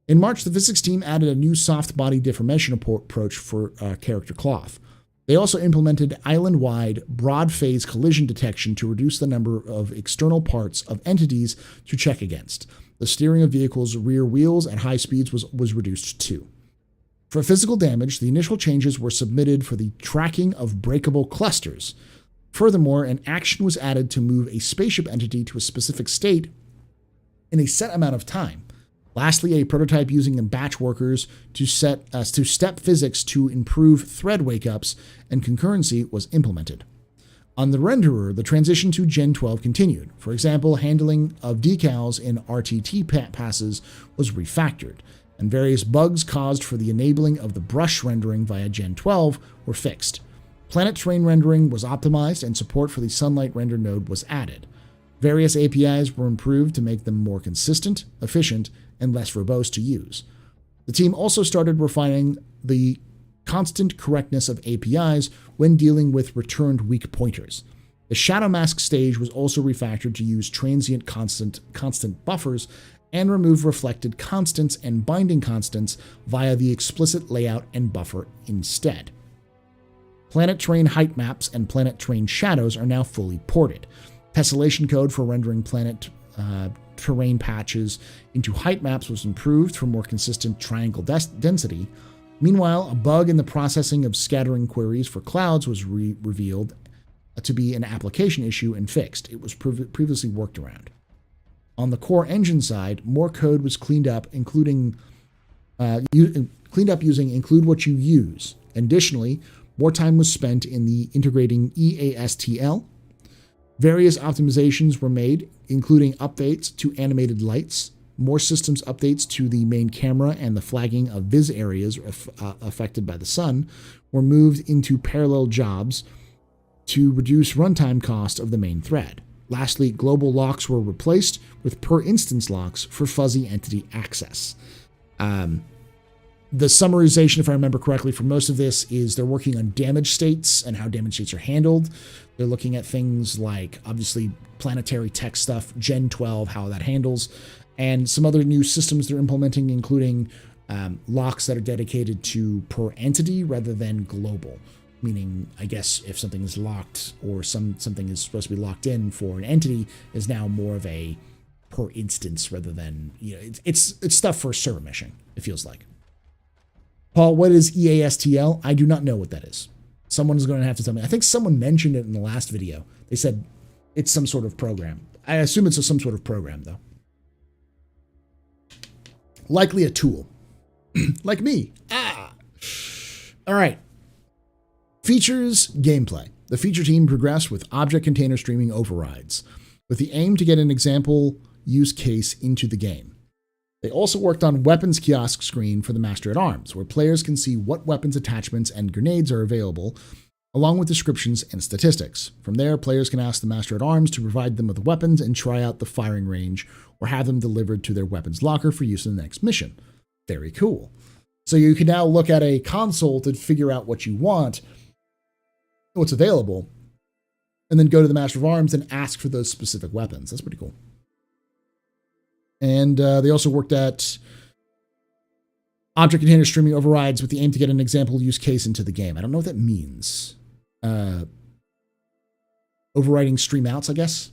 A: In March, the physics team added a new soft body deformation approach for character cloth. They also implemented island-wide broad-phase collision detection to reduce the number of external parts of entities to check against. The steering of vehicles' rear wheels at high speeds was reduced too. For physical damage, the initial changes were submitted for the tracking of breakable clusters. Furthermore, an action was added to move a spaceship entity to a specific state in a set amount of time. Lastly, a prototype using batch workers to step physics to improve thread wake-ups and concurrency was implemented. On the renderer, the transition to Gen 12 continued. For example, handling of decals in RTT passes was refactored, and various bugs caused for the enabling of the brush rendering via Gen 12 were fixed. Planet terrain rendering was optimized, and support for the sunlight render node was added. Various APIs were improved to make them more consistent, efficient, and less verbose to use. The team also started refining the constant correctness of APIs when dealing with returned weak pointers. The Shadow Mask stage was also refactored to use transient constant buffers and remove reflected constants and binding constants via the explicit layout and buffer instead. Planet terrain height maps and planet terrain shadows are now fully ported. Tessellation code for rendering planet terrain patches into height maps was improved for more consistent triangle density. Meanwhile, a bug in the processing of scattering queries for clouds was revealed to be an application issue and fixed. It was previously worked around. On the core engine side, more code was cleaned up, using include what you use. Additionally, more time was spent in the integrating EASTL. Various optimizations were made, including updates to animated lights, more systems updates to the main camera, and the flagging of viz areas affected by the sun were moved into parallel jobs to reduce runtime cost of the main thread. Lastly, global locks were replaced with per-instance locks for fuzzy entity access. The summarization, if I remember correctly, for most of this is they're working on damage states and how damage states are handled. They're looking at things like, obviously, planetary tech stuff, Gen 12, how that handles, and some other new systems they're implementing, including locks that are dedicated to per entity rather than global. Meaning, I guess, if something is locked or something is supposed to be locked in for an entity, is now more of a per instance rather than, it's stuff for a server mission, it feels like. Paul, what is EASTL? I do not know what that is. Someone is going to have to tell me. I think someone mentioned it in the last video. They said it's some sort of program. I assume it's some sort of program, though. Likely a tool. Like me. All right. Features, gameplay. The feature team progressed with object container streaming overrides, with the aim to get an example use case into the game. They also worked on weapons kiosk screen for the Master at Arms, where players can see what weapons attachments and grenades are available, along with descriptions and statistics. From there, players can ask the Master at Arms to provide them with weapons and try out the firing range, or have them delivered to their weapons locker for use in the next mission. Very cool. So you can now look at a console to figure out what you want, what's available, and then go to the Master of Arms and ask for those specific weapons. That's pretty cool. And they also worked at object container streaming overrides with the aim to get an example use case into the game. I don't know what that means. Overriding stream outs, I guess.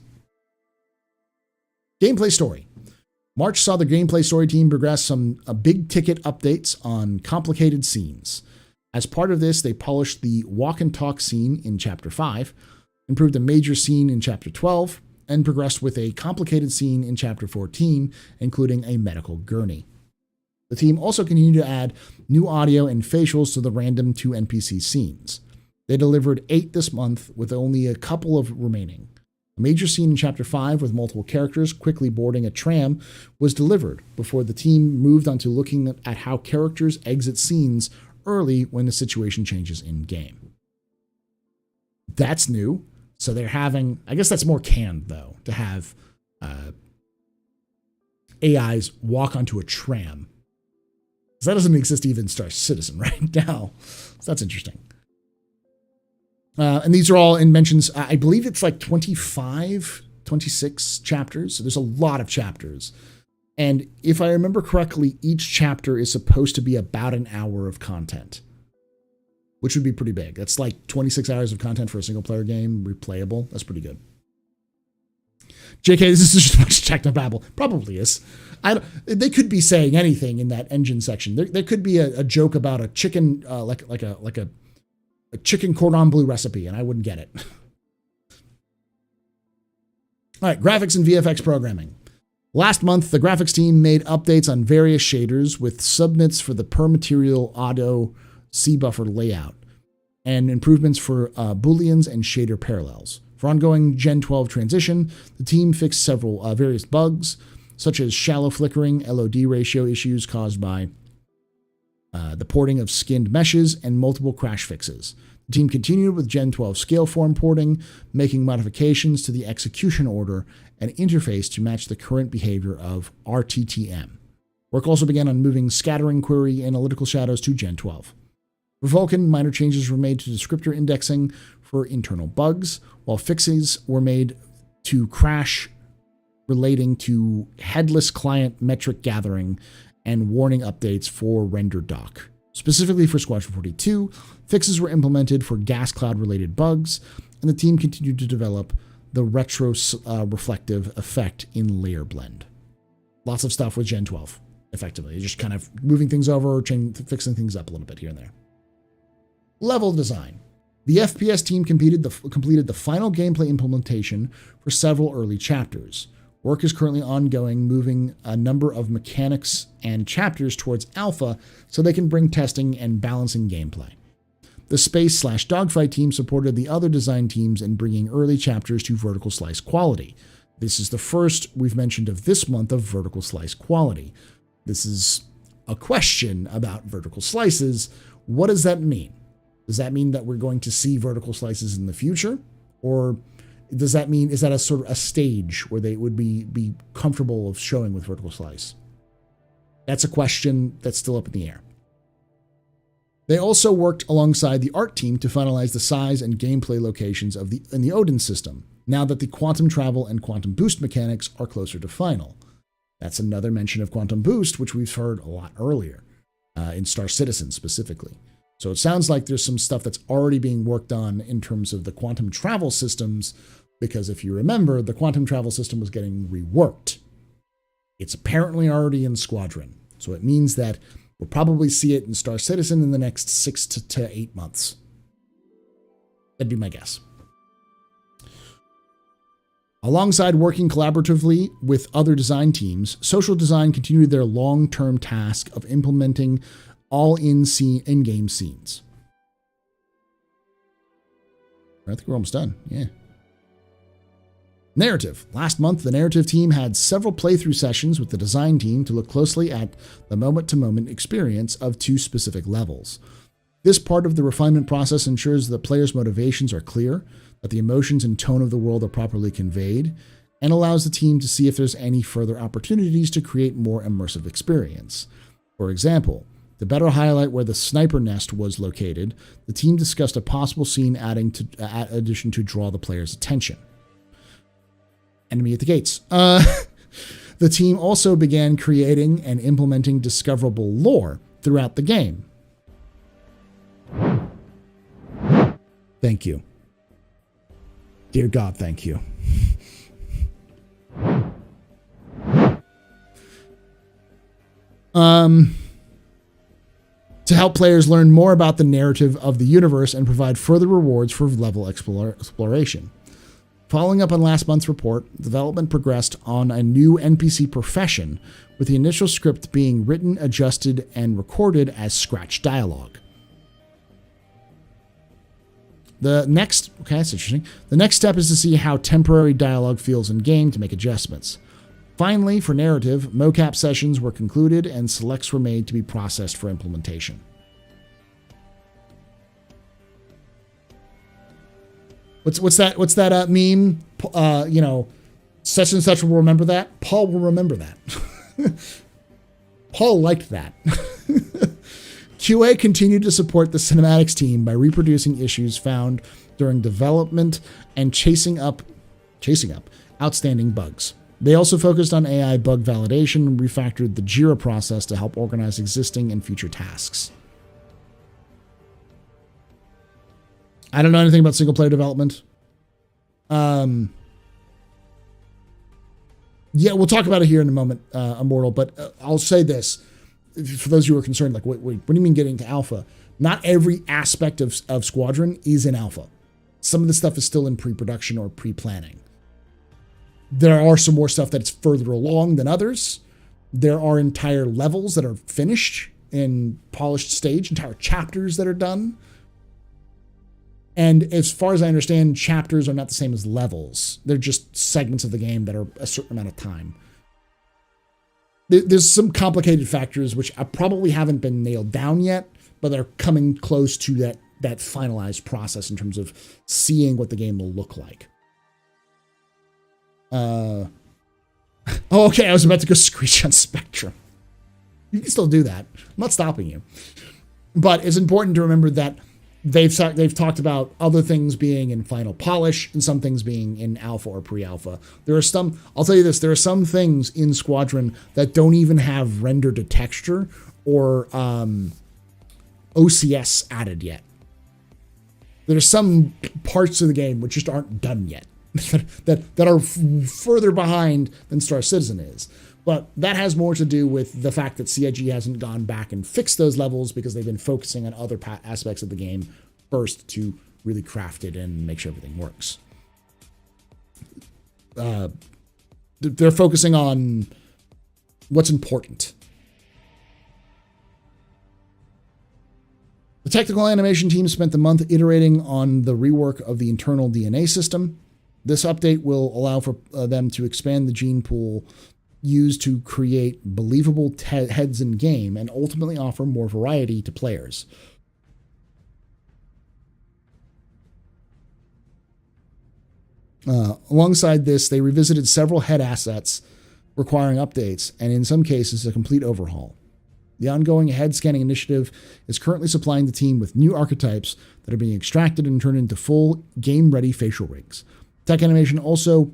A: Gameplay story. March saw the gameplay story team progress some big ticket updates on complicated scenes. As part of this, they polished the walk and talk scene in Chapter 5, improved a major scene in Chapter 12, and progressed with a complicated scene in Chapter 14, including a medical gurney. The team also continued to add new audio and facials to the random 2 NPC scenes. They delivered 8 this month, with only a couple of remaining. A major scene in Chapter 5 with multiple characters quickly boarding a tram was delivered before the team moved on to looking at how characters exit scenes early when the situation changes in-game. That's new. So they're having, I guess that's more canned, though, to have AIs walk onto a tram. Because that doesn't exist even in Star Citizen right now. So that's interesting. And these are all in mentions. I believe it's like 25, 26 chapters. So there's a lot of chapters. And if I remember correctly, each chapter is supposed to be about an hour of content, which would be pretty big. That's like 26 hours of content for a single player game, replayable. That's pretty good. JK, this is just a bunch of technobabble. Probably is. They could be saying anything in that engine section. There could be a joke about a chicken, like a chicken cordon bleu recipe, and I wouldn't get it. All right, graphics and VFX programming. Last month, the graphics team made updates on various shaders with submits for the per-material auto C-buffer layout and improvements for booleans and shader parallels. For ongoing Gen 12 transition, the team fixed several various bugs, such as shallow flickering, LOD ratio issues caused by the porting of skinned meshes, and multiple crash fixes. The team continued with Gen 12 scaleform porting, making modifications to the execution order and interface to match the current behavior of RTTM. Work also began on moving scattering query analytical shadows to Gen 12. For Vulkan, minor changes were made to descriptor indexing for internal bugs, while fixes were made to crash relating to headless client metric gathering and warning updates for render dock. Specifically for Squadron 42, fixes were implemented for gas cloud-related bugs, and the team continued to develop the retro-reflective effect in layer blend. Lots of stuff with Gen 12, effectively. Just kind of moving things over, fixing things up a little bit here and there. Level design. The FPS team completed the final gameplay implementation for several early chapters. Work is currently ongoing, moving a number of mechanics and chapters towards alpha so they can bring testing and balancing gameplay. The Space/Dogfight team supported the other design teams in bringing early chapters to vertical slice quality. This is the first we've mentioned of this month of vertical slice quality. This is a question about vertical slices. What does that mean? Does that mean that we're going to see vertical slices in the future? Or does that mean, is that a sort of a stage where they would be comfortable of showing with vertical slice? That's a question that's still up in the air. They also worked alongside the art team to finalize the size and gameplay locations in the Odin system, now that the quantum travel and quantum boost mechanics are closer to final. That's another mention of quantum boost, which we've heard a lot earlier, in Star Citizen specifically. So it sounds like there's some stuff that's already being worked on in terms of the quantum travel systems, because if you remember, the quantum travel system was getting reworked. It's apparently already in Squadron. So it means that we'll probably see it in Star Citizen in the next 6 to 8 months. That'd be my guess. Alongside working collaboratively with other design teams, Social Design continued their long-term task of implementing all in-game scenes. I think we're almost done. Yeah. Narrative. Last month, the narrative team had several playthrough sessions with the design team to look closely at the moment-to-moment experience of 2 specific levels. This part of the refinement process ensures that players' motivations are clear, that the emotions and tone of the world are properly conveyed, and allows the team to see if there's any further opportunities to create more immersive experience. For example, to better highlight where the sniper nest was located, the team discussed a possible scene addition to draw the player's attention. Enemy at the gates. The team also began creating and implementing discoverable lore throughout the game. Thank you. Dear God, thank you. To help players learn more about the narrative of the universe and provide further rewards for level exploration. Following up on last month's report, development progressed on a new NPC profession, with the initial script being written, adjusted, and recorded as scratch dialogue. Okay, that's interesting. The next step is to see how temporary dialogue feels in game to make adjustments. Finally, for narrative, mocap sessions were concluded and selects were made to be processed for implementation. What's that meme? Such and such will remember that. Paul will remember that. Paul liked that. QA continued to support the cinematics team by reproducing issues found during development and chasing up outstanding bugs. They also focused on AI bug validation and refactored the Jira process to help organize existing and future tasks. I don't know anything about single player development. Yeah, we'll talk about it here in a moment, Immortal, but I'll say this. For those who are concerned, like, wait, what do you mean getting to alpha? Not every aspect of Squadron is in alpha. Some of the stuff is still in pre-production or pre-planning. There are some more stuff that's further along than others. There are entire levels that are finished in polished stage, entire chapters that are done. And as far as I understand, chapters are not the same as levels. They're just segments of the game that are a certain amount of time. There's some complicated factors which I probably haven't been nailed down yet, but they're coming close to that finalized process in terms of seeing what the game will look like. Okay, I was about to go screech on Spectrum. You can still do that. I'm not stopping you. But it's important to remember that they've talked about other things being in final polish and some things being in alpha or pre-alpha. I'll tell you this, there are some things in Squadron that don't even have render to texture or OCS added yet. There are some parts of the game which just aren't done yet that are further behind than Star Citizen is. But that has more to do with the fact that CIG hasn't gone back and fixed those levels because they've been focusing on other aspects of the game first to really craft it and make sure everything works. They're focusing on what's important. The technical animation team spent the month iterating on the rework of the internal DNA system. This update will allow for them to expand the gene pool used to create believable heads in game and ultimately offer more variety to players. Alongside this, they revisited several head assets requiring updates and in some cases a complete overhaul. The ongoing head scanning initiative is currently supplying the team with new archetypes that are being extracted and turned into full game-ready facial rigs. Tech Animation also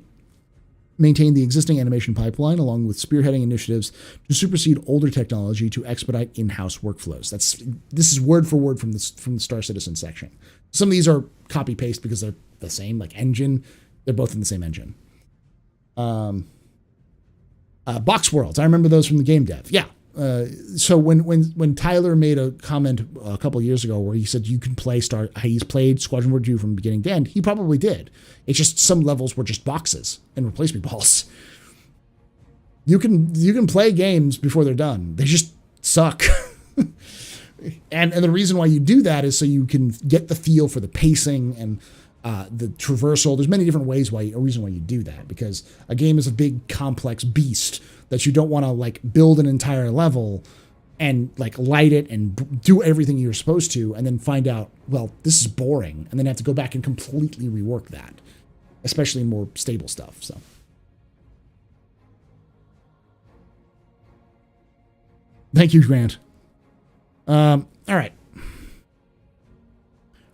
A: maintained the existing animation pipeline along with spearheading initiatives to supersede older technology to expedite in-house workflows. This is word for word from the Star Citizen section. Some of these are copy paste because they're the same, like engine. They're both in the same engine. Box Worlds, I remember those from the game dev. Yeah. So when Tyler made a comment a couple of years ago where he said you can play he's played Squadron 42 from beginning to end, he probably did. It's just some levels were just boxes and replacement balls. You can play games before they're done. They just suck. and the reason why you do that is so you can get the feel for the pacing and the traversal. There's many different reason why you do that, because a game is a big complex beast that you don't want to like build an entire level and like light it and do everything you're supposed to and then find out, well, this is boring, and then have to go back and completely rework that, especially in more stable stuff. So thank you, Grant. All right.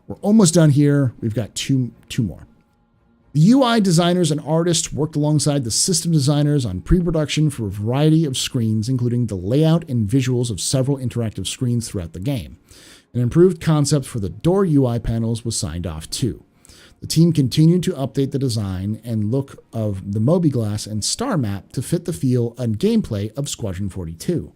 A: We're almost done here. We've got two more. The UI designers and artists worked alongside the system designers on pre-production for a variety of screens, including the layout and visuals of several interactive screens throughout the game. An improved concept for the door UI panels was signed off too. The team continued to update the design and look of the Mobi-Glass and star map to fit the feel and gameplay of Squadron 42.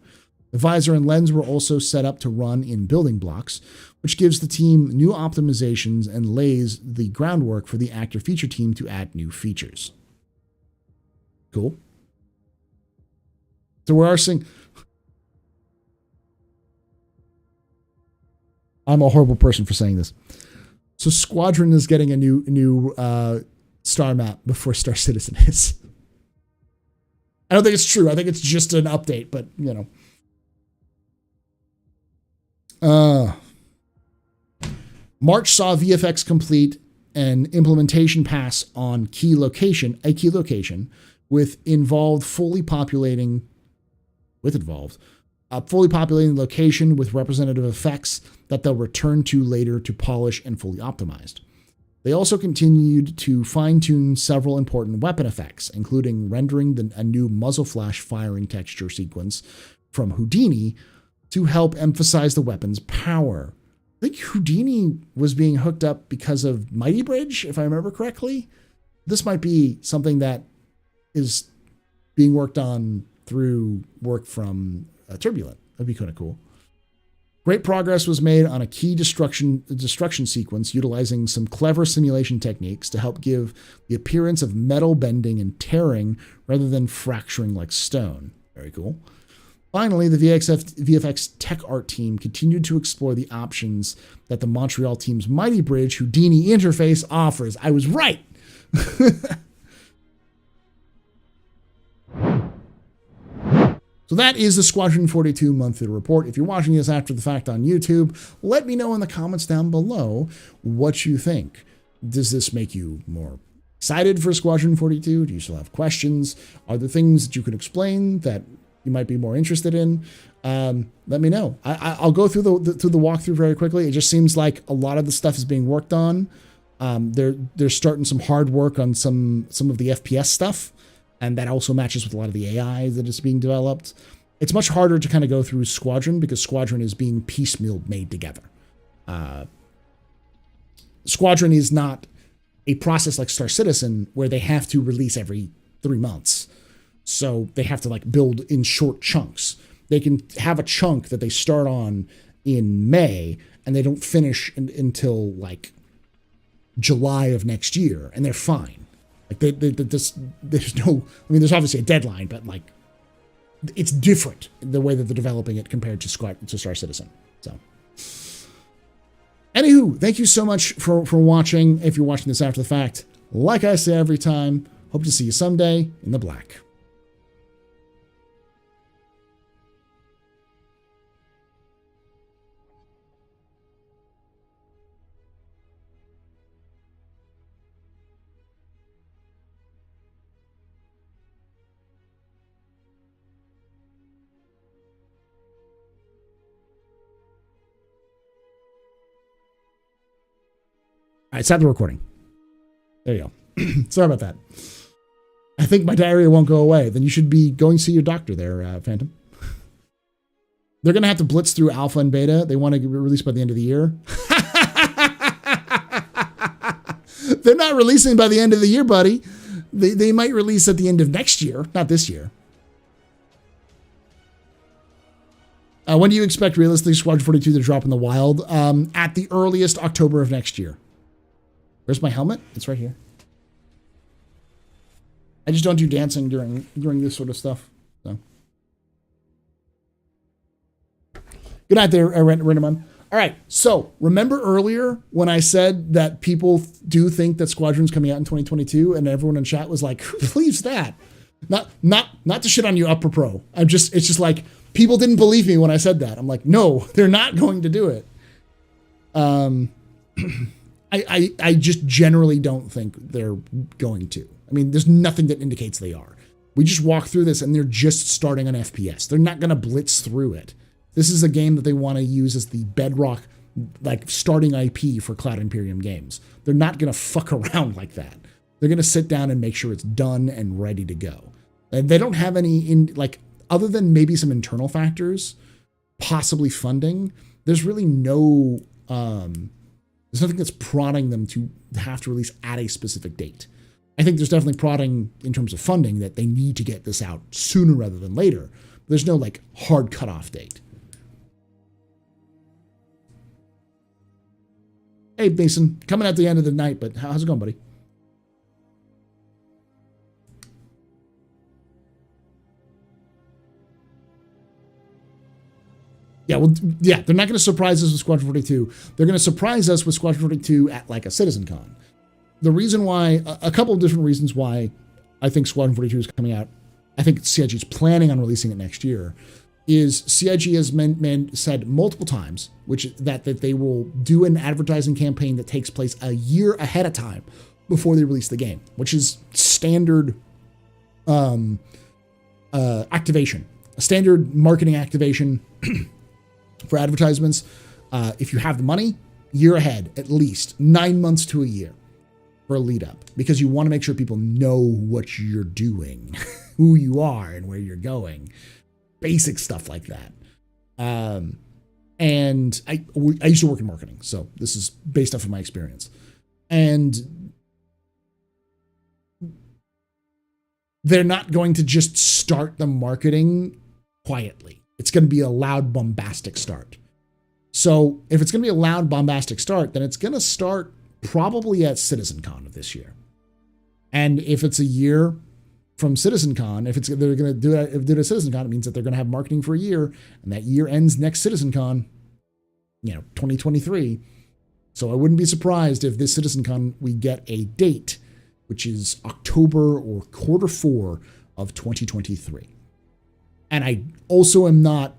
A: The visor and lens were also set up to run in building blocks, which gives the team new optimizations and lays the groundwork for the actor feature team to add new features. Cool. So we are seeing... I'm a horrible person for saying this. So Squadron is getting a new star map before Star Citizen is. I don't think it's true. I think it's just an update, but you know. March saw VFX complete an implementation pass on a key location, with fully populating the location with representative effects that they'll return to later to polish and fully optimized. They also continued to fine-tune several important weapon effects, including rendering a new muzzle flash firing texture sequence from Houdini to help emphasize the weapon's power. I think Houdini was being hooked up because of Mighty Bridge, if I remember correctly. This might be something that is being worked on through work from Turbulent. That'd be kind of cool. Great progress was made on a key destruction sequence utilizing some clever simulation techniques to help give the appearance of metal bending and tearing rather than fracturing like stone. Very cool. Finally, the VFX tech art team continued to explore the options that the Montreal team's Mighty Bridge Houdini interface offers. I was right! So that is the Squadron 42 monthly report. If you're watching this after the fact on YouTube, let me know in the comments down below what you think. Does this make you more excited for Squadron 42? Do you still have questions? Are there things that you could explain that you might be more interested in? Let me know. I'll go through the walkthrough very quickly. It just seems like a lot of the stuff is being worked on. They're starting some hard work on some of the FPS stuff. And that also matches with a lot of the AI that is being developed. It's much harder to kind of go through Squadron because Squadron is being piecemeal made together. Squadron is not a process like Star Citizen where they have to release every 3 months. So they have to like build in short chunks. They can have a chunk that they start on in May and they don't finish until like July of next year, and they're fine. Like there's no, I mean, there's obviously a deadline, but like it's different the way that they're developing it compared to Star Citizen. So, anywho, thank you so much for watching. If you're watching this after the fact, like I say every time, hope to see you someday in the black. All right, stop the recording. There you go. Sorry about that. I think my diarrhea won't go away. Then you should be going to see your doctor there, Phantom. They're going to have to blitz through alpha and beta. They want to get released by the end of the year. They're not releasing by the end of the year, buddy. They might release at the end of next year, not this year. When do you expect realistically Squadron 42 to drop in the wild? At the earliest, October of next year. Where's my helmet? It's right here. I just don't do dancing during this sort of stuff. So. Good night there, Renderman. All right, so remember earlier when I said that people do think that Squadron's coming out in 2022, and everyone in chat was like, "Who believes that?" Not to shit on you, Upper Pro. It's just like people didn't believe me when I said that. I'm like, no, they're not going to do it. I just generally don't think they're going to. I mean, there's nothing that indicates they are. We just walk through this and they're just starting on FPS. They're not going to blitz through it. This is a game that they want to use as the bedrock, like starting IP for Cloud Imperium games. They're not going to fuck around like that. They're going to sit down and make sure it's done and ready to go. And they don't have any other than maybe some internal factors, possibly funding. There's really no, there's nothing that's prodding them to have to release at a specific date. I think there's definitely prodding in terms of funding that they need to get this out sooner rather than later. There's no like hard cutoff date. Hey, Mason, coming at the end of the night, but how's it going, buddy? Yeah, well, yeah, they're not going to surprise us with Squadron 42. They're going to surprise us with Squadron 42 at like a CitizenCon. The reason why, a couple of different reasons why I think Squadron 42 is coming out, I think CIG is planning on releasing it next year, is CIG has said multiple times that they will do an advertising campaign that takes place a year ahead of time before they release the game, which is standard activation, a standard marketing activation for advertisements. If you have the money, year ahead, at least 9 months to a year for a lead up, because you want to make sure people know what you're doing, who you are and where you're going, basic stuff like that. And I used to work in marketing, so this is based off of my experience. And they're not going to just start the marketing quietly. It's going to be a loud, bombastic start. So if it's going to be a loud, bombastic start, then it's going to start probably at CitizenCon of this year. And if it's a year from CitizenCon, they're going to do it at CitizenCon, it means that they're going to have marketing for a year, and that year ends next CitizenCon, 2023. So I wouldn't be surprised if this CitizenCon we get a date, which is October or Q4 of 2023. And I also am not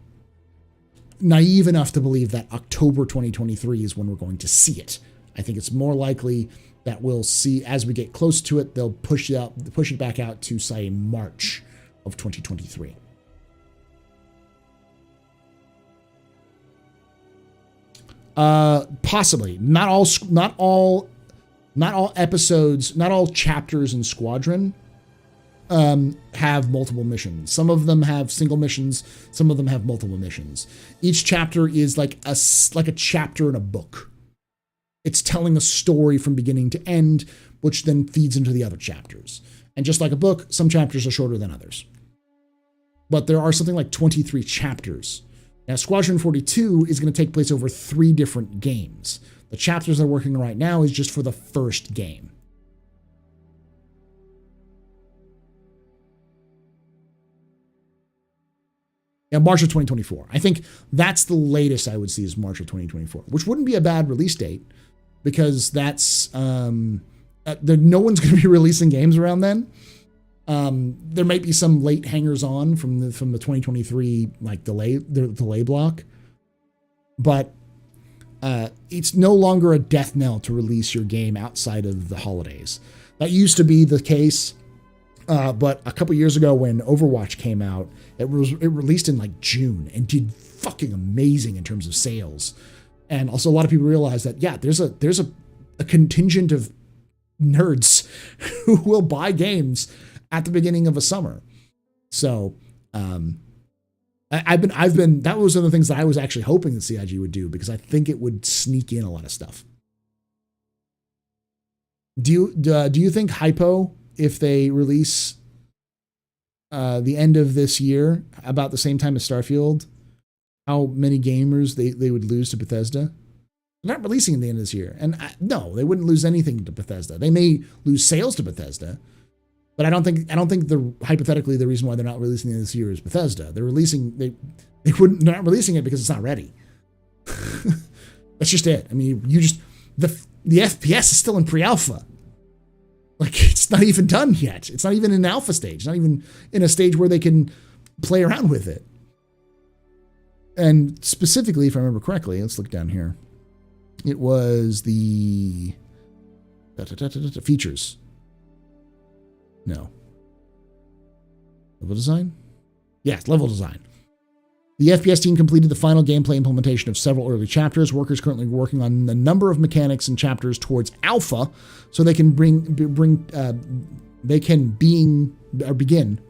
A: naive enough to believe that October 2023 is when we're going to see it. I think it's more likely that we'll see as we get close to it, they'll push it back out to, say, March of 2023. Possibly. Not all episodes, not all chapters in Squadron have multiple missions. Some of them have single missions. Some of them have multiple missions. Each chapter is like a chapter in a book. It's telling a story from beginning to end, which then feeds into the other chapters. And just like a book, some chapters are shorter than others. But there are something like 23 chapters. Now, Squadron 42 is going to take place over 3 different games. The chapters they're working on right now is just for the first game. Yeah, March of 2024. I think that's the latest I would see is March of 2024, which wouldn't be a bad release date, because that's no one's going to be releasing games around then. There might be some late hangers on from the 2023 like delay block, but it's no longer a death knell to release your game outside of the holidays. That used to be the case. But a couple years ago when Overwatch came out, it released in like June and did fucking amazing in terms of sales. And also a lot of people realize that, yeah, there's a contingent of nerds who will buy games at the beginning of a summer. So, that was one of the things that I was actually hoping that CIG would do, because I think it would sneak in a lot of stuff. Do you think Hypo, if they release the end of this year, about the same time as Starfield, how many gamers they would lose to Bethesda? They're not releasing at the end of this year. And no, they wouldn't lose anything to Bethesda. They may lose sales to Bethesda, but I don't think hypothetically the reason why they're not releasing it this year is Bethesda. They're not releasing it because it's not ready. That's just it. I mean, the FPS is still in pre-alpha. Like, it's not even done yet. It's not even in alpha stage. Not even in a stage where they can play around with it. And specifically, if I remember correctly, let's look down here. It was the features. No. Level design? Yes, level design. The FPS team completed the final gameplay implementation of several early chapters. Workers currently working on the number of mechanics and chapters towards alpha, so they can begin.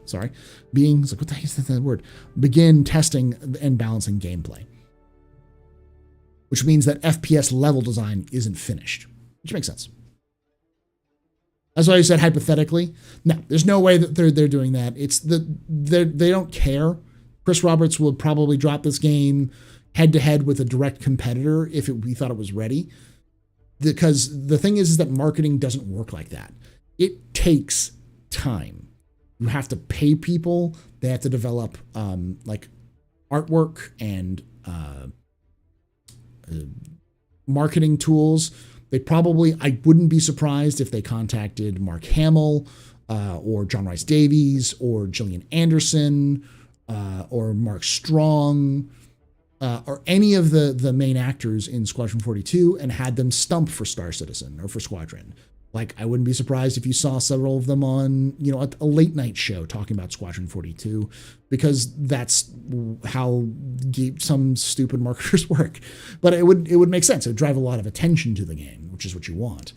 A: It's like, what the heck is that word? Begin testing and balancing gameplay, which means that FPS level design isn't finished, which makes sense. That's why I said hypothetically. No, there's no way that they're doing that. They don't care. Chris Roberts will probably drop this game head to head with a direct competitor if we thought it was ready. Because the thing is that marketing doesn't work like that. It takes time. You have to pay people. They have to develop artwork and marketing tools. They probably, I wouldn't be surprised if they contacted Mark Hamill or John Rhys Davies or Gillian Anderson or Mark Strong or any of the main actors in Squadron 42 and had them stump for Star Citizen or for Squadron. Like, I wouldn't be surprised if you saw several of them on, you know, a late night show talking about Squadron 42, because that's how some stupid marketers work. But it would make sense. It would drive a lot of attention to the game, which is what you want.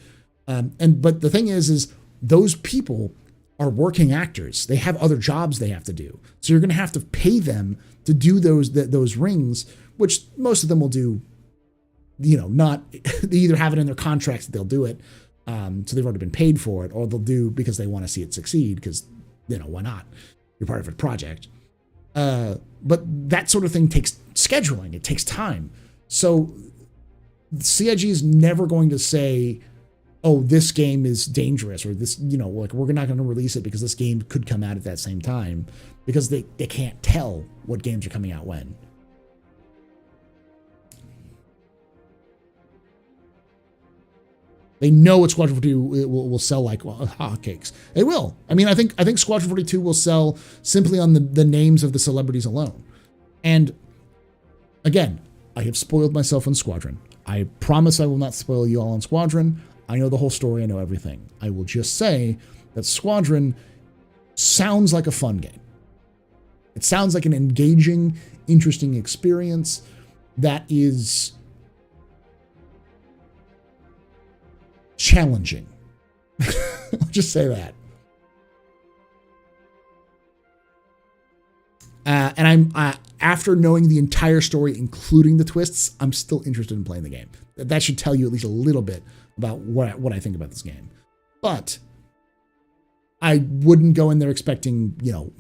A: But the thing is those people are working actors. They have other jobs they have to do. So you're going to have to pay them to do those rings, which most of them will do, you know, not, they either have it in their contracts that they'll do it, so they've already been paid for it, or they'll do because they want to see it succeed, because, you know, why not? You're part of a project. But that sort of thing takes scheduling. It takes time. So CIG is never going to say, oh, this game is dangerous, or this, you know, like, we're not going to release it because this game could come out at that same time, because they can't tell what games are coming out when. They know what Squadron 42 will sell like hotcakes. They will. I mean, I think Squadron 42 will sell simply on the names of the celebrities alone. And again, I have spoiled myself on Squadron. I promise I will not spoil you all on Squadron. I know the whole story. I know everything. I will just say that Squadron sounds like a fun game. It sounds like an engaging, interesting experience that is challenging. I'll just say that. And I'm after knowing the entire story, including the twists, I'm still interested in playing the game. That should tell you at least a little bit about what I think about this game. But I wouldn't go in there expecting, you know,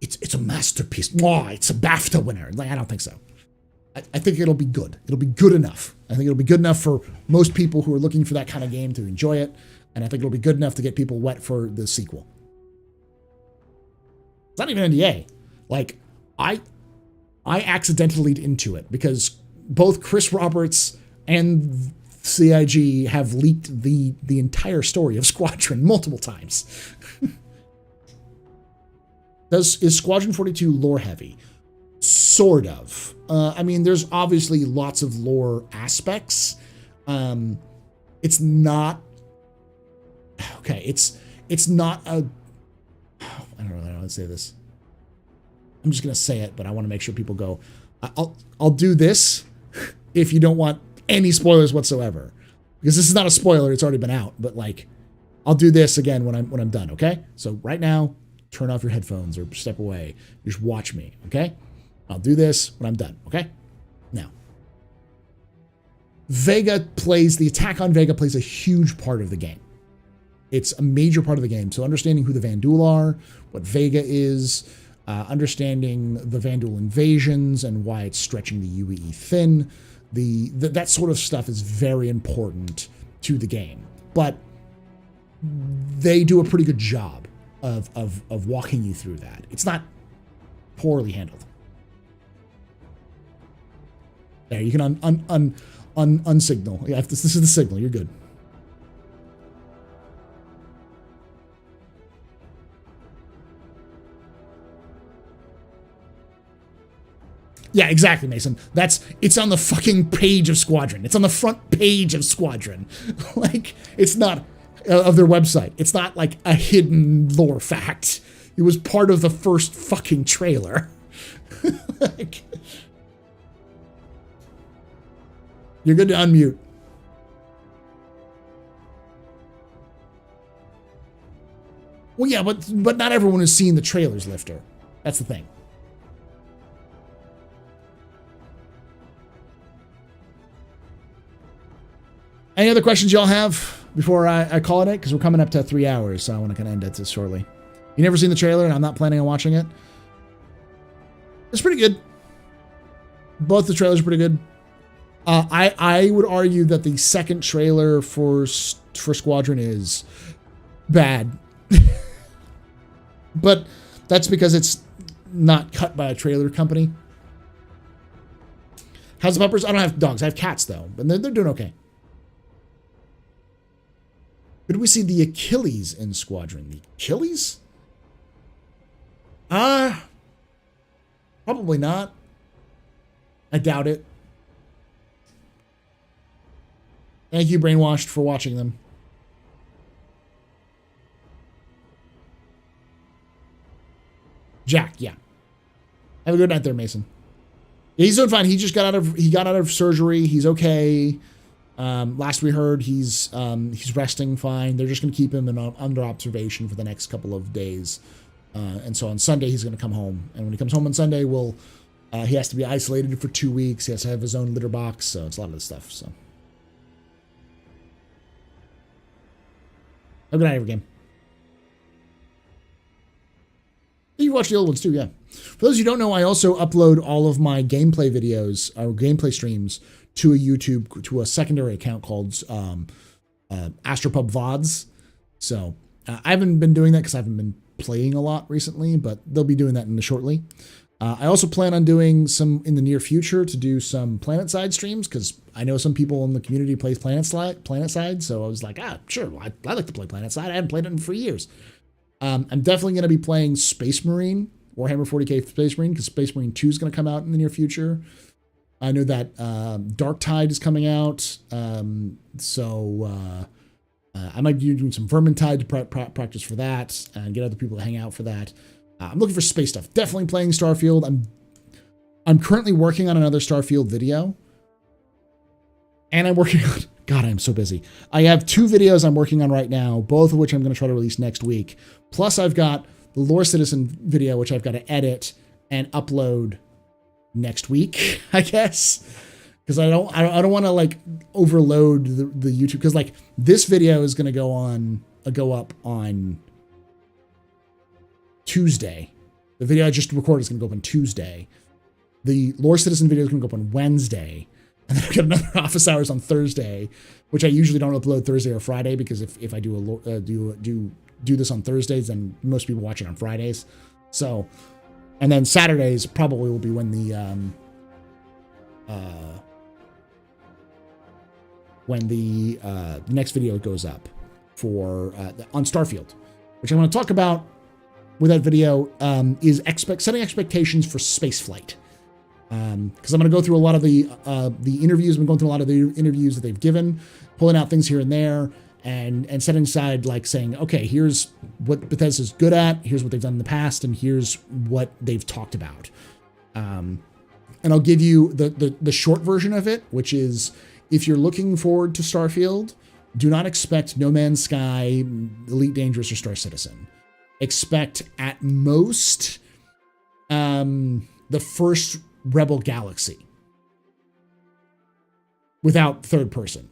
A: it's a masterpiece. Oh, it's a BAFTA winner. Like, I don't think so. I think it'll be good. It'll be good enough. I think it'll be good enough for most people who are looking for that kind of game to enjoy it. And I think it'll be good enough to get people wet for the sequel. It's not even NDA. Like, I accidentally into it because both Chris Roberts and CIG have leaked the entire story of Squadron multiple times. Is Squadron 42 lore heavy? Sort of. I mean, there's obviously lots of lore aspects. It's not okay. It's not a. I don't know how to say this. I'm just gonna say it, but I want to make sure people go. I'll do this if you don't want any spoilers whatsoever, because this is not a spoiler. It's already been out. But like, I'll do this again when I'm done. Okay. So right now, turn off your headphones or step away. Just watch me. Okay. I'll do this when I'm done, okay? Now, the attack on Vega plays a huge part of the game. It's a major part of the game. So understanding who the Vanduul are, what Vega is, understanding the Vanduul invasions and why it's stretching the UEE thin, that sort of stuff is very important to the game. But they do a pretty good job of walking you through that. It's not poorly handled. There, you can unsignal. Yeah, this is the signal. You're good. Yeah, exactly, Mason. It's on the fucking page of Squadron. It's on the front page of Squadron. Like, it's not of their website. It's not like a hidden lore fact. It was part of the first fucking trailer. Like, you're good to unmute. Well, yeah, but not everyone has seen the trailers, Lifter. That's the thing. Any other questions y'all have before I call it? Because we're coming up to 3 hours, so I want to kind of end it this shortly. You never seen the trailer, and I'm not planning on watching it? It's pretty good. Both the trailers are pretty good. I would argue that the second trailer for Squadron is bad. But that's because it's not cut by a trailer company. How's the puppers? I don't have dogs. I have cats, though. But they're doing okay. Could we see the Achilles in Squadron? The Achilles? Probably not. I doubt it. Thank you, Brainwashed, for watching them. Jack, yeah. Have a good night there, Mason. Yeah, he's doing fine. He just got out of surgery. He's okay. Last we heard, he's resting fine. They're just going to keep him under observation for the next couple of days. And so on Sunday, he's going to come home. And when he comes home on Sunday, he has to be isolated for 2 weeks. He has to have his own litter box. So it's a lot of this stuff. So have a good night, every game. You watch the old ones too, yeah. For those of you who don't know, I also upload all of my gameplay videos or gameplay streams to a secondary account called Astropub VODs. So I haven't been doing that because I haven't been playing a lot recently, but they'll be doing that shortly. I also plan on doing some in the near future to do some PlanetSide streams because I know some people in the community play PlanetSide. So I was like, sure, I like to play PlanetSide. I haven't played it for years. I'm definitely going to be playing Space Marine, Warhammer 40k Space Marine, because Space Marine 2 is going to come out in the near future. I know that Dark Tide is coming out, so I might be doing some Vermintide to practice for that and get other people to hang out for that. I'm looking for space stuff. Definitely playing Starfield. I'm currently working on another Starfield video, and I'm working on... God, I'm so busy. I have 2 videos I'm working on right now, both of which I'm going to try to release next week. Plus, I've got the Lore Citizen video, which I've got to edit and upload next week, I guess, because I don't want to like overload the YouTube, because like this video is going to go up on Tuesday. The video I just recorded is going to go up on Tuesday. The Lore Citizen video is going to go up on Wednesday. And then I've got another office hours on Thursday, which I usually don't upload Thursday or Friday, because if I do this on Thursdays, then most people watch it on Fridays. So, and then Saturdays probably will be when the next video goes up for on Starfield, which I'm going to talk about with that video is setting expectations for spaceflight. Because I'm going to go through a lot of the interviews. I've been going through a lot of the interviews that they've given, pulling out things here and there, and setting aside, like saying, okay, here's what Bethesda's good at, here's what they've done in the past, and here's what they've talked about. And I'll give you the short version of it, which is, if you're looking forward to Starfield, do not expect No Man's Sky, Elite Dangerous, or Star Citizen. Expect at most the first Rebel Galaxy without third person.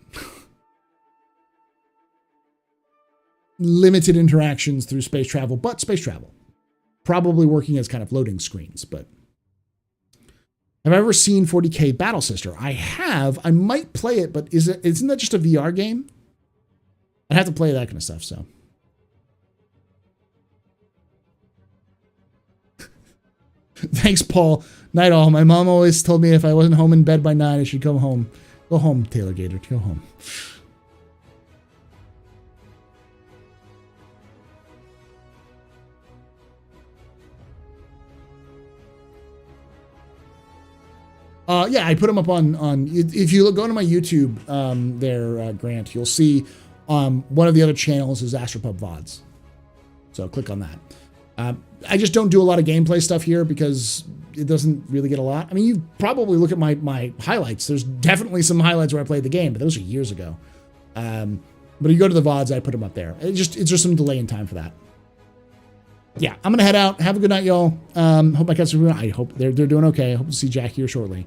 A: Limited interactions through space travel, but space travel. Probably working as kind of loading screens, but... Have I ever seen 40k Battle Sister? I have. I might play it, but isn't that just a VR game? I'd have to play that kind of stuff, so... Thanks, Paul. Night all. My mom always told me if I wasn't home in bed by 9, I should come home. Go home, Taylor Gator. Go home. Yeah, I put them up on if you go to my YouTube there, Grant, you'll see one of the other channels is Astropub VODs. So click on that. I just don't do a lot of gameplay stuff here because it doesn't really get a lot. I mean, you probably look at my highlights. There's definitely some highlights where I played the game, but those are years ago. But if you go to the VODs, I put them up there. It's just some delay in time for that. Yeah, I'm gonna head out. Have a good night, y'all. Hope my cats are doing. I hope they're doing okay. I hope to see Jack here shortly.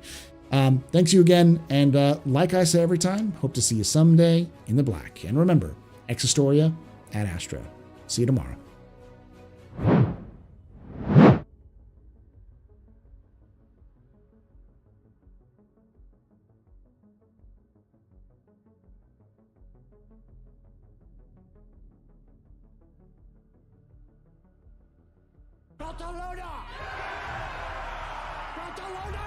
A: Thanks you again, and like I say every time, hope to see you someday in the black. And remember, ex Historia ad Astra. See you tomorrow.
B: Barcelona! Barcelona!